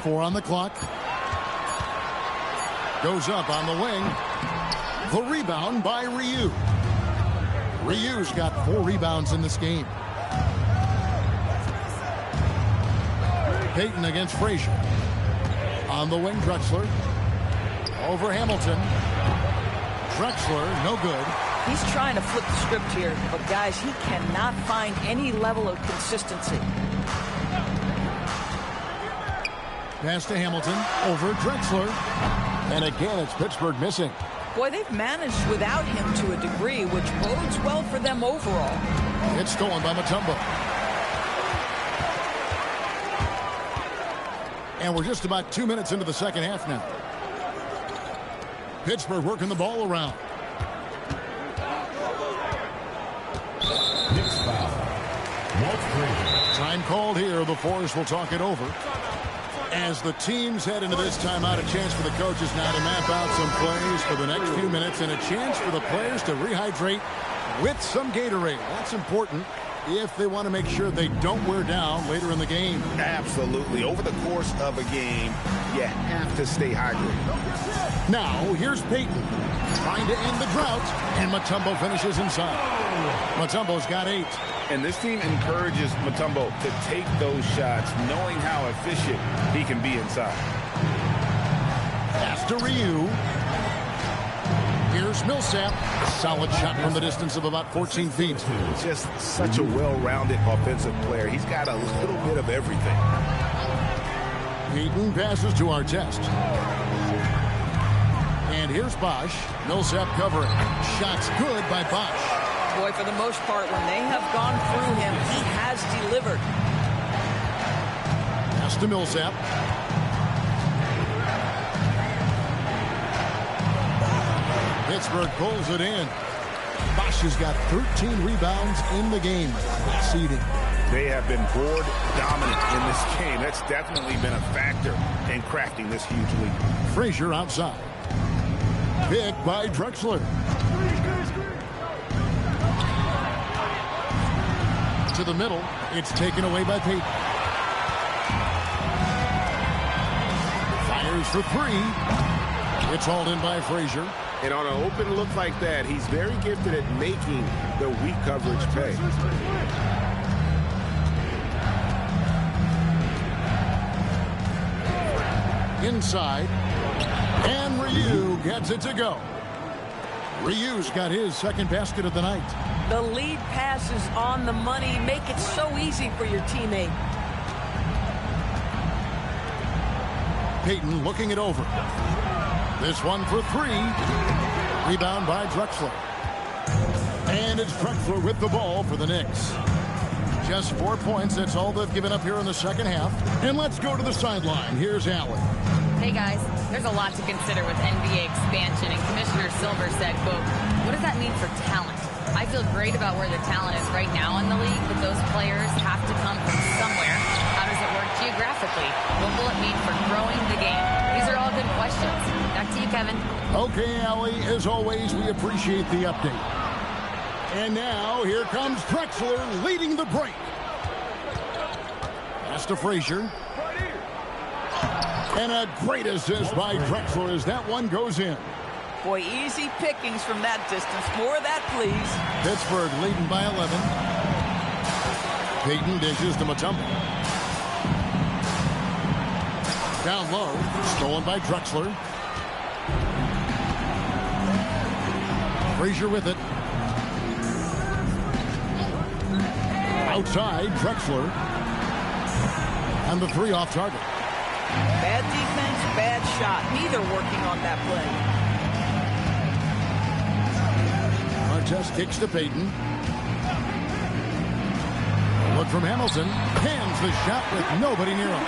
4 on the clock. Goes up on the wing. The rebound by Ryu. Ryu's got 4 rebounds in this game. Payton against Frazier. On the wing, Drexler. Over Hamilton. Drexler, no good. He's trying to flip the script here, but guys, he cannot find any level of consistency. Pass to Hamilton, over Drexler. And again, it's Pittsburgh missing. Boy, they've managed without him to a degree, which bodes well for them overall. It's stolen by Mutombo. And we're just about 2 minutes into the second half now. Pittsburgh working the ball around. Time called here. The Force will talk it over. As the teams head into this timeout, a chance for the coaches now to map out some plays for the next few minutes and a chance for the players to rehydrate with some Gatorade. That's important if they want to make sure they don't wear down later in the game. Absolutely. Over the course of a game, you have to stay hydrated. Now, here's Payton trying to end the drought, and Mutombo finishes inside. Mutombo's got 8. And this team encourages Mutombo to take those shots, knowing how efficient he can be inside. Pass to Ryu. Here's Millsap. A solid shot from the distance of about 14 feet. Just such a well-rounded offensive player. He's got a little bit of everything. Payton passes to Artest. And here's Bosch. Millsap covering. Shots good by Bosch. Boy, for the most part, when they have gone through him, he has delivered. Pass to Millsap. Pittsburgh pulls it in. Bosch has got 13 rebounds in the game. Exceeding. They have been board dominant in this game. That's definitely been a factor in crafting this huge lead. Frazier outside. Picked by Drexler. To the middle. It's taken away by Payton. Fires for 3. It's hauled in by Frazier. And on an open look like that, he's very gifted at making the weak coverage pay. Inside. And Ryu gets it to go. Ryu's got his second basket of the night. The lead pass is on the money. Make it so easy for your teammate. Payton looking it over. This one for 3. Rebound by Drexler. And it's Drexler with the ball for the Knicks. Just 4 points. That's all they've given up here in the second half. And let's go to the sideline. Here's Allen. Hey, guys, there's a lot to consider with NBA expansion, and Commissioner Silver said, quote, what does that mean for talent? I feel great about where the talent is right now in the league, but those players have to come from somewhere. How does it work geographically? What will it mean for growing the game? These are all good questions. Back to you, Kevin. Okay, Allie, as always, we appreciate the update. And now, here comes Drexler leading the break. Pass to Frazier. And a great assist by Drexler as that one goes in. Boy, easy pickings from that distance. More of that, please. Pittsburgh leading by 11. Payton dishes to Mutombo. Down low. Stolen by Drexler. Frazier with it. Outside, Drexler. And the 3 off target. Bad defense, bad shot. Neither working on that play. Artest kicks to Payton. Look from Hamilton. Hands the shot with nobody near him.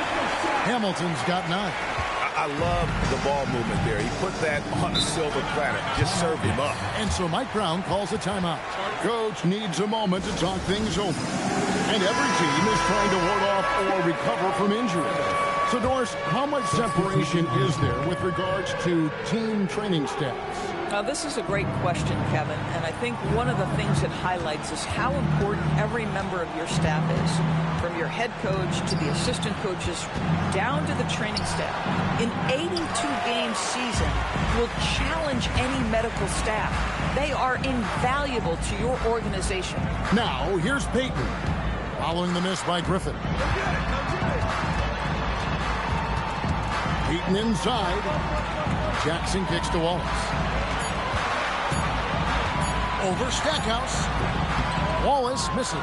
Hamilton's got 9. I love the ball movement there. He put that on a silver platter. Just served him up. And so Mike Brown calls a timeout. Coach needs a moment to talk things over. And every team is trying to ward off or recover from injury. So, Doris, how much separation is there with regards to team training staffs? Now, this is a great question, Kevin, and I think one of the things it highlights is how important every member of your staff is, from your head coach to the assistant coaches down to the training staff. An 82-game season will challenge any medical staff. They are invaluable to your organization. Now, here's Payton, following the miss by Griffin. Payton inside. Jackson kicks to Wallace. Over Stackhouse. Wallace misses.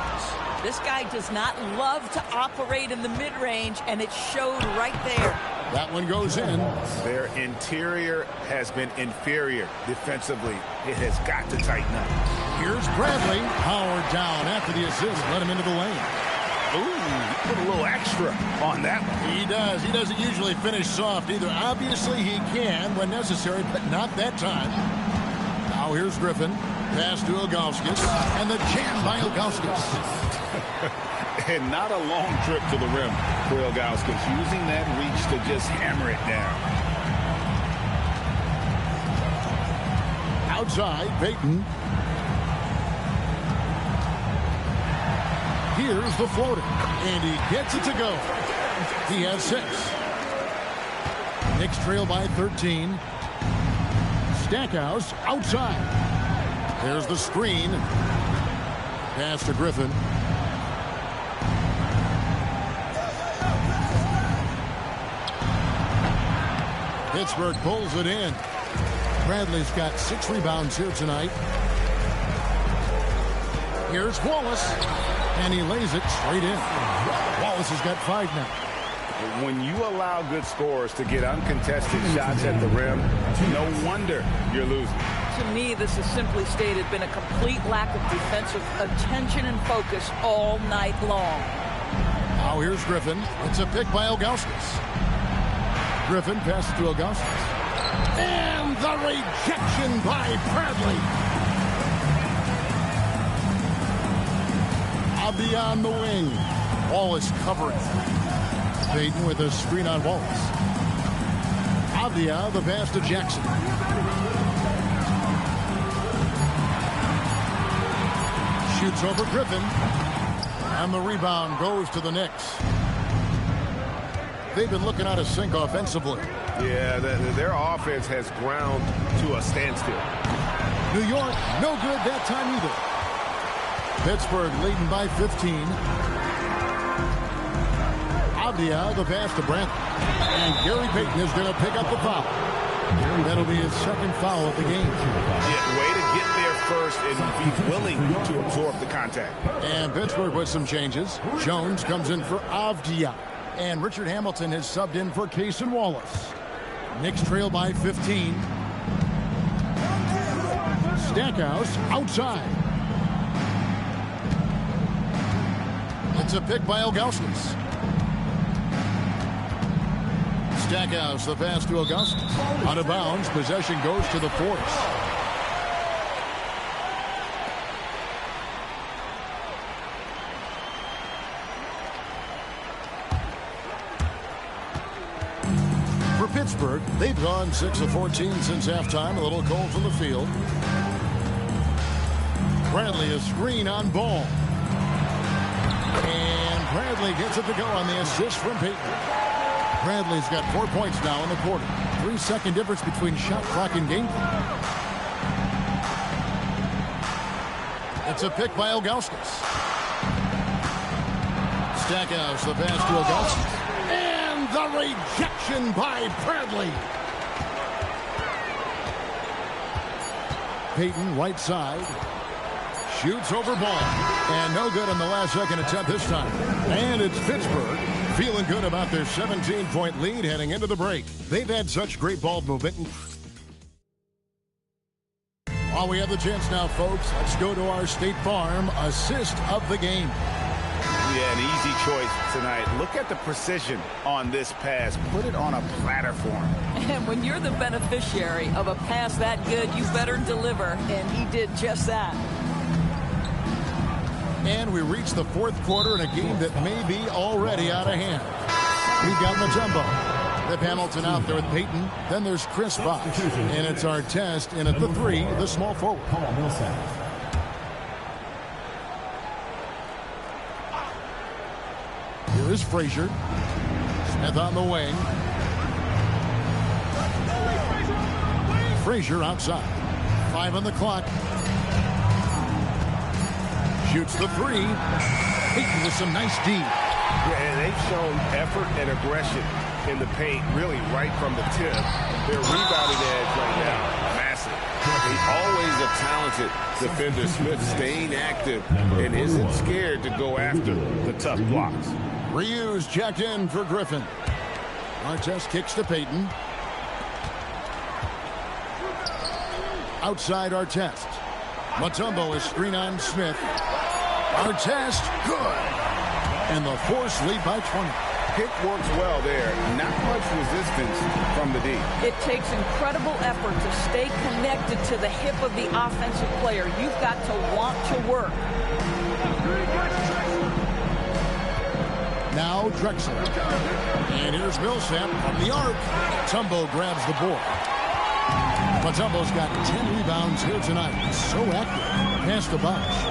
This guy does not love to operate in the mid-range, and it showed right there. That one goes in. Their interior has been inferior defensively. It has got to tighten up. Here's Bradley. Powered down after the assist. Let him into the lane. Ooh, he put a little extra on that one. He does. He doesn't usually finish soft either. Obviously, he can when necessary, but not that time. Now here's Griffin. Pass to Ilgauskas, and the jam by Ilgauskas. And not a long trip to the rim for Ilgauskas, using that reach to just hammer it down. Outside, Payton. Here's the floater, and he gets it to go. He has 6. Knicks trail by 13. Stackhouse outside. There's the screen. Pass to Griffin. Pittsburgh pulls it in. Bradley's got 6 rebounds here tonight. Here's Wallace. And he lays it straight in. Wallace has got 5 now. When you allow good scorers to get uncontested shots at the rim, no wonder you're losing. To me, this has simply stated been a complete lack of defensive attention and focus all night long. Now here's Griffin. It's a pick by Ilgauskas. Griffin passes to Ilgauskas. And the rejection by Bradley. Beyond the wing. Wallace covering. Payton with a screen on Wallace. Avdia, the pass to Jackson. Shoots over Griffin. And the rebound goes to the Knicks. They've been looking out of sync offensively. Yeah, their offense has ground to a standstill. New York, no good that time either. Pittsburgh leading by 15. Avdia, the pass to Brandt. And Gary Payton is going to pick up the foul. That'll be his 2nd foul of the game. Yeah, way to get there first and be willing to absorb the contact. And Pittsburgh with some changes. Jones comes in for Avdia. And Richard Hamilton has subbed in for Cason Wallace. Knicks trail by 15. Stackhouse outside. It's a pick by Ilgauskas. Stackhouse, the pass to Ilgauskas. Out of bounds, possession goes to the Force. For Pittsburgh, they've gone 6 of 14 since halftime. A little cold from the field. Bradley, a screen on Ball. And Bradley gets it to go on the assist from Payton. Bradley's got 4 points now in the quarter. 3-second difference between shot clock and game clock. It's a pick by Ilgauskas. Stackhouse, the pass to Ilgauskas. And the rejection by Bradley. Payton, right side. Shoots over Ball. And no good on the last second attempt this time. And it's Pittsburgh Feeling good about their 17-point lead heading into the break. They've had such great ball movement. While we have the chance now, folks, let's go to our State Farm assist of the game. Yeah, an easy choice tonight. Look at the precision on this pass. Put it on a platter for him. And when you're the beneficiary of a pass that good, you better deliver, and he did just that. And we reach the fourth quarter in a game that may be already out of hand. We've got Mutombo. Nip Hamilton out there with Peyton. Then there's Chris Bosh. And it's our test in at the 3, the small forward. Here is Frazier. Smith on the wing. Frazier outside. 5 on the clock. Shoots the 3. Peyton with some nice D. Yeah, and they've shown effort and aggression in the paint, really right from the tip. Their rebounding edge right now, massive. He's always a talented defender. Smith staying active and isn't scared to go after the tough blocks. Ryu's checked in for Griffin. Artest kicks to Peyton. Outside Artest. Mutombo is screen on Smith. Artest, good. And the Force lead by 20. Pick works well there. Not much resistance from the D. It takes incredible effort to stay connected to the hip of the offensive player. You've got to want to work. Now Drexler. And here's Millsap from the arc. Mutombo grabs the board. Mutombo's got 10 rebounds here tonight. So active. Pass to Bosh.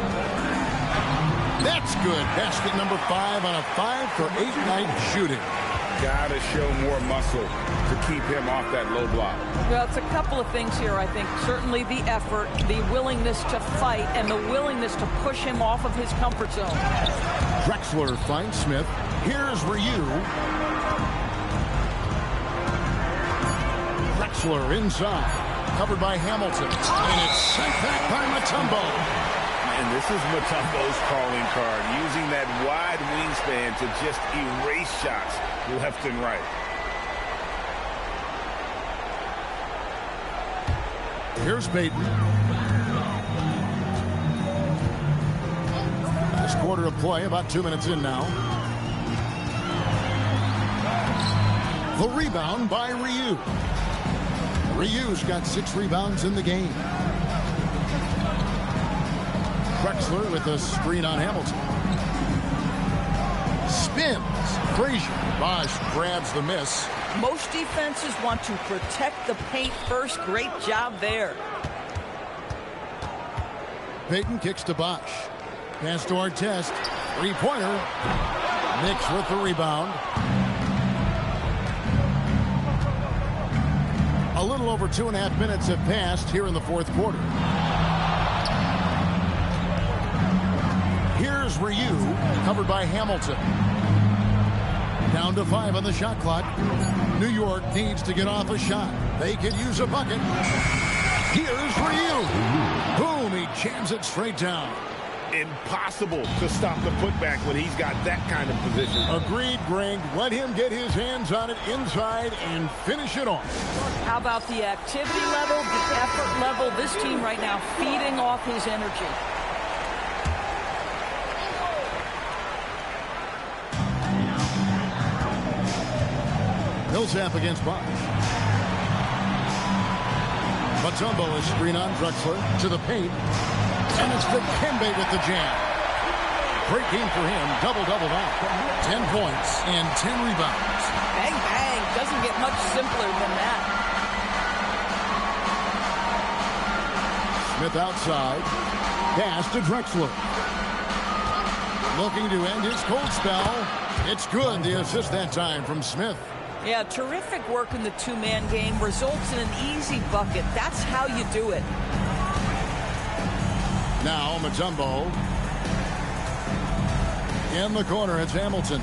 That's good. Basket number 5 on a 5-for-8 night shooting. Gotta show more muscle to keep him off that low block. Well, it's a couple of things here, I think. Certainly the effort, the willingness to fight, and the willingness to push him off of his comfort zone. Drexler finds Smith. Here's Ryu. Drexler inside. Covered by Hamilton. And it's sent back by Mutombo. And this is Mutombo's calling card, using that wide wingspan to just erase shots left and right. Here's Peyton. This quarter of play, about 2 minutes in now. The rebound by Ryu. Ryu's got 6 rebounds in the game. Drexler with a screen on Hamilton. Spins. Frazier. Bosh grabs the miss. Most defenses want to protect the paint first. Great job there. Peyton kicks to Bosh. Pass to Artest. 3-pointer. Knicks with the rebound. A little over 2.5 minutes have passed here in the fourth quarter. Here's Ryu, covered by Hamilton. Down to 5 on the shot clock. New York needs to get off a shot. They could use a bucket. Here's Ryu. Boom, he jams it straight down. Impossible to stop the putback when he's got that kind of position. Agreed, Greg. Let him get his hands on it inside and finish it off. How about the activity level, the effort level? This team right now feeding off his energy. Millsap against Bosh. Mutombo is screen on Drexler to the paint. And it's Dikembe with the jam. Great game for him. Double-double out. 10 points and 10 rebounds. Bang, bang. Doesn't get much simpler than that. Smith outside. Pass to Drexler. Looking to end his cold spell. It's good. The assist that time from Smith. Yeah, terrific work in the two-man game. Results in an easy bucket. That's how you do it. Now Mutombo. In the corner, it's Hamilton.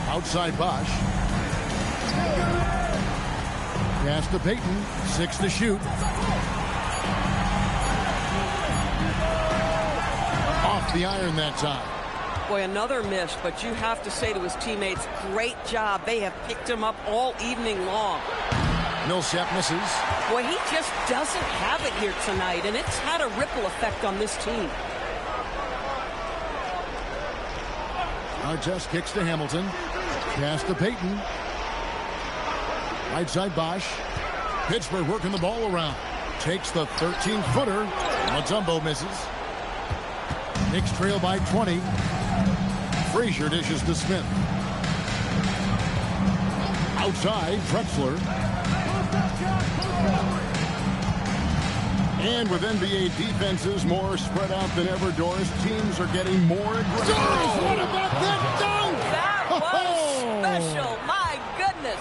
Outside Bosh. Pass to Peyton. 6 to shoot. Off the iron that time. Boy, another miss, but you have to say to his teammates, great job. They have picked him up all evening long. Millsap misses. Boy, he just doesn't have it here tonight, and it's had a ripple effect on this team. Artest kicks to Hamilton. Pass to Payton. Right side Bosch. Pittsburgh working the ball around. Takes the 13-footer. Mutombo misses. Knicks trail by 20. Frazier dishes to Smith. Outside, Drexler. And with NBA defenses more spread out than ever, Doris, teams are getting more aggressive. Doris, what about that dunk? That was special. My goodness.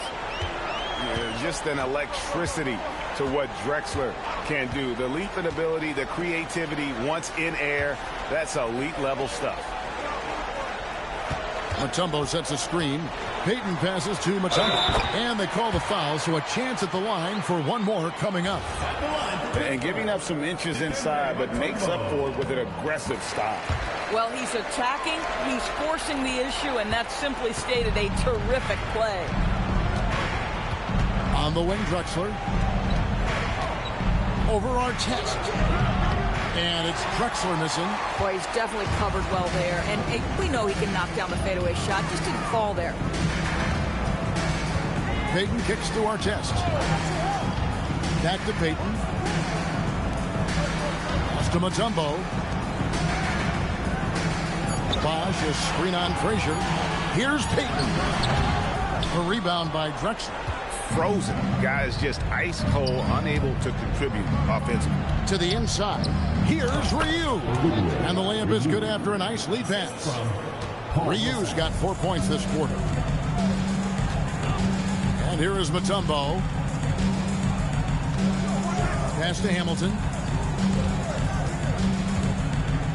Yeah, just an electricity to what Drexler can do. The leaping ability, the creativity once in air, that's elite level stuff. Mutombo sets a screen. Payton passes to Mutombo. And they call the foul, so a chance at the line for one more coming up. And giving up some inches inside, but makes up for it with an aggressive style. Well, he's attacking, he's forcing the issue, and that's simply stated a terrific play. On the wing, Drexler. Over Artest. And it's Drexler missing. Boy, he's definitely covered well there. And we know he can knock down the fadeaway shot. Just didn't fall there. Payton kicks to Artest. Back to Payton. Pass to Mutombo. Bosch is screen on Frazier. Here's Payton. A rebound by Drexler. Frozen. Guys just ice cold, unable to contribute offensively. To the inside. Here's Ryu. And the layup is good after a nice lead pass. Ryu's got 4 points this quarter. And here is Mutombo. Pass to Hamilton.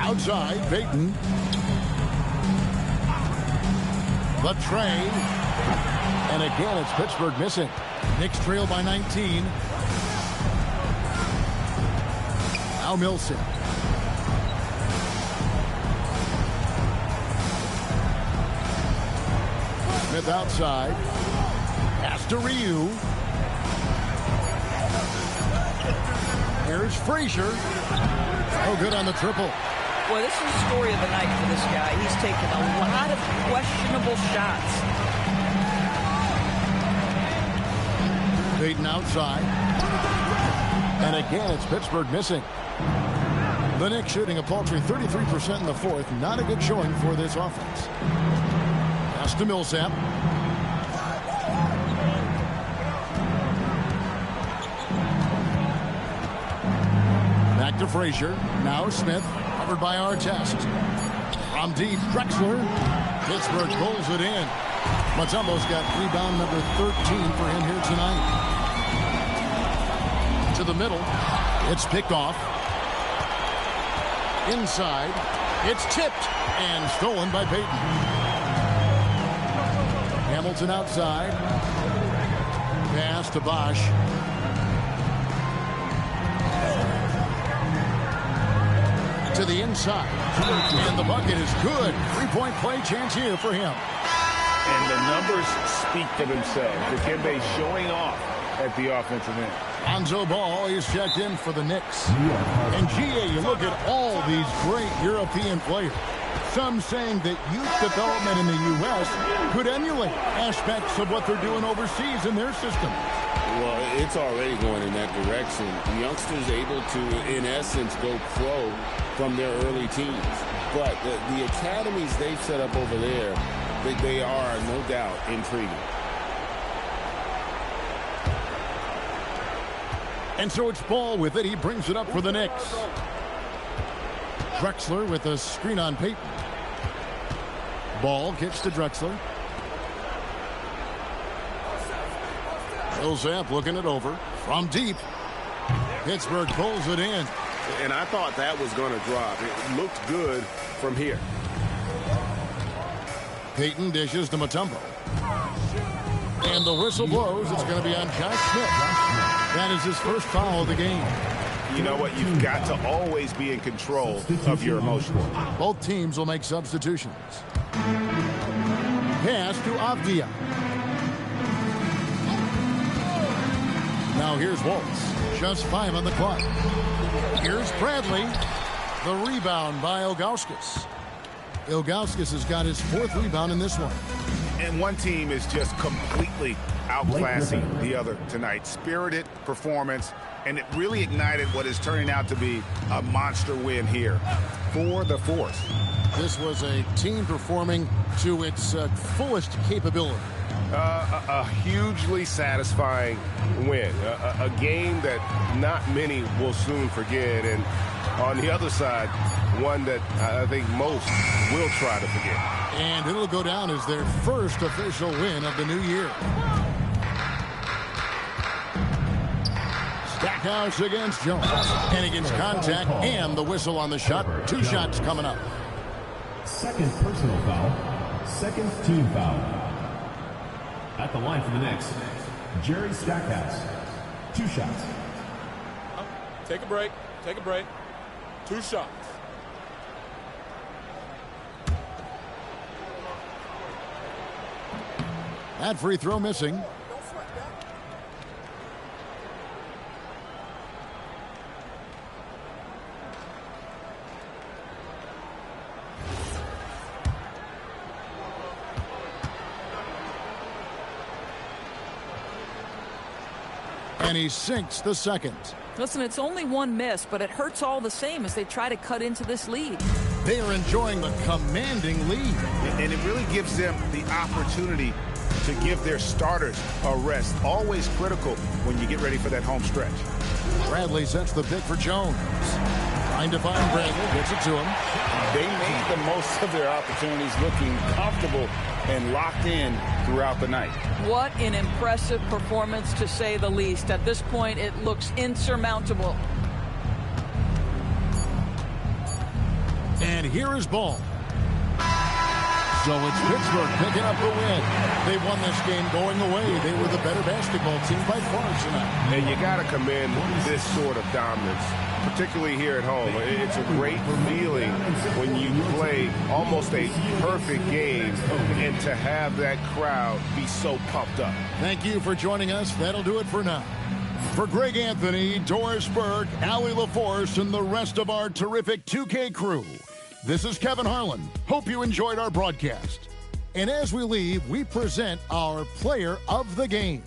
Outside, Payton. The tray. And again, it's Pittsburgh missing. Knicks trail by 19. Now Millsap. Smith outside. Pass to Ryu. Here's Frazier. Oh, good on the triple. Boy, this is the story of the night for this guy. He's taken a lot of questionable shots. Payton outside. And again, it's Pittsburgh missing. The Knicks shooting a paltry 33% in the fourth. Not a good showing for this offense. Pass to Millsap. Back to Frazier. Now Smith. Covered by Artest. From deep, Drexler. Pittsburgh pulls it in. Mutombo's got rebound number 13 for him here tonight. To the middle. It's picked off. Inside. It's tipped and stolen by Payton. Hamilton outside. Pass to Bosch. To the inside. And the bucket is good. Three-point play chance here for him. And the numbers speak for themselves. Dikembe showing off at the offensive end. Lonzo Ball is checked in for the Knicks. And GA, you look at all these great European players. Some saying that youth development in the U.S. could emulate aspects of what they're doing overseas in their system. Well, it's already going in that direction. Youngsters able to, in essence, go pro from their early teens. But the academies they've set up over there, they are, no doubt, intriguing. And so it's Ball with it. He brings it up for the Knicks. Drexler with a screen on Payton. Ball gets to Drexler. Millsap looking it over. From deep. Pittsburgh pulls it in. And I thought that was going to drop. It looked good from here. Payton dishes to Mutombo. And the whistle blows. It's going to be on Josh Smith. That is his first foul of the game. you know what? You've got to always be in control of your emotions. Both teams will make substitutions. Pass to Avdia. Now here's Waltz. Just 5 on the clock. Here's Bradley. The rebound by Ilgauskas. Ilgauskas has got his 4th rebound in this one. And one team is just completely outclassing the other tonight. Spirited performance, and it really ignited what is turning out to be a monster win here for the Force. This was a team performing to its fullest capability. A hugely satisfying win. A game that not many will soon forget. And on the other side, one that I think most will try to forget. And it'll go down as their first official win of the new year. Stackhouse against Jones. And against contact and the whistle on the shot. 2 shots coming up. Second personal foul. Second team foul. At the line for the Knicks, Jerry Stackhouse. 2 shots. Take a break. Take a break. 2 shots. That free throw missing. And he sinks the second. Listen, it's only 1 miss, but it hurts all the same as they try to cut into this lead. They are enjoying the commanding lead. And it really gives them the opportunity to give their starters a rest. Always critical when you get ready for that home stretch. Bradley sets the pick for Jones. Trying to find Bradley, gets it to him. They made the most of their opportunities, looking comfortable and locked in throughout the night. What an impressive performance, to say the least. At this point, it looks insurmountable. And here is Ball. So it's Pittsburgh picking up the win. They won this game going away. They were the better basketball team by far tonight. And you got to commend this sort of dominance, particularly here at home. It's a great feeling when you play almost a perfect game and to have that crowd be so pumped up. Thank you for joining us. That'll do it for now. For Greg Anthony, Doris Burke, Allie LaForce, and the rest of our terrific 2K crew, this is Kevin Harlan. Hope you enjoyed our broadcast. And as we leave, we present our player of the game.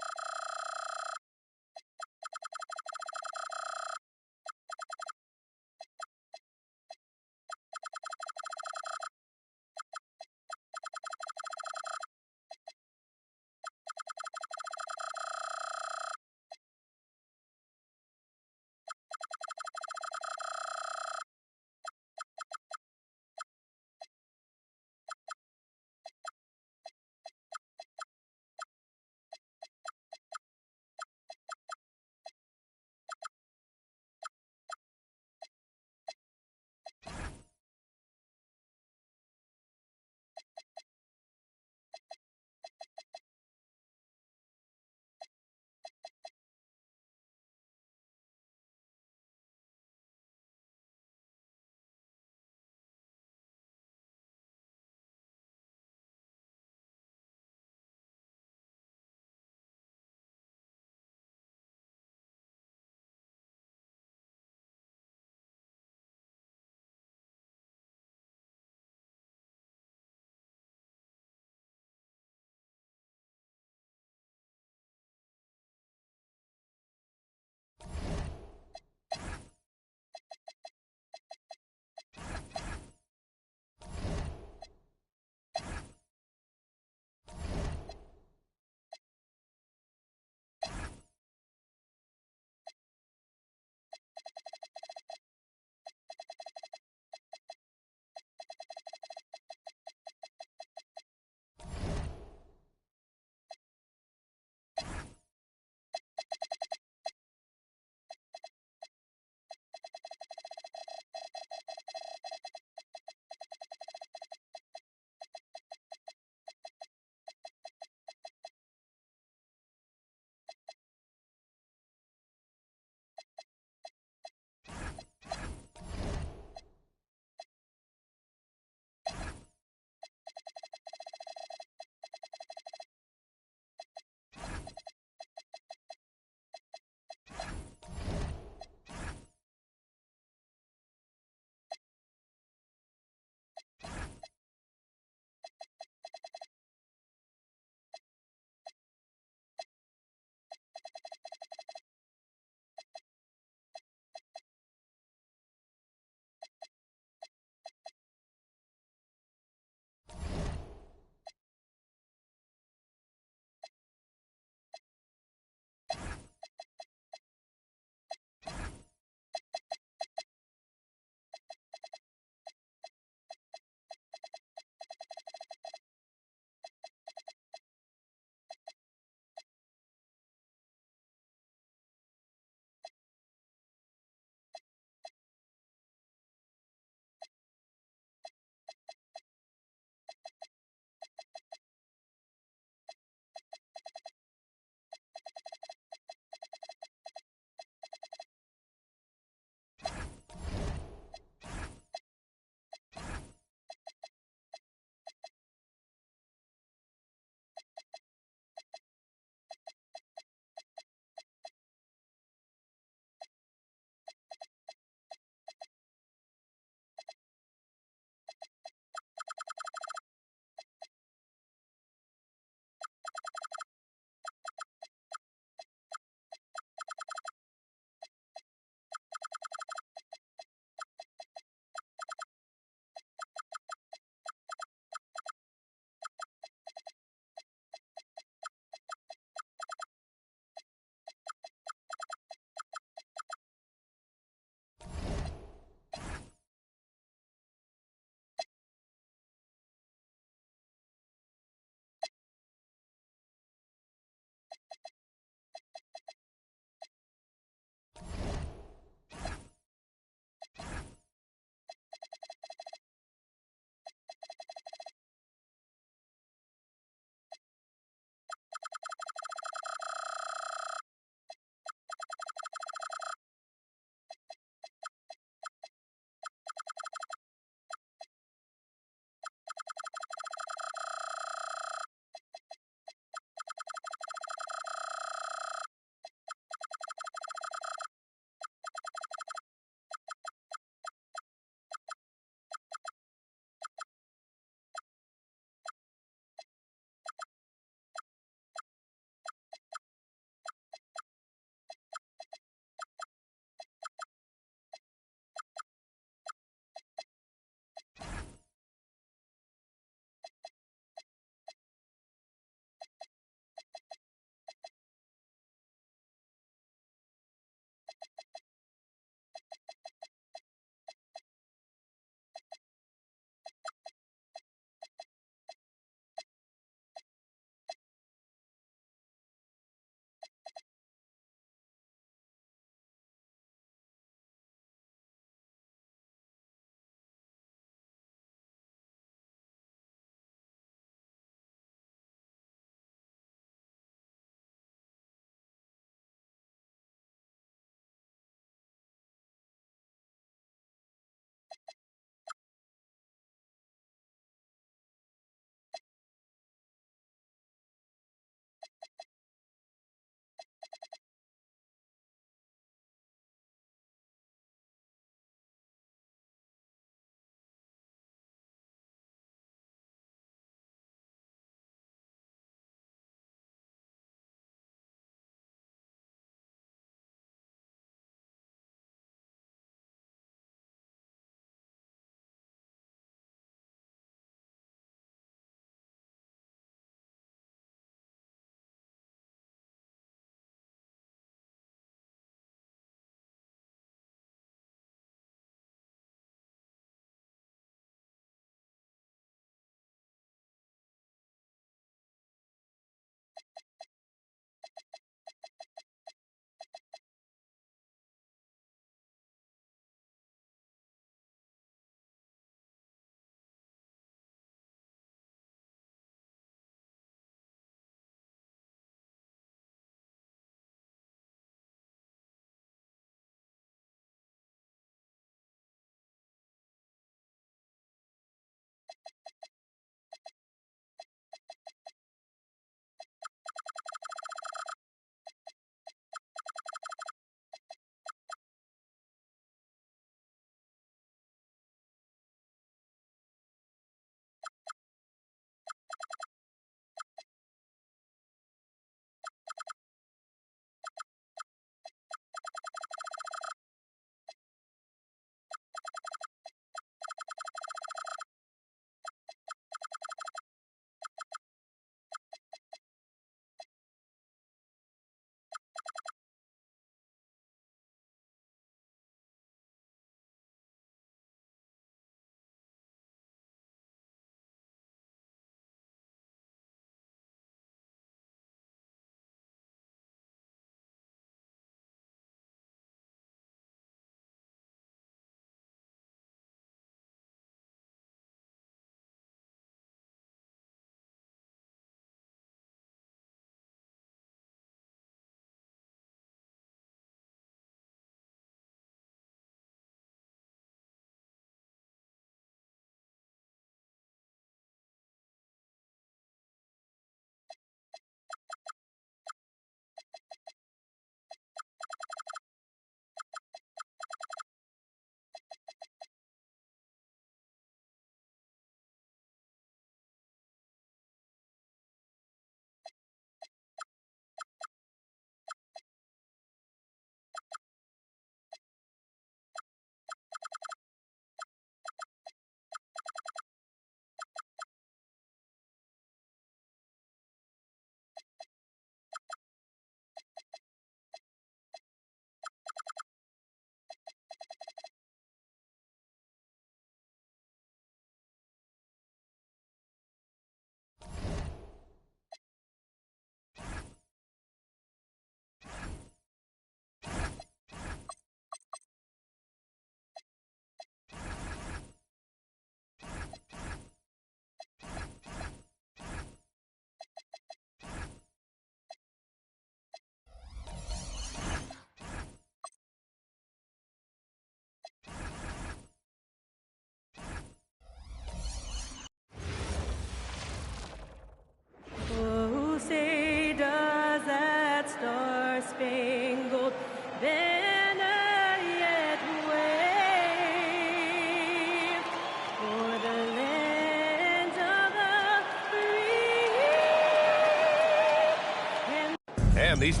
And these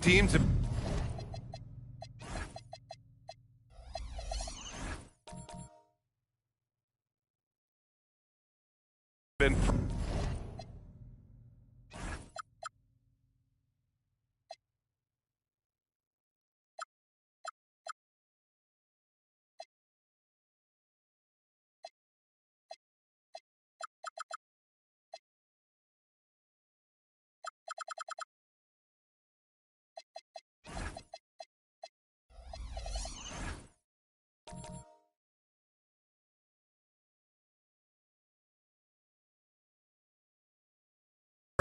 teams have been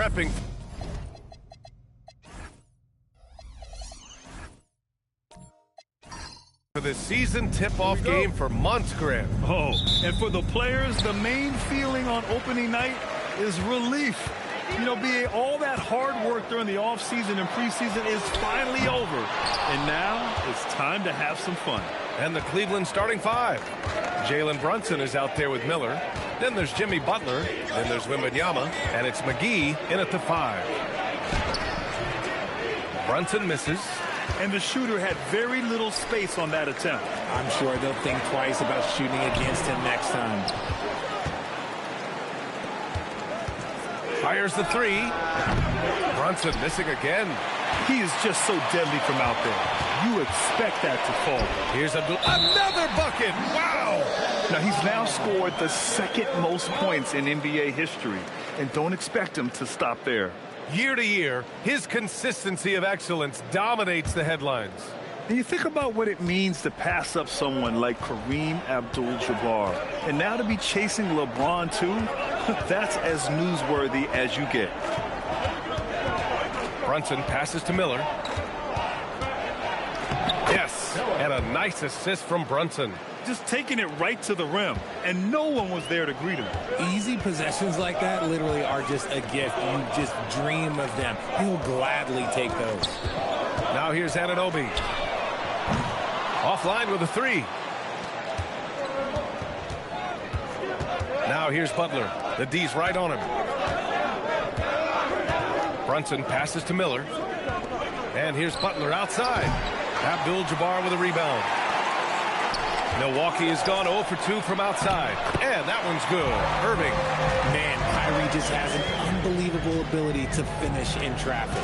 prepping for the season tip-off game for months, Grant. Oh, and for the players, the main feeling on opening night is relief. You know, all that hard work during the offseason and preseason is finally over. And now it's time to have some fun. And the Cleveland starting five. Jalen Brunson is out there with Miller. Then there's Jimmy Butler. Then there's Wembanyama. And it's McGee in at the 5. Brunson misses. And the shooter had very little space on that attempt. I'm sure they'll think twice about shooting against him next time. Fires the 3. Brunson missing again. He is just so deadly from out there. You expect that to fall. Here's another bucket. Wow! Now, he's now scored the second most points in NBA history. And don't expect him to stop there. Year to year, his consistency of excellence dominates the headlines. And you think about what it means to pass up someone like Kareem Abdul-Jabbar. And now to be chasing LeBron, too, that's as newsworthy as you get. Brunson passes to Miller. Yes, and a nice assist from Brunson. Just taking it right to the rim, and no one was there to greet him. Easy possessions like that literally are just a gift. You just dream of them. He'll gladly take those. Now here's Anunoby. Offline with a 3. Now here's Butler. The D's right on him. Brunson passes to Miller. And here's Butler outside. Abdul-Jabbar with a rebound. Milwaukee has gone 0 for 2 from outside. And that one's good. Irving. Man, Kyrie just has an unbelievable ability to finish in traffic.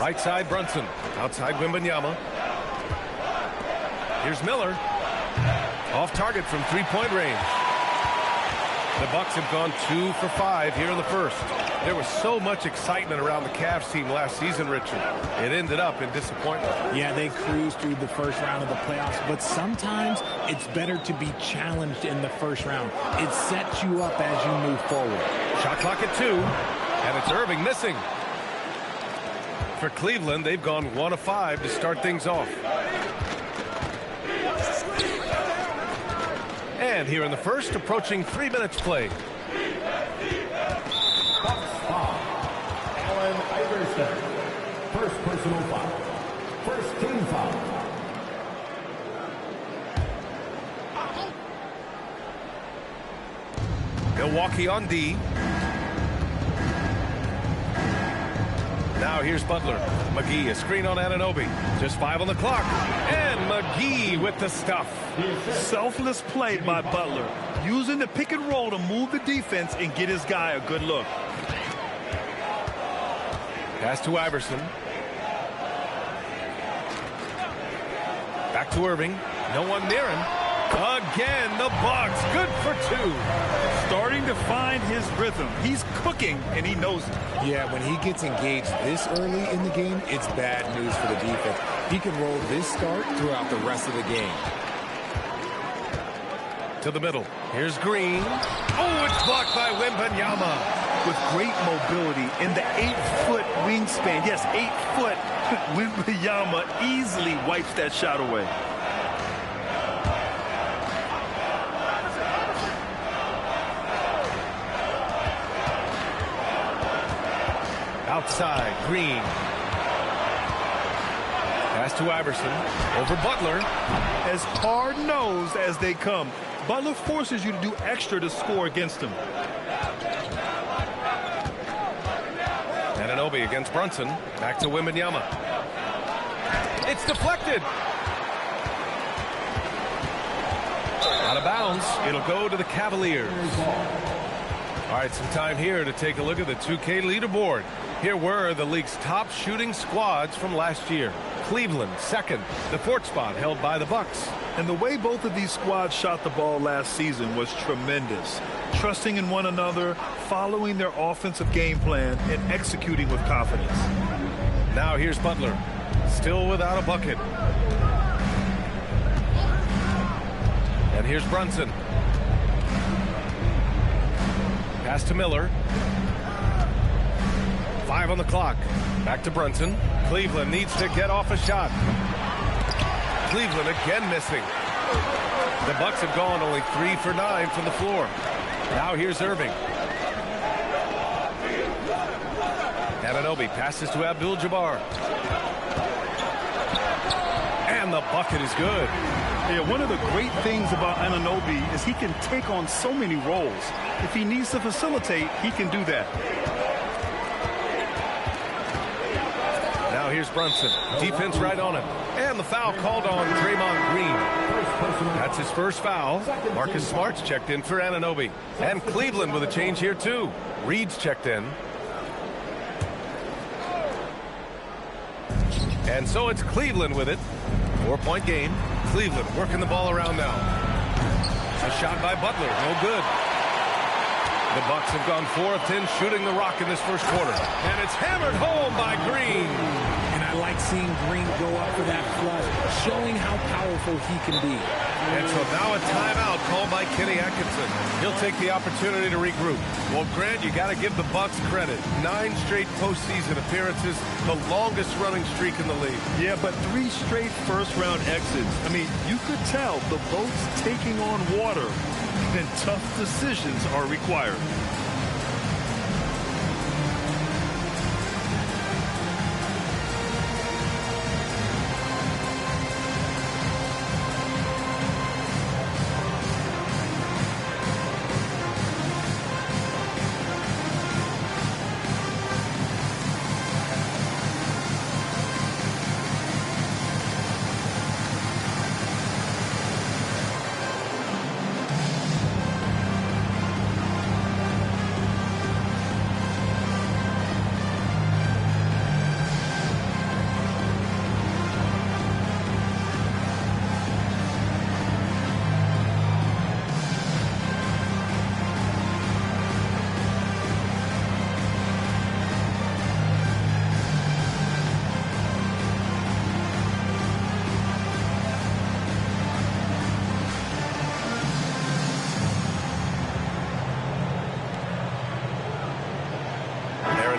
Right side, Brunson. Outside, Wembanyama. Here's Miller. Off target from three-point range. The Bucks have gone 2 for 5 here in the first. There was so much excitement around the Cavs team last season, Richard. It ended up in disappointment. Yeah, they cruised through the first round of the playoffs, but sometimes it's better to be challenged in the first round. It sets you up as you move forward. Shot clock at 2, and it's Irving missing. For Cleveland, they've gone 1 of 5 to start things off. And here in the first, approaching 3 minutes played. Allen Iverson. First personal foul. First team foul. Milwaukee on D. Now here's Butler. McGee, a screen on Anunoby. Just 5 on the clock. And McGee with the stuff. Selfless play by Butler. Using the pick and roll to move the defense and get his guy a good look. Pass to Iverson. Back to Irving. No one near him. Again, the Bucks. Good for 2. Starting to find his rhythm. He's cooking, and he knows it. Yeah, when he gets engaged this early in the game, it's bad news for the defense. He can roll this start throughout the rest of the game. To the middle. Here's Green. Oh, it's blocked by Wembanyama. With great mobility in the 8-foot wingspan. Yes, 8 foot. Wembanyama easily wipes that shot away. Outside, Green. Pass to Iverson. Over Butler. As hard-nosed as they come, Butler forces you to do extra to score against him. Anunoby against Brunson. Back to Wembanyama. It's deflected. Out of bounds. It'll go to the Cavaliers. All right, some time here to take a look at the 2K leaderboard. Here were the league's top shooting squads from last year. Cleveland, second. The fourth spot held by the Bucks. And the way both of these squads shot the ball last season was tremendous. Trusting in one another, following their offensive game plan, and executing with confidence. Now here's Butler. Still without a bucket. And here's Brunson. Pass to Miller. 5 on the clock. Back to Brunson. Cleveland needs to get off a shot. Cleveland again missing. The Bucks have gone only 3 for 9 from the floor. Now here's Irving. Anunoby passes to Abdul-Jabbar. And the bucket is good. Yeah, one of the great things about Anunoby is he can take on so many roles. If he needs to facilitate, he can do that. Now here's Brunson. Defense right on him. And the foul called on Draymond Green. That's his first foul. Marcus Smart's checked in for Anunoby. And Cleveland with a change here too. Reed's checked in. And so it's Cleveland with it. 4-point game. Cleveland working the ball around now. A shot by Butler. No good. The Bucks have gone 4 of 10 shooting the rock in this first quarter. And it's hammered home by Green. And I like seeing Green go up for that flush, showing how powerful he can be. And so now a timeout called by Kenny Atkinson. He'll take the opportunity to regroup. Well, Grant, you got to give the Bucks credit. 9 straight postseason appearances, the longest running streak in the league. Yeah, but 3 straight first-round exits. I mean, you could tell the boat's taking on water, and tough decisions are required.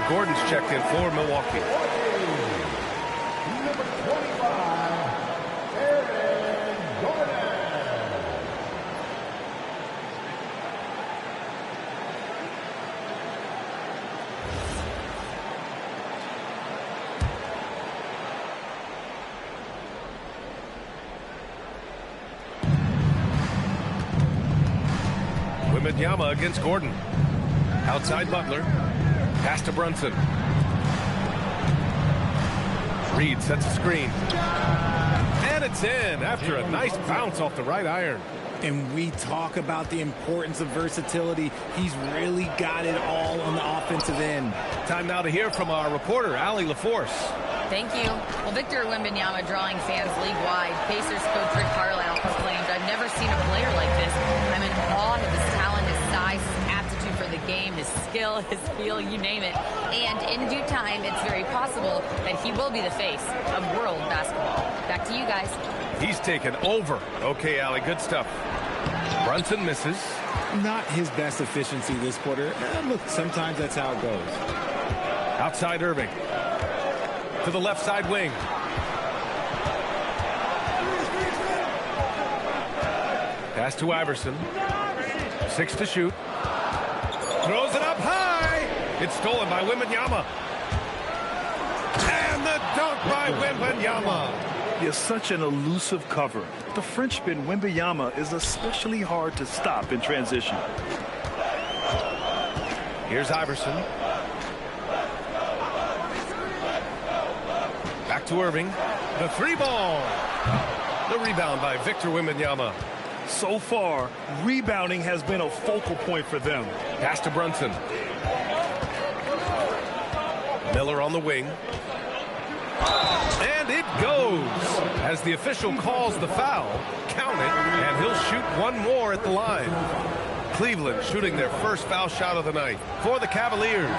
Gordon's checked in for Milwaukee. Number 25, Aaron Gordon. Wembanyama against Gordon. Outside Butler. Pass to Brunson. Reed sets a screen. And it's in after a nice bounce off the right iron. And we talk about the importance of versatility. He's really got it all on the offensive end. Time now to hear from our reporter, Allie LaForce. Thank you. Well, Victor Wembanyama drawing fans league-wide. Pacers coach Rick Carlisle proclaimed, "I've never seen a player like this. I'm in awe of his talent, his size, his aptitude for the game, his skill, his feel, you name it. And in due time, it's very possible that he will be the face of world basketball." Back to you guys. He's taken over. Okay, Allie, good stuff. Brunson misses. Not his best efficiency this quarter. Look, sometimes that's how it goes. Outside Irving. To the left side wing. Pass to Iverson. 6 to shoot. Throws it up high. It's stolen by Wembanyama. And the dunk by Wembanyama. He is such an elusive cover. The Frenchman Wembanyama is especially hard to stop in transition. Here's Iverson. to Irving. The three ball. The rebound by Victor Wembanyama. So far, rebounding has been a focal point for them. Pass to Brunson. Miller on the wing. And it goes. As the official calls the foul, count it, and he'll shoot one more at the line. Cleveland shooting their first foul shot of the night for the Cavaliers.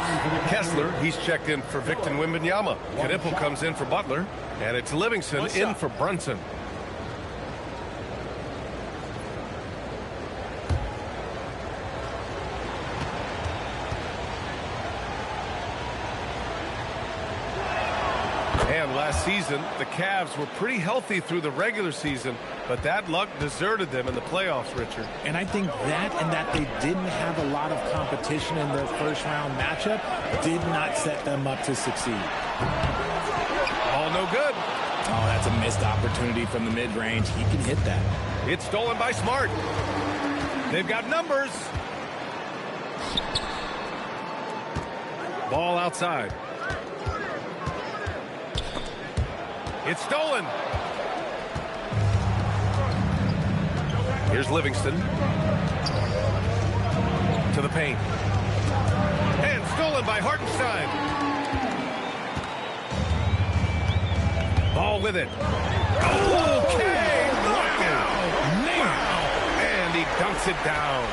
Kessler, he's checked in for Victor Wembanyama. Knipple comes in for Butler, and it's Livingston in for Brunson. And last season, the Cavs were pretty healthy through the regular season, but that luck deserted them in the playoffs, Richard. And I think that and that they didn't have a lot of competition in their first round matchup did not set them up to succeed. All no good. Oh, that's a missed opportunity from the mid-range. He can hit that. It's stolen by Smart. They've got numbers. Ball outside. It's stolen. Here's Livingston. To the paint. And stolen by Hartenstein. Ball with it. Okay. And he dunks it down.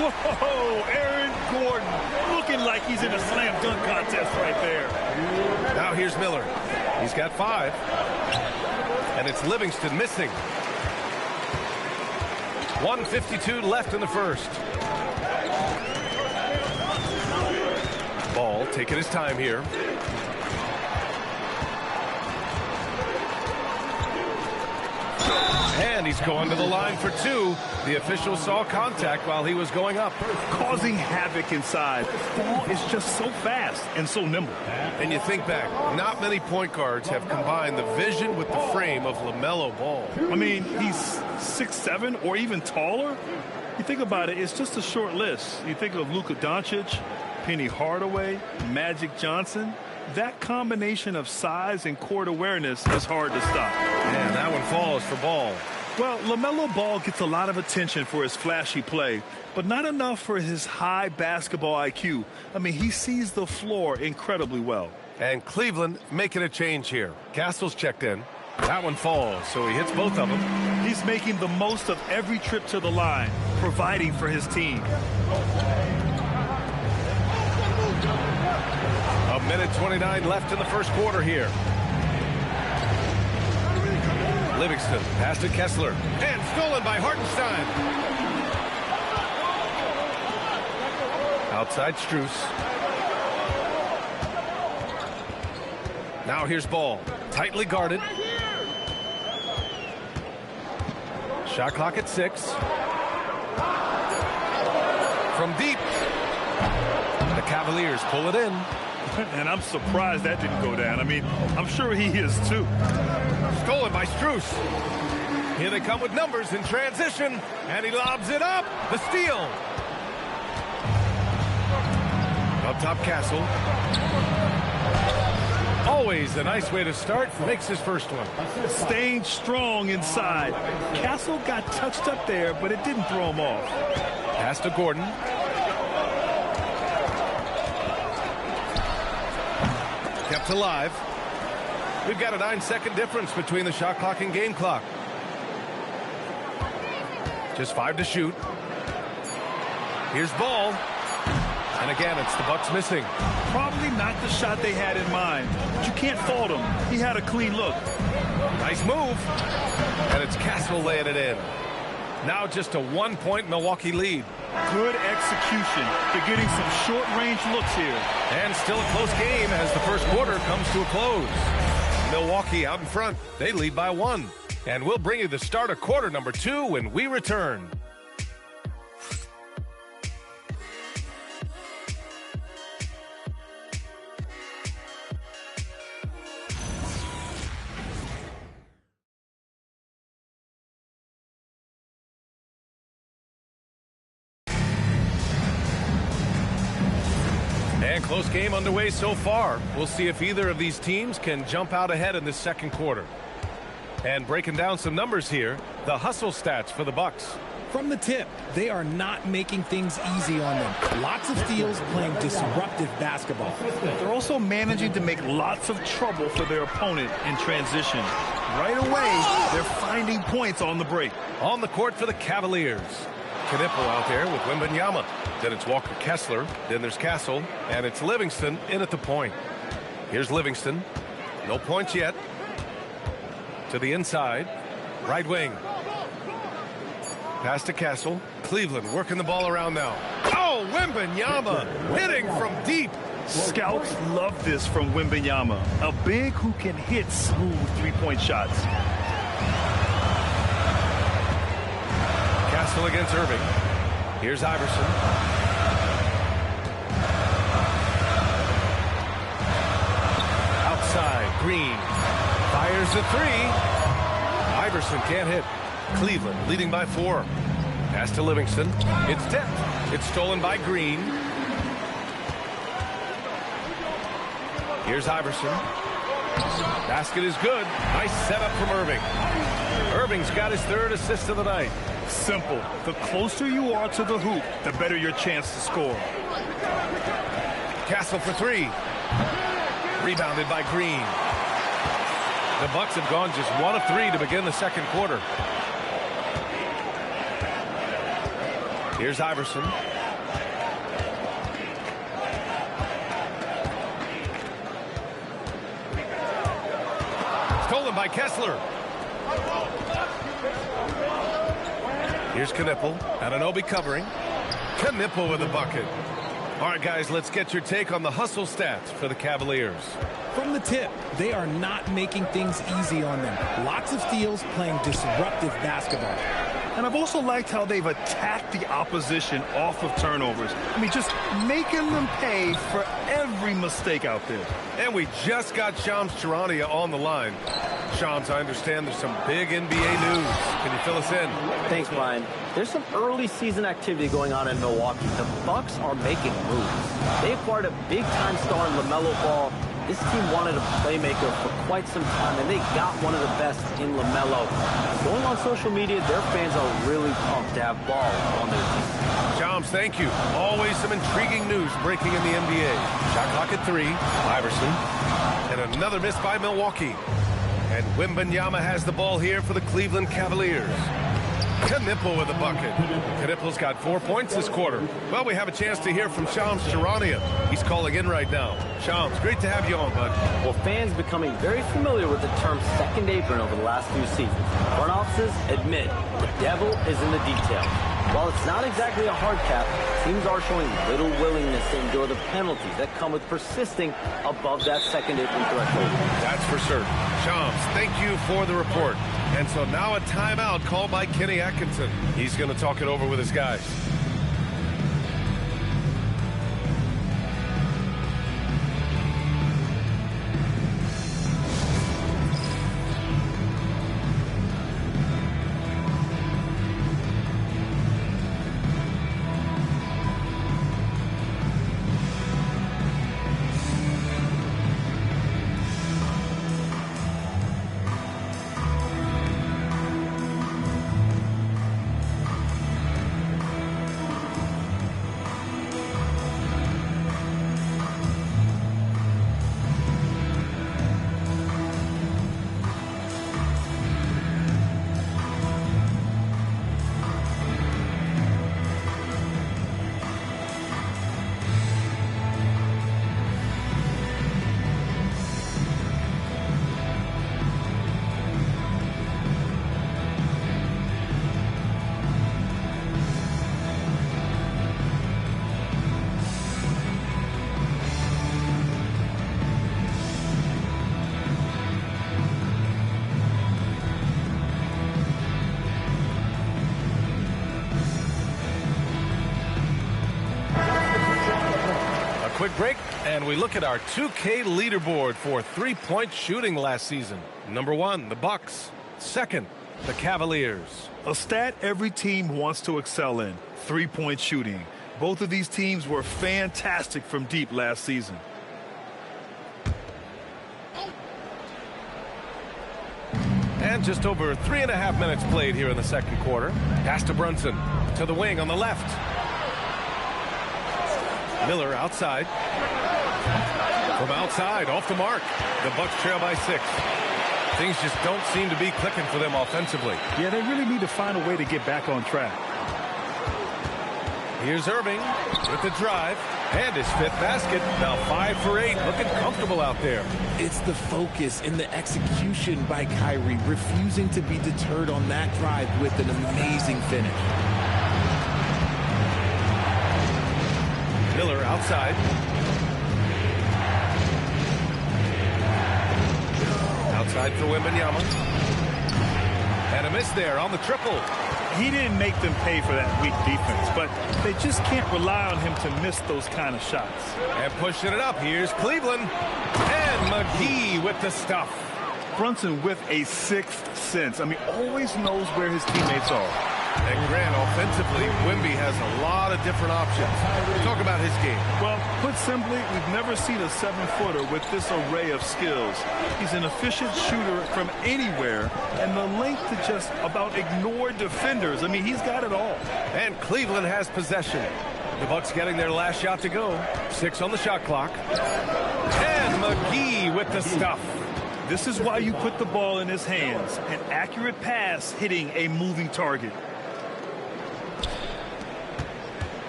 Whoa, Aaron Gordon looking like he's in a slam dunk contest right there. Now here's Miller. He's got 5. And it's Livingston missing. 1:52 left in the first. Ball taking his time here. And he's going to the line for 2. The official saw contact while he was going up. Causing havoc inside. Ball is just so fast and so nimble. And you think back, not many point guards have combined the vision with the frame of LaMelo Ball. I mean, he's 6'7" or even taller. You think about it, it's just a short list. You think of Luka Doncic, Penny Hardaway, Magic Johnson. That combination of size and court awareness is hard to stop. And that one falls for Ball. Well, LaMelo Ball gets a lot of attention for his flashy play, but not enough for his high basketball IQ. I mean, he sees the floor incredibly well. And Cleveland making a change here. Castle's checked in. That one falls, so he hits both of them. He's making the most of every trip to the line, providing for his team. A minute 29 left in the first quarter here. Livingston pass to Kessler. And stolen by Hartenstein. Outside Strus. Now here's Ball. Tightly guarded. Shot clock at 6. From deep. The Cavaliers pull it in. And I'm surprised that didn't go down. I mean, I'm sure he is too. Stolen by Strus. Here they come with numbers in transition. And he lobs it up. The steal. Up top, Castle. Always a nice way to start. Makes his first one. Staying strong inside. Castle got touched up there, but it didn't throw him off. Pass to Gordon. Kept alive. We've got a 9-second difference between the shot clock and game clock. Just 5 to shoot. Here's Ball. And again, it's the Bucks missing. Probably not the shot they had in mind, but you can't fault him. He had a clean look. Nice move. And it's Castle laying it in. Now just a 1-point Milwaukee lead. Good execution. They're getting some short-range looks here. And still a close game as the first quarter comes to a close. Milwaukee out in front. They lead by 1. And we'll bring you the start of quarter number 2 when we return. And close game underway so far. We'll see if either of these teams can jump out ahead in this second quarter. And breaking down some numbers here, the hustle stats for the Bucks. From the tip, they are not making things easy on them. Lots of steals, playing disruptive basketball. They're also managing to make lots of trouble for their opponent in transition. Right away, they're finding points on the break. On the court for the Cavaliers. Knipple out there with Wembanyama. Then it's Walker Kessler. Then there's Castle. And it's Livingston in at the point. Here's Livingston. No points yet. To the inside. Right wing. Pass to Castle. Cleveland working the ball around now. Oh, Wembanyama hitting from deep. Scouts love this from Wembanyama. A big who can hit smooth three-point shots. Castle against Irving. Here's Iverson. Outside, Green. Fires the three. Iverson can't hit. Cleveland leading by 4. Pass to Livingston. It's tipped. It's stolen by Green. Here's Iverson. Basket is good. Nice setup from Irving. Irving's got his 3rd assist of the night. Simple. The closer you are to the hoop, the better your chance to score. Castle for 3. Rebounded by Green. The Bucks have gone just 1 of 3 to begin the second quarter. Here's Iverson. Stolen by Kessler. Here's Knipple. Anunoby covering. Knipple with a bucket. All right, guys, let's get your take on the hustle stats for the Cavaliers. From the tip, they are not making things easy on them. Lots of steals, playing disruptive basketball. And I've also liked how they've attacked the opposition off of turnovers. I mean, just making them pay for every mistake out there. And we just got Shams Charania on the line. Shams, I understand there's some big NBA news. Can you fill us in? Thanks, Brian. There's some early season activity going on in Milwaukee. The Bucks are making moves. They acquired a big-time star in LaMelo Ball. This team wanted a playmaker for quite some time, and they got one of the best in LaMelo. Going on social media, their fans are really pumped to have Ball on their team. Shams, thank you. Always some intriguing news breaking in the NBA. Shot clock at 3. Iverson. And another miss by Milwaukee. And Wembanyama has the ball here for the Cleveland Cavaliers. Knipple with a bucket. Knipple's got 4 points this quarter. Well, we have a chance to hear from Shams Charania. He's calling in right now. Shams, great to have you on, bud. Well, fans becoming very familiar with the term second apron over the last few seasons. Front offices admit the devil is in the details. While it's not exactly a hard cap, teams are showing little willingness to endure the penalties that come with persisting above that second apron threshold. That's for certain. Shams, thank you for the report. And so now a timeout called by Kenny Atkinson. He's going to talk it over with his guys. Quick break, and we look at our 2K leaderboard for three-point shooting last season. Number 1, the Bucks. Second, the Cavaliers. A stat every team wants to excel in, three-point shooting. Both of these teams were fantastic from deep last season. And just over 3.5 minutes played here in the second quarter. Pass to Brunson. To the wing on the left. Miller outside. From outside, off the mark. The Bucks trail by 6. Things just don't seem to be clicking for them offensively. Yeah, they really need to find a way to get back on track. Here's Irving with the drive. And his 5th basket. Now 5 for 8. Looking comfortable out there. It's the focus and the execution by Kyrie, refusing to be deterred on that drive with an amazing finish. Miller outside. Outside for Wembanyama. And a miss there on the triple. He didn't make them pay for that weak defense, but they just can't rely on him to miss those kind of shots. And pushing it up, here's Cleveland. And McGee with the stuff. Brunson with a 6th sense. I mean, always knows where his teammates are. And Grant, offensively, Wemby has a lot of different options. Talk about his game. Well, put simply, we've never seen a 7-footer with this array of skills. He's an efficient shooter from anywhere, and the length to just about ignore defenders. I mean, he's got it all. And Cleveland has possession. The Bucks getting their last shot to go. 6 on the shot clock. And McGee with the stuff. This is why you put the ball in his hands. An accurate pass hitting a moving target.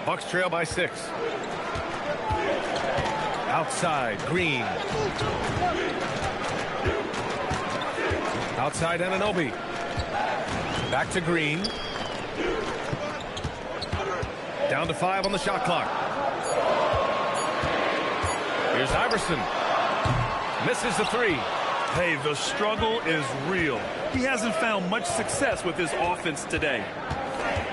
Bucks trail by 6. Outside, Green. Outside, Anunoby. Back to Green. Down to 5 on the shot clock. Here's Iverson. Misses the 3. Hey, the struggle is real. He hasn't found much success with his offense today.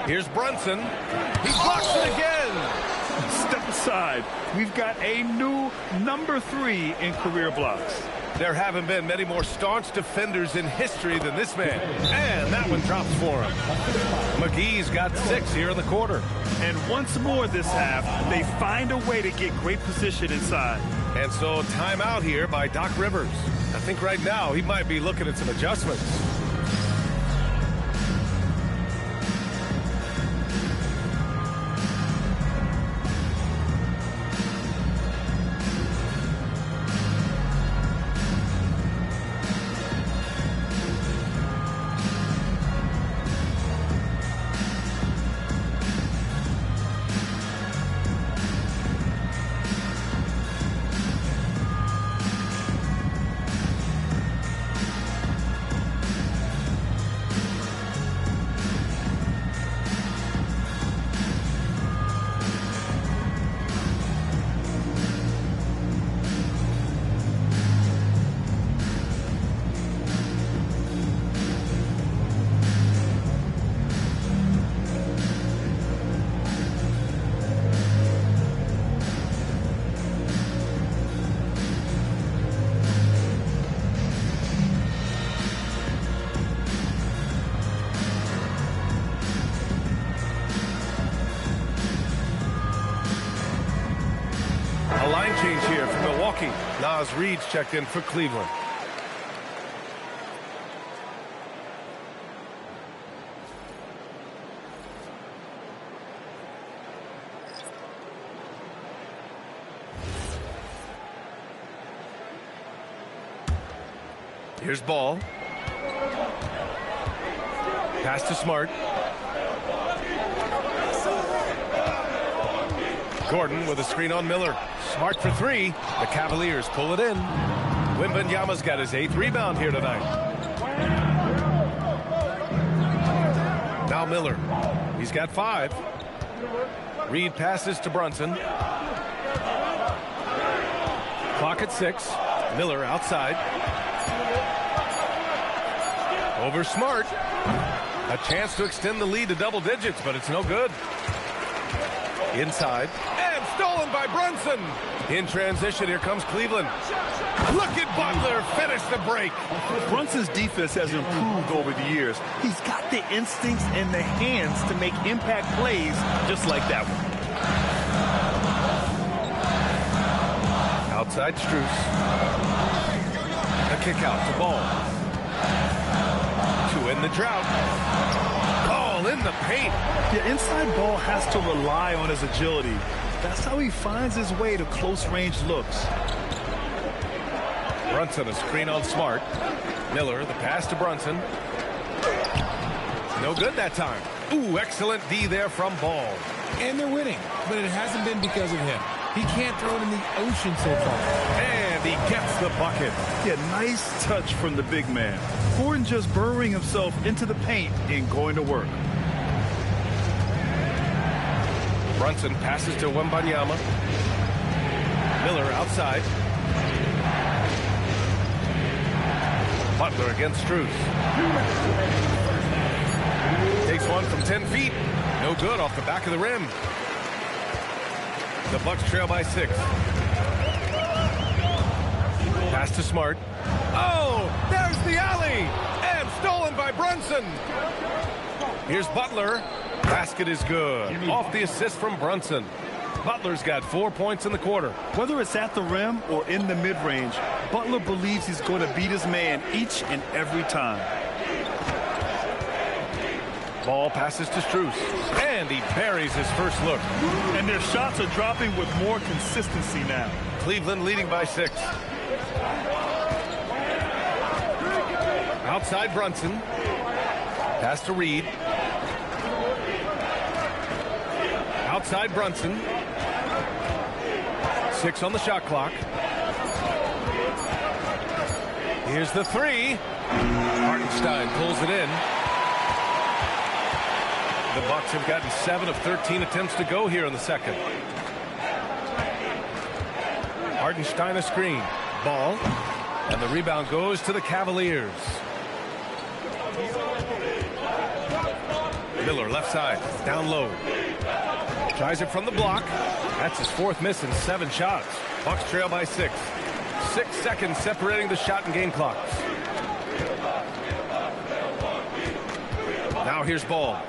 Here's Brunson. He blocks it again. Step aside. We've got a new number 3 in career blocks. There haven't been many more staunch defenders in history than this man. And that one drops for him. McGee's got 6 here in the quarter. And once more this half, they find a way to get great position inside. And so timeout here by Doc Rivers. I think right now he might be looking at some adjustments. Change here for Milwaukee. Nas Reed's checked in for Cleveland. Here's Ball. Pass to Smart. Gordon with a screen on Miller. Smart for 3. The Cavaliers pull it in. Wembanyama's got his 8th rebound here tonight. Now Miller. He's got 5. Reed passes to Brunson. Clock at 6. Miller outside. Over Smart. A chance to extend the lead to double digits, but it's no good. Inside. And stolen by Brunson. In transition, here comes Cleveland. Look at Butler finish the break. Brunson's defense has improved over the years. He's got the instincts and the hands to make impact plays just like that one. Outside Strus. The kick out to Ball. To end the drought. Ball in the paint. Yeah, inside Ball has to rely on his agility. That's how he finds his way to close-range looks. Brunson, a screen on Smart. Miller, the pass to Brunson. No good that time. Ooh, excellent D there from Ball. And they're winning, but it hasn't been because of him. He can't throw it in the ocean so far. And he gets the bucket. Yeah, nice touch from the big man. Gordon just burrowing himself into the paint and going to work. Brunson passes to Wembanyama. Miller outside. Butler against Strus. Takes one from 10 feet. No good off the back of the rim. The Bucks trail by 6. Pass to Smart. Oh, there's the alley. And stolen by Brunson. Here's Butler. Basket is good. Off the assist from Brunson. Butler's got 4 points in the quarter. Whether it's at the rim or in the mid-range, Butler believes he's going to beat his man each and every time. Ball passes to Strus. And he buries his first look. And their shots are dropping with more consistency now. Cleveland leading by 6. Outside Brunson. Pass to Reed. Outside Brunson. 6 on the shot clock. Here's the 3. Hartenstein pulls it in. The Bucks have gotten 7 of 13 attempts to go here in the second. Hartenstein a screen. Ball. And the rebound goes to the Cavaliers. Miller left side. Down low. Tries it from the block. That's his 4th miss in 7 shots. Bucks trail by 6. 6 seconds separating the shot and game clocks. Now here's Ball.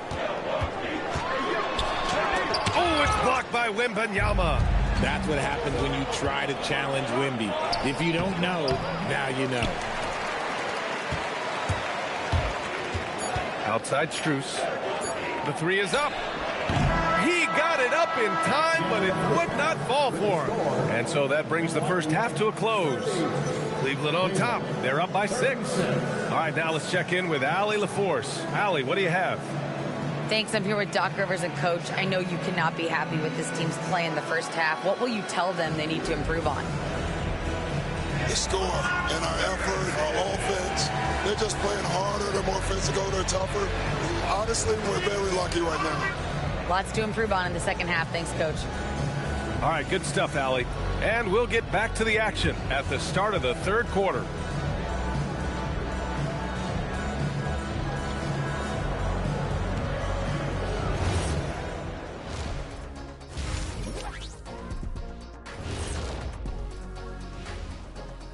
Oh, it's blocked by Wembanyama. That's what happens when you try to challenge Wemby. If you don't know, now you know. Outside Strus. The 3 is up. He got it up in time, but it would not fall for him. And so that brings the first half to a close. Cleveland on top. They're up by 6. All right, now let's check in with Allie LaForce. Allie, what do you have? Thanks. I'm here with Doc Rivers and Coach. I know you cannot be happy with this team's play in the first half. What will you tell them they need to improve on? The score and our effort, our offense. They're just playing harder. They're more physical. They're tougher. Honestly, we're very lucky right now. Lots to improve on in the second half. Thanks, Coach. All right, good stuff, Allie. And we'll get back to the action at the start of the third quarter.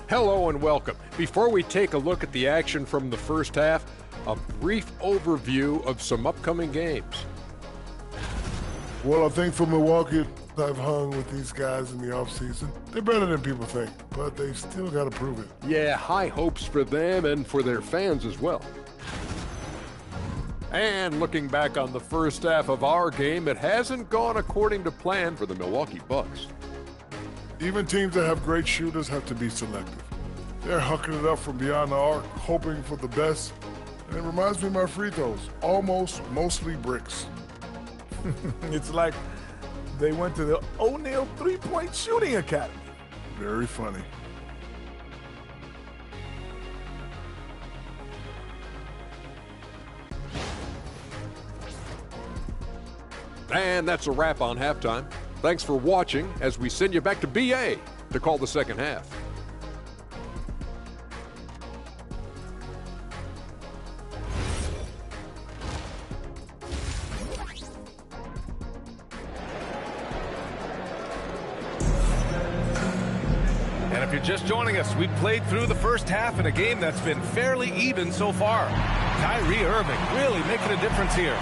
Hello and welcome. Before we take a look at the action from the first half, a brief overview of some upcoming games. Well, I think for Milwaukee, I've hung with these guys in the offseason. They're better than people think, but they still got to prove it. Yeah, high hopes for them and for their fans as well. And looking back on the first half of our game, it hasn't gone according to plan for the Milwaukee Bucks. Even teams that have great shooters have to be selective. They're hucking it up from beyond the arc, hoping for the best. And it reminds me of my free throws, almost mostly bricks. It's like they went to the O'Neal three-point shooting academy. Very funny. And that's a wrap on halftime. Thanks for watching as we send you back to BA to call the second half. And if you're just joining us, we played through the first half in a game that's been fairly even so far. Kyrie Irving really making a difference here.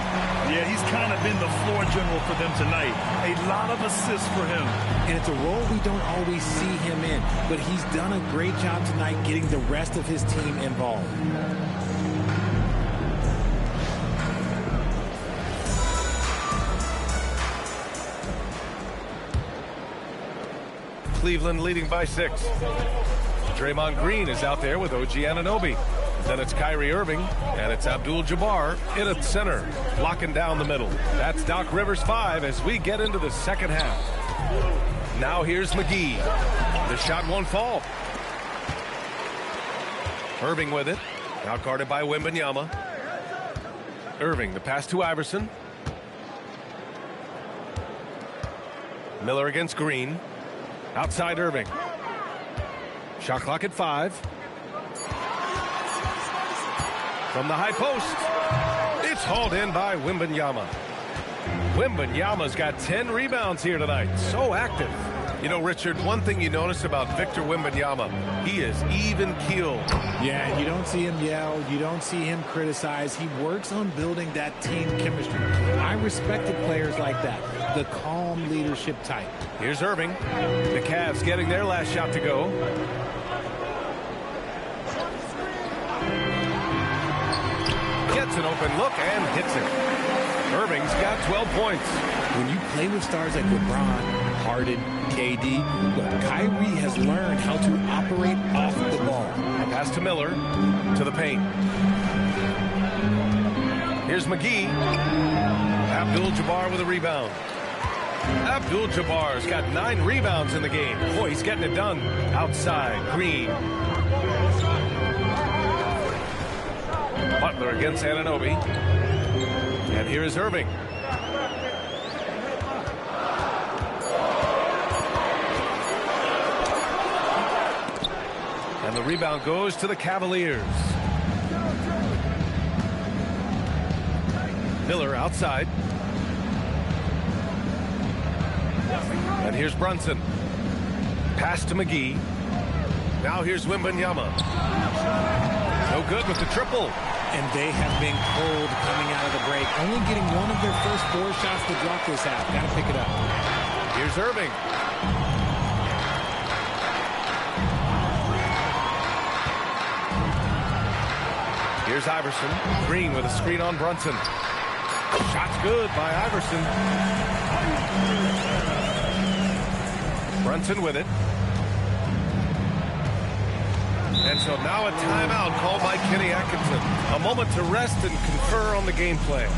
Yeah, he's kind of been the floor general for them tonight. A lot of assists for him. And it's a role we don't always see him in, but he's done a great job tonight getting the rest of his team involved. Cleveland leading by 6. Draymond Green is out there with OG Anunoby. Then it's Kyrie Irving, and it's Abdul-Jabbar in at center, locking down the middle. That's Doc Rivers 5 as we get into the second half. Now here's McGee. The shot won't fall. Irving with it, out guarded by Wembanyama. Irving, the pass to Iverson. Miller against Green. Outside Irving. Shot clock at 5. From the high post. It's hauled in by Wembanyama. Wembanyama's got 10 rebounds here tonight. So active. You know, Richard, one thing you notice about Victor Wembanyama, he is even-keeled. Yeah, you don't see him yell. You don't see him criticize. He works on building that team chemistry. I respected players like that, the calm leadership type. Here's Irving. The Cavs getting their last shot to go. Gets an open look and hits it. Irving's got 12 points. When you play with stars like LeBron, Harden, KD, look, Kyrie has learned how to operate off the ball. Pass to Miller, to the paint. Here's McGee. Abdul-Jabbar with a rebound. Abdul-Jabbar's got 9 rebounds in the game. Boy, he's getting it done. Outside, Green. Butler against Anunoby. And here is Irving. And the rebound goes to the Cavaliers. Miller outside. And here's Brunson. Pass to McGee. Now here's Wembanyama. No good with the triple. And they have been cold coming out of the break. Only getting one of their first 4 shots to drop this half. Got to pick it up. Here's Irving. Here's Iverson. Green with a screen on Brunson. Shot's good by Iverson. Brunson with it. And so now a timeout called by Kenny Atkinson. A moment to rest and confer on the game plan.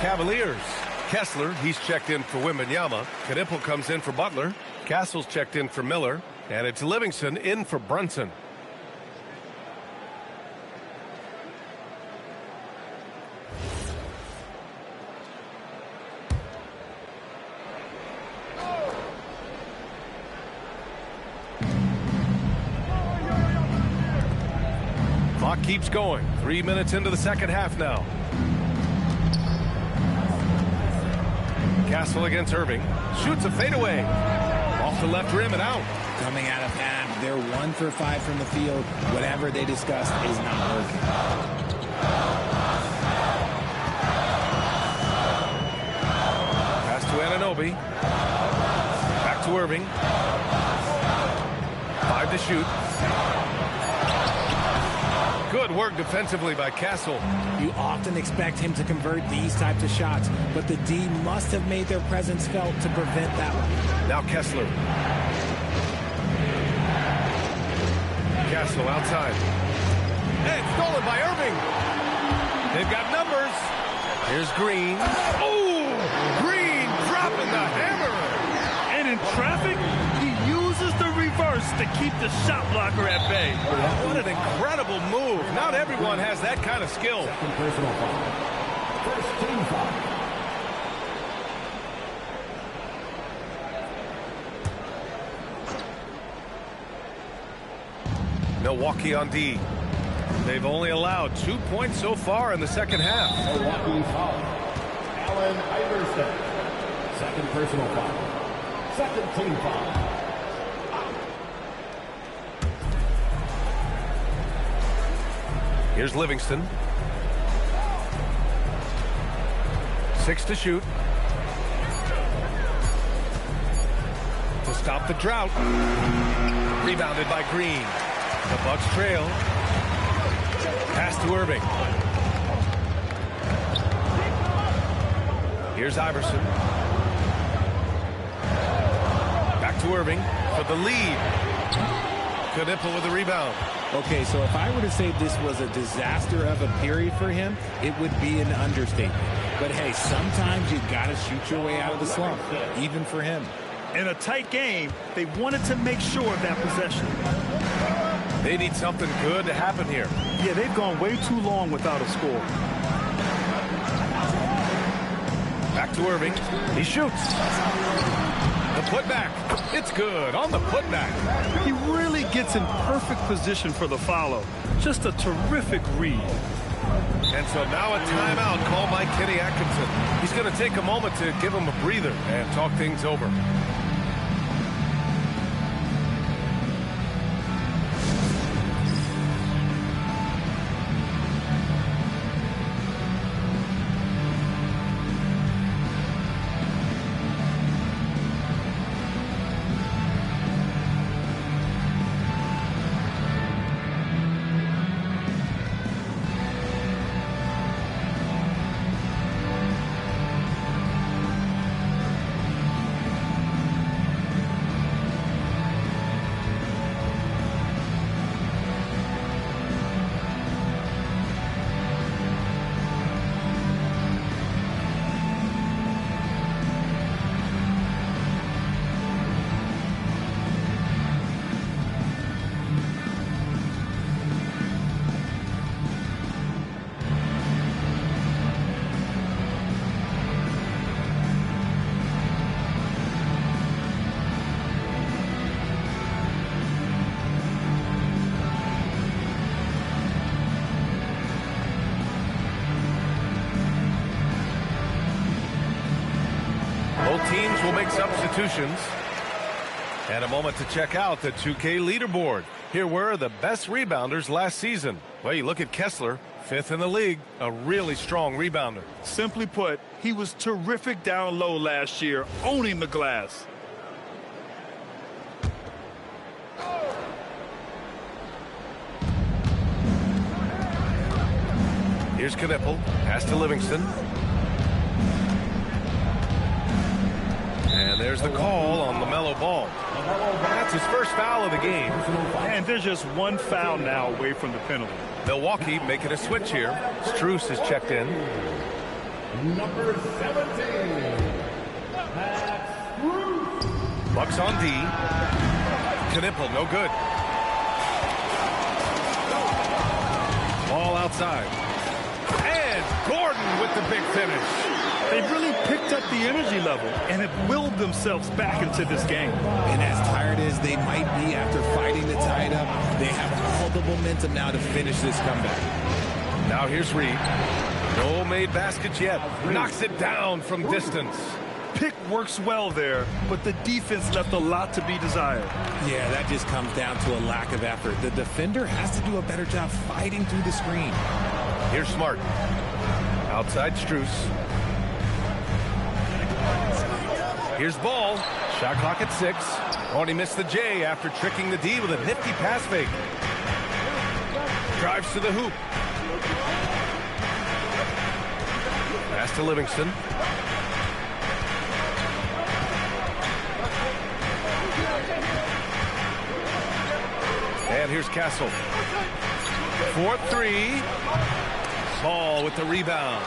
Cavaliers. Kessler, he's checked in for Wembanyama. Knipple comes in for Butler. Castle's checked in for Miller. And it's Livingston in for Brunson. Clock keeps going. 3 minutes into the second half now. Castle against Irving. Shoots a fadeaway. Off the left rim and out. coming out of half. They're 1 for 5 from the field. Whatever they discussed is not working. Pass to Anunoby. Back to Irving. 5 to shoot. Good work defensively by Castle. You often expect him to convert these types of shots, but the D must have made their presence felt to prevent that one. Now Kessler. Castle outside. And stolen by Irving. They've got numbers. Here's Green. Oh! Green dropping the hammer. And in traffic, he uses the reverse to keep the shot blocker at bay. What an incredible move. Not everyone has that kind of skill. Second personal foul. First team foul. Milwaukee on D. They've only allowed 2 points so far in the second half. Milwaukee foul. Allen Iverson. Second personal foul. Second team foul. Here's Livingston. 6 to shoot. To stop the drought. Rebounded by Green. The Bucks trail. Pass to Irving. Here's Iverson. Back to Irving for the lead. Knipple with the rebound. Okay, so if I were to say this was a disaster of a period for him, it would be an understatement. But hey, sometimes you got to shoot your way out of the slump, even for him. In a tight game, they wanted to make sure of that possession. They need something good to happen here. Yeah, they've gone way too long without a score. Back to Irving. He shoots. The putback. It's good on the putback. He really gets in perfect position for the follow. Just a terrific read. And so now a timeout called by Kenny Atkinson. He's going to take a moment to give him a breather and talk things over. Both teams will make substitutions. And a moment to check out the 2K leaderboard. Here were the best rebounders last season. Well, you look at Kessler, 5th in the league, a really strong rebounder. Simply put, he was terrific down low last year, owning the glass. Here's Knipple, pass to Livingston. And there's the call on LaMelo Ball. That's his first foul of the game. And there's just one foul now away from the penalty. Milwaukee making a switch here. Strus is checked in. Number 17. Bucks on D. Knipple, no good. Ball outside. And Gordon with the big finish. They've really picked up the energy level and have willed themselves back into this game. And as tired as they might be after fighting to tie it up, they have all the momentum now to finish this comeback. Now here's Reed. No made baskets yet. Knocks it down from distance. pick works well there, but the defense left a lot to be desired. Yeah, that just comes down to a lack of effort. The defender has to do a better job fighting through the screen. Here's Smart. Outside Strus. Here's Ball. Shot clock at 6. Oh, and he missed the J after tricking the D with a nifty pass fake. Drives to the hoop. Pass to Livingston. And here's Castle. 4-3. Ball with the rebound.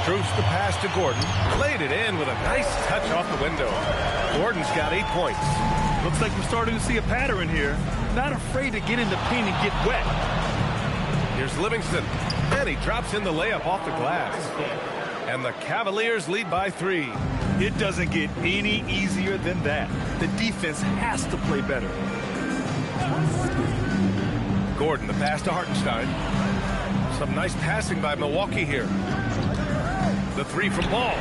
Strus the pass to Gordon. Laid it in with a nice touch off the window. Gordon's got 8 points. Looks like we're starting to see a pattern here. Not afraid to get in the paint and get wet. Here's Livingston. And he drops in the layup off the glass. And the Cavaliers lead by 3. It doesn't get any easier than that. The defense has to play better. Gordon, the pass to Hartenstein. Some nice passing by Milwaukee here. The 3 from Ball.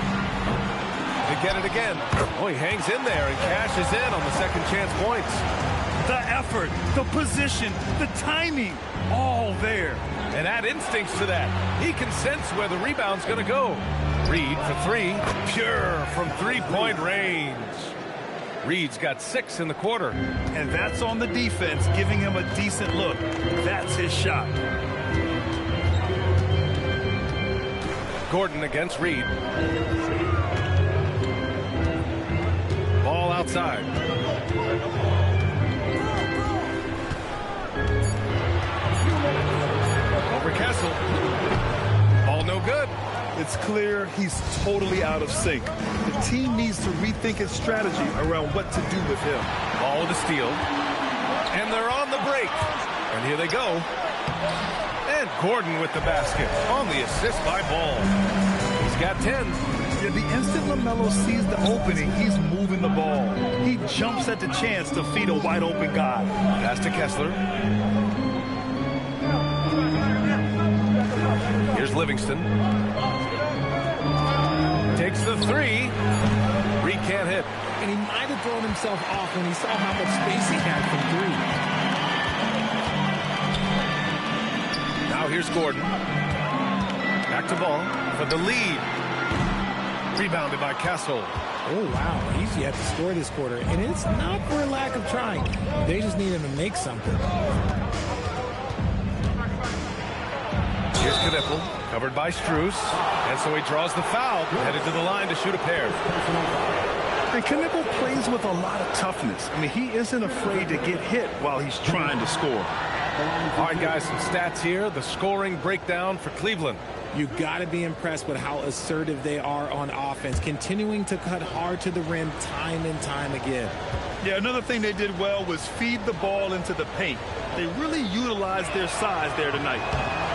They get it again. Oh, he hangs in there and cashes in on the second chance points. The effort, the position, the timing, all there. And add instincts to that. He can sense where the rebound's going to go. Reed for 3. Pure from three-point range. Reed's got 6 in the quarter. And that's on the defense, giving him a decent look. That's his shot. Gordon against Reed. Ball outside. Over Kessel. Ball no good. It's clear he's totally out of sync. The team needs to rethink its strategy around what to do with him. Ball with a steal. And they're on the break. And here they go. And Gordon with the basket on the assist by Ball. He's got 10. Yeah, the instant LaMelo sees the opening, he's moving the ball. He jumps at the chance to feed a wide open guy. Pass to Kessler. Here's Livingston. Takes the 3. Reed can't hit. And he might have thrown himself off when he saw how much space he had from 3. Now here's Gordon. Back to Ball for the lead. Rebounded by Castle. Oh, wow. He's yet to score this quarter. And it's not for a lack of trying. They just need him to make something. Here's Knippel, covered by Strus. And so he draws the foul, headed to the line to shoot a pair. And Knippel plays with a lot of toughness. I mean, he isn't afraid to get hit while he's trying to score. All right, guys, some stats here. The scoring breakdown for Cleveland. You got to be impressed with how assertive they are on offense, continuing to cut hard to the rim time and time again. Yeah, another thing they did well was feed the ball into the paint. They really utilized their size there tonight.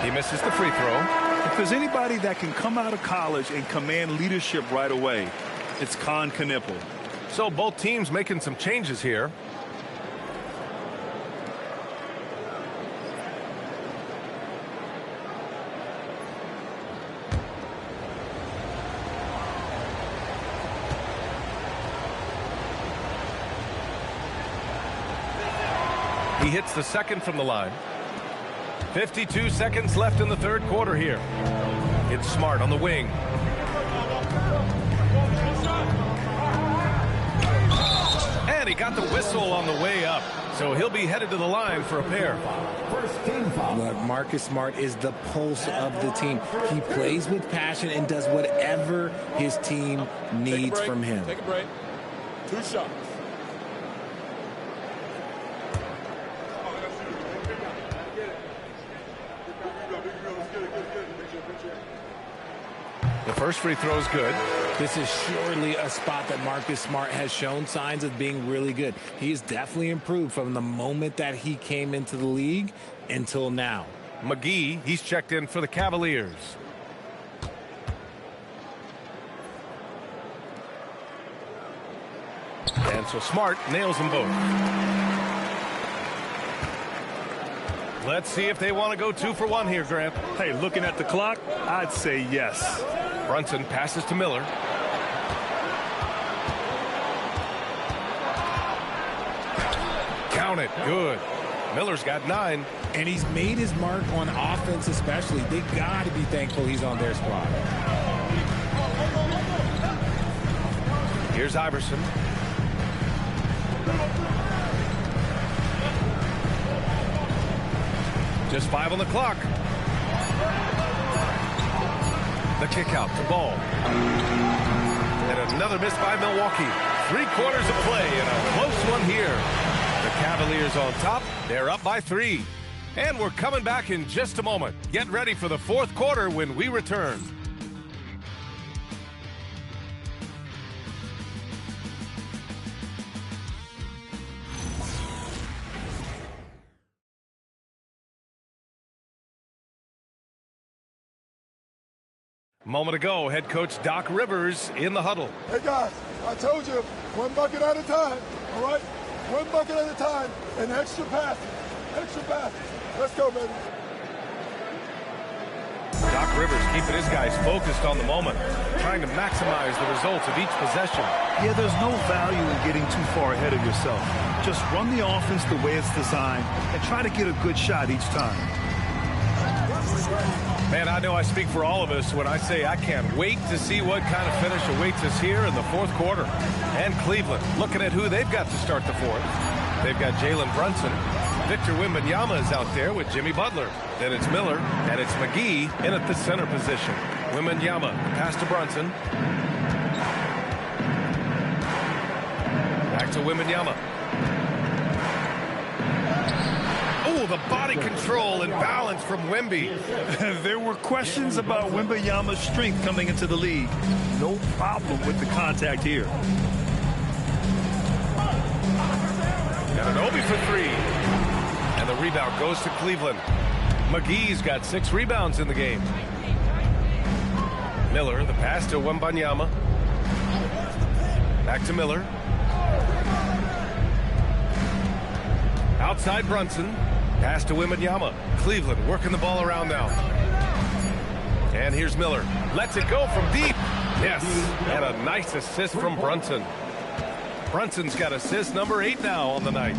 He misses the free throw. If there's anybody that can come out of college and command leadership right away, it's Knippel. So both teams making some changes here. He hits the second from the line. 52 seconds left in the third quarter here. It's Smart on the wing. And he got the whistle on the way up. So he'll be headed to the line for a pair. Look, Marcus Smart is the pulse of the team. He plays with passion and does whatever his team needs from him. Take a break. 2 shots. The first free throw is good. This is surely a spot that Marcus Smart has shown signs of being really good. He has definitely improved from the moment that he came into the league until now. McGee, he's checked in for the Cavaliers. And so Smart nails them both. Let's see if they want to go 2 for 1 here, Grant. Hey, looking at the clock, I'd say yes. Brunson passes to Miller. Count it. Good. Miller's got 9. And he's made his mark on offense especially. They got to be thankful he's on their squad. Here's Iverson. Just 5 on the clock. The kick out to Ball. And another miss by Milwaukee. 3 quarters of play and a close one here. The Cavaliers on top. They're up by 3. And we're coming back in just a moment. Get ready for the 4th quarter when we return. Moment ago, head coach Doc Rivers in the huddle. Hey guys, I told you, 1 bucket at a time, all right? 1 bucket at a time, and extra passes. Extra passes. Let's go, baby. Doc Rivers keeping his guys focused on the moment, trying to maximize the results of each possession. Yeah, there's no value in getting too far ahead of yourself. Just run the offense the way it's designed and try to get a good shot each time. Man, I know I speak for all of us when I say I can't wait to see what kind of finish awaits us here in the 4th quarter. And Cleveland, looking at who they've got to start the 4th. They've got Jalen Brunson. Victor Wembanyama is out there with Jimmy Butler. Then it's Miller, and it's McGee in at the center position. Wembanyama, pass to Brunson. Back to Wembanyama. Oh, the body control and balance from Wemby. There were questions about Wembanyama's strength coming into the league. No problem with the contact here. And an Obi for 3. And the rebound goes to Cleveland. McGee's got 6 rebounds in the game. Miller, the pass to Wembanyama. Back to Miller. Outside Brunson. Pass to Wembanyama. Cleveland working the ball around now. And here's Miller. Lets it go from deep. Yes, and a nice assist from Brunson. Brunson's got assist number 8 now on the night.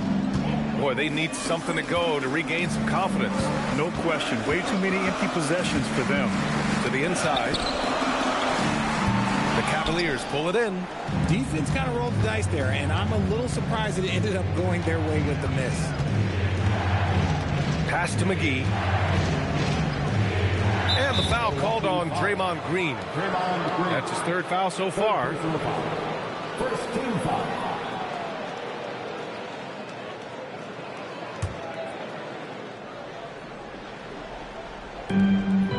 Boy, they need something to go to regain some confidence. No question. Way too many empty possessions for them. To the inside. The Cavaliers pull it in. Defense kind of rolled the dice there, and I'm a little surprised that it ended up going their way with the miss. Pass to McGee. And the foul called on Draymond Green. That's his 3rd foul so far. First team foul.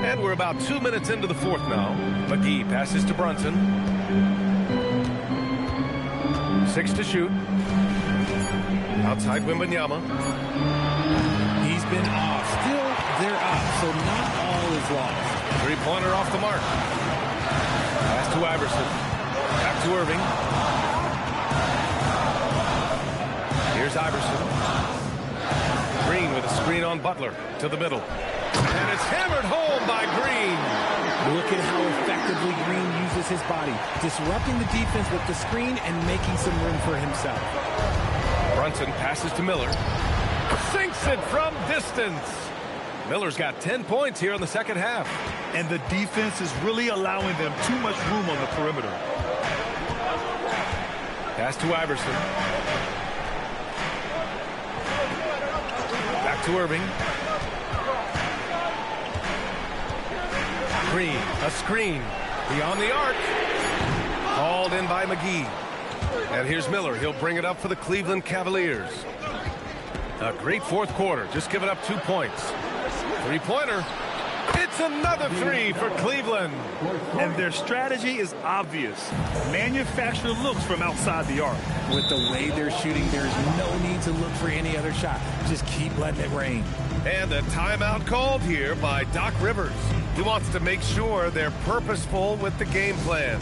And we're about 2 minutes into the 4th now. McGee passes to Brunson. 6 to shoot. Outside Wembanyama. He's been off. Still, they're up, so not all is lost. 3-pointer off the mark. Pass to Iverson. Back to Irving. Here's Iverson. Green with a screen on Butler to the middle. And it's hammered home by Green. Look at how effectively Green uses his body, disrupting the defense with the screen and making some room for himself. Brunson passes to Miller. Sinks it from distance. Miller's got 10 points here in the 2nd half. And the defense is really allowing them too much room on the perimeter. Pass to Iverson. Back to Irving. Green, a screen, beyond the arc. Called in by McGee. And here's Miller. He'll bring it up for the Cleveland Cavaliers. A great 4th quarter. Just giving up 2 points. 3-pointer. It's another 3 for Cleveland. And their strategy is obvious. Manufacture looks from outside the arc. With the way they're shooting, there's no need to look for any other shot. Just keep letting it rain. And a timeout called here by Doc Rivers. He wants to make sure they're purposeful with the game plan.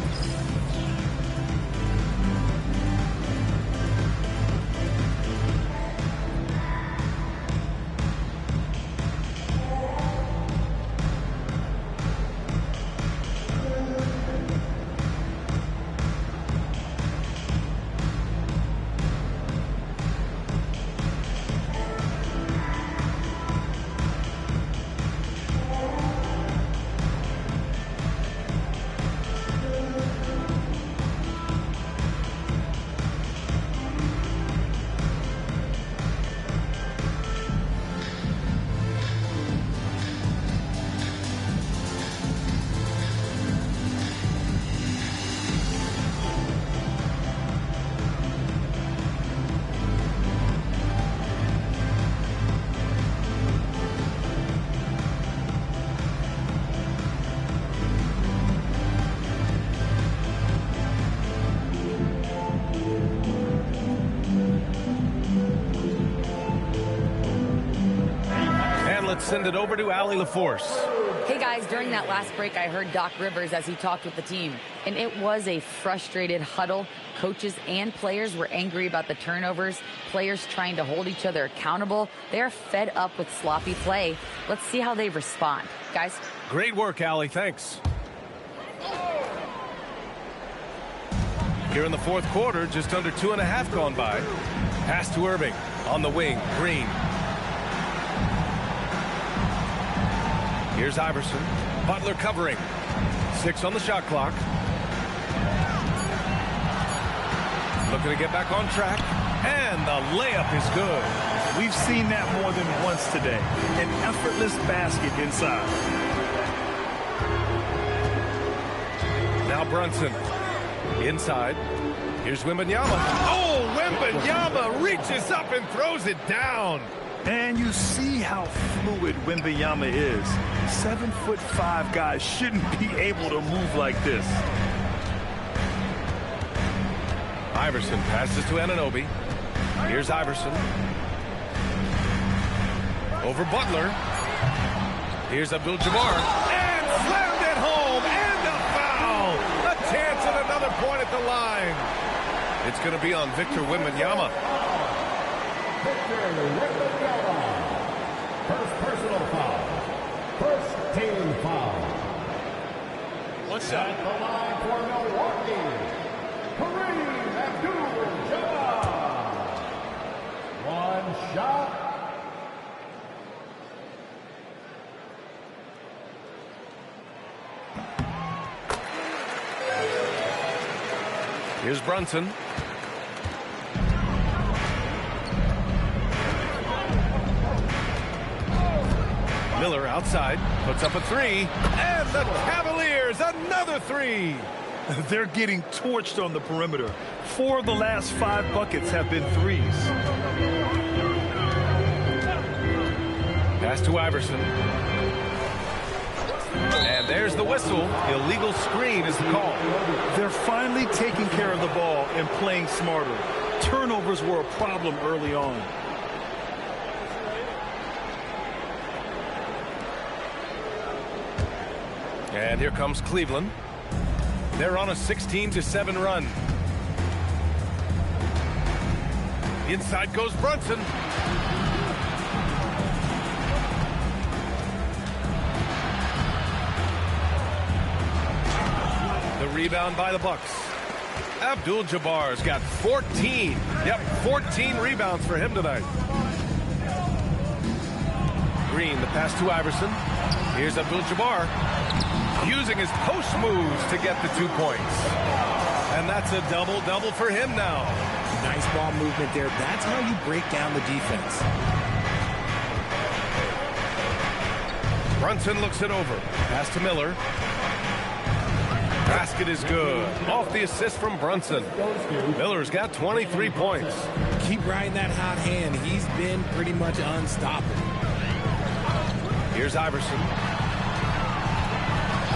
Let's send it over to Allie LaForce. Hey guys, during that last break, I heard Doc Rivers as he talked with the team, and it was a frustrated huddle. Coaches and players were angry about the turnovers, players trying to hold each other accountable. They're fed up with sloppy play. Let's see how they respond. Guys? Great work, Allie. Thanks. Here in the fourth quarter, just under 2.5 gone by. Pass to Irving. On the wing, Green. Here's Iverson. Butler covering. 6 on the shot clock. Looking to get back on track. And the layup is good. We've seen that more than once today. An effortless basket inside. Now Brunson. Inside. Here's Wembanyama. Oh, Wembanyama reaches up and throws it down. And you see how fluid Wembanyama is. 7'5" guys shouldn't be able to move like this. Iverson passes to Anunoby. Here's Iverson. Over Butler. Here's Abdul-Jabbar. And slammed it home. And a foul. A chance at another point at the line. It's going to be on Victor Wembanyama. Victor Wembanyama. First personal foul. First team foul. One shot. At the line for Milwaukee. Kareem Abdul-Jabbar. One shot. Here's Brunson. Miller outside, puts up a 3, and the Cavaliers another 3. They're getting torched on the perimeter. 4 of the last 5 buckets have been threes. Pass to Iverson. And there's the whistle. Illegal screen is the call. They're finally taking care of the ball and playing smarter. Turnovers were a problem early on. And here comes Cleveland. They're on a 16-7 run. Inside goes Brunson. The rebound by the Bucks. Abdul-Jabbar's got 14. Yep, 14 rebounds for him tonight. Green, the pass to Iverson. Here's Abdul-Jabbar. Using his post moves to get the 2 points. And that's a double-double for him now. Nice ball movement there. That's how you break down the defense. Brunson looks it over. Pass to Miller. Basket is good. Off the assist from Brunson. Miller's got 23 points. Keep riding that hot hand. He's been pretty much unstoppable. Here's Iverson.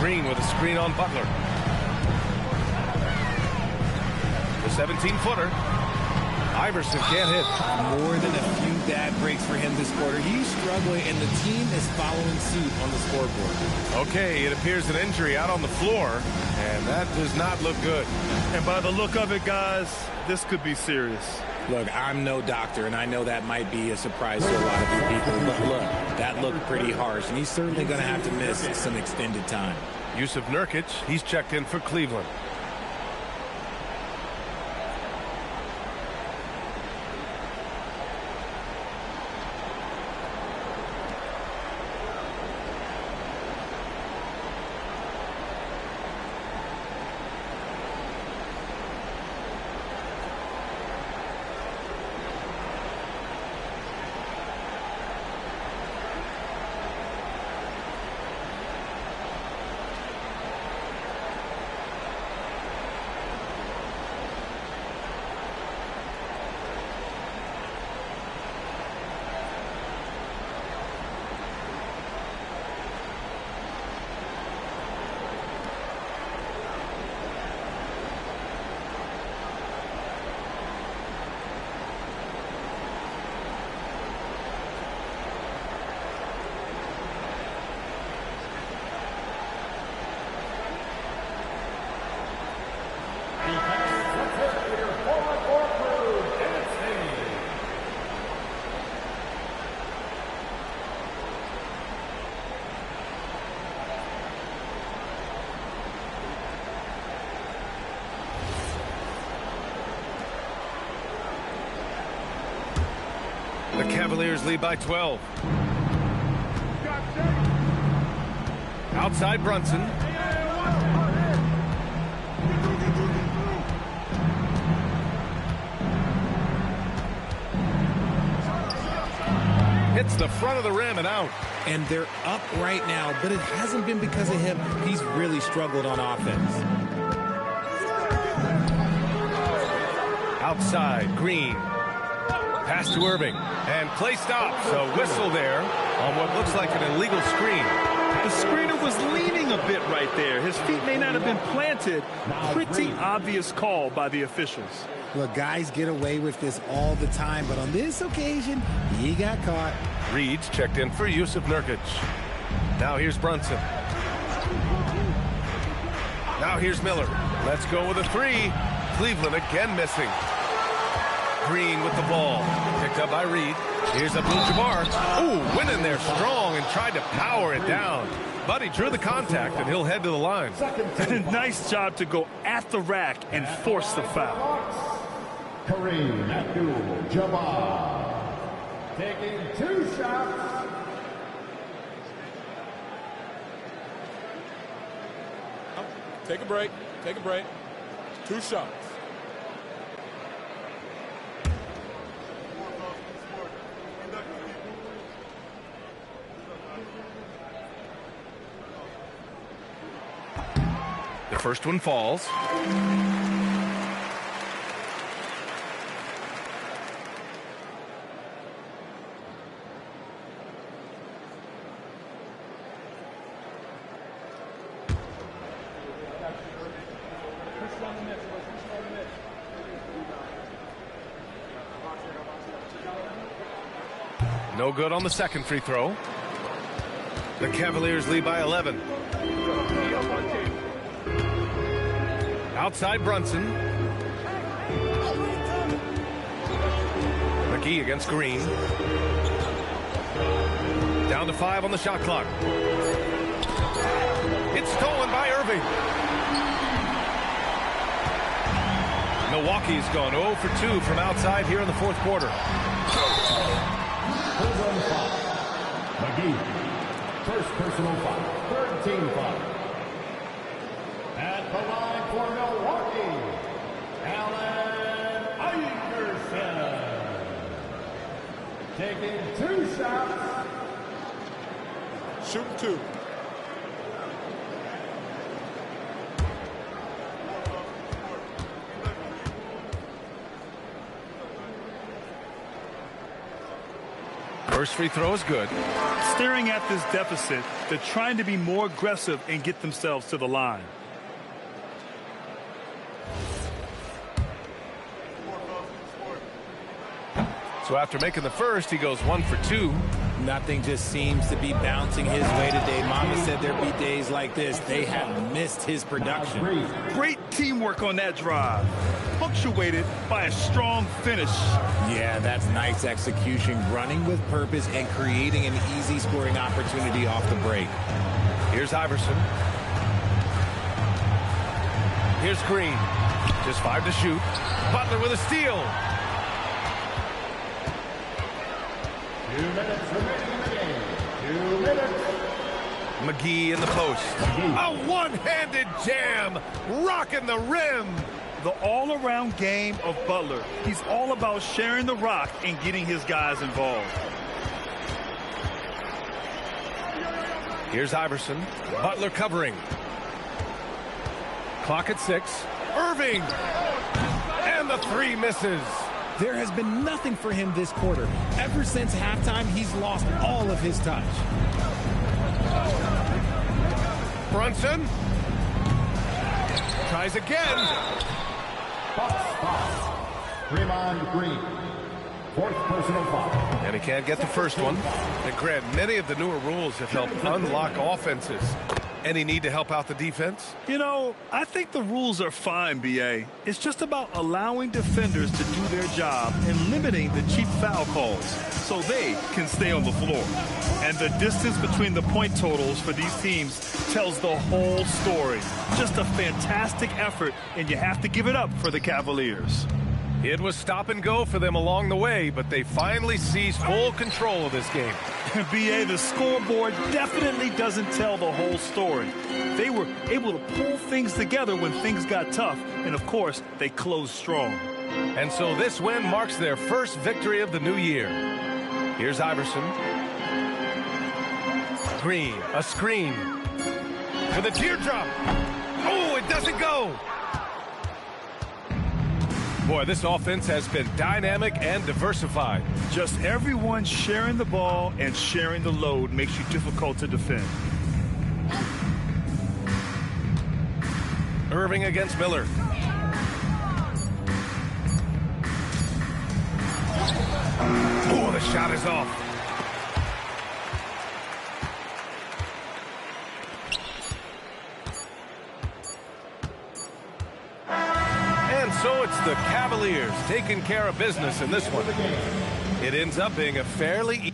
Green with a screen on Butler. The 17-footer. Iverson can't hit. More than a few bad breaks for him this quarter. He's struggling, and the team is following suit on the scoreboard. Okay, it appears an injury out on the floor, and that does not look good. And by the look of it, guys, this could be serious. Look, I'm no doctor, and I know that might be a surprise to a lot of you people, but look, that looked pretty harsh, and he's certainly going to have to miss some extended time. Yusuf Nurkic, he's checked in for Cleveland. The Cavaliers lead by 12. Outside Brunson. Hits the front of the rim and out. And they're up right now, but it hasn't been because of him. He's really struggled on offense. Outside, Green. Pass to Irving. And play stops. A whistle there on what looks like an illegal screen. The screener was leaning a bit right there. His feet may not have been planted. Pretty obvious call by the officials. Look, guys get away with this all the time, but on this occasion, he got caught. Reed's checked in for Yusuf Nurkic. Now here's Brunson. Now here's Miller. Let's go with a three. Cleveland again missing. Green with the ball. Picked up by Reed. Here's Abdul-Jabbar. Ooh, went in there strong and tried to power it down. But he drew the contact, and he'll head to the line. Nice job to go at the rack and force the foul. Kareem Abdul-Jabbar taking 2 shots. Take a break. Take a break. 2 shots. The first one falls. No good on the second free throw. The Cavaliers lead by 11. Outside Brunson. McGee against Green. Down to 5 on the shot clock. It's stolen by Irving. Milwaukee's gone 0 for 2 from outside here in the fourth quarter. McGee, first personal foul, third team foul. At the line for Milwaukee, Allen Iverson. Taking 2 shots. Shoot 2. First free throw is good. Staring at this deficit, they're trying to be more aggressive and get themselves to the line. So after making the first, he goes 1 for 2. Nothing just seems to be bouncing his way today. Mama said there'd be days like this. They have missed his production. Great teamwork on that drive. Punctuated by a strong finish. Yeah, that's nice execution. Running with purpose and creating an easy scoring opportunity off the break. Here's Iverson. Here's Green. Just 5 to shoot. Butler with a steal. 2 minutes remaining in the game. 2 minutes. McGee in the post. A one-handed jam. Rocking the rim. The all-around game of Butler. He's all about sharing the rock and getting his guys involved. Here's Iverson. Butler covering. Clock at 6. Irving. And the 3 misses. There has been nothing for him this quarter. Ever since halftime, he's lost all of his touch. Brunson. Tries again. Draymond Green, fourth personal foul. And he can't get the first one. And Grant, many of the newer rules have helped unlock offenses. Any need to help out the defense? You know, I think the rules are fine, B.A. It's just about allowing defenders to do their job and limiting the cheap foul calls so they can stay on the floor. And the distance between the point totals for these teams tells the whole story. Just a fantastic effort, and you have to give it up for the Cavaliers. It was stop and go for them along the way, but they finally seized full control of this game. BA, the scoreboard definitely doesn't tell the whole story. They were able to pull things together when things got tough, and of course, they closed strong. And so this win marks their first victory of the new year. Here's Iverson. Green, a screen. With a teardrop. Oh, it doesn't go. Boy, this offense has been dynamic and diversified. Just everyone sharing the ball and sharing the load makes you difficult to defend. Irving against Miller. Oh, the shot is off. And so it's the Cavaliers taking care of business in this one. It ends up being a fairly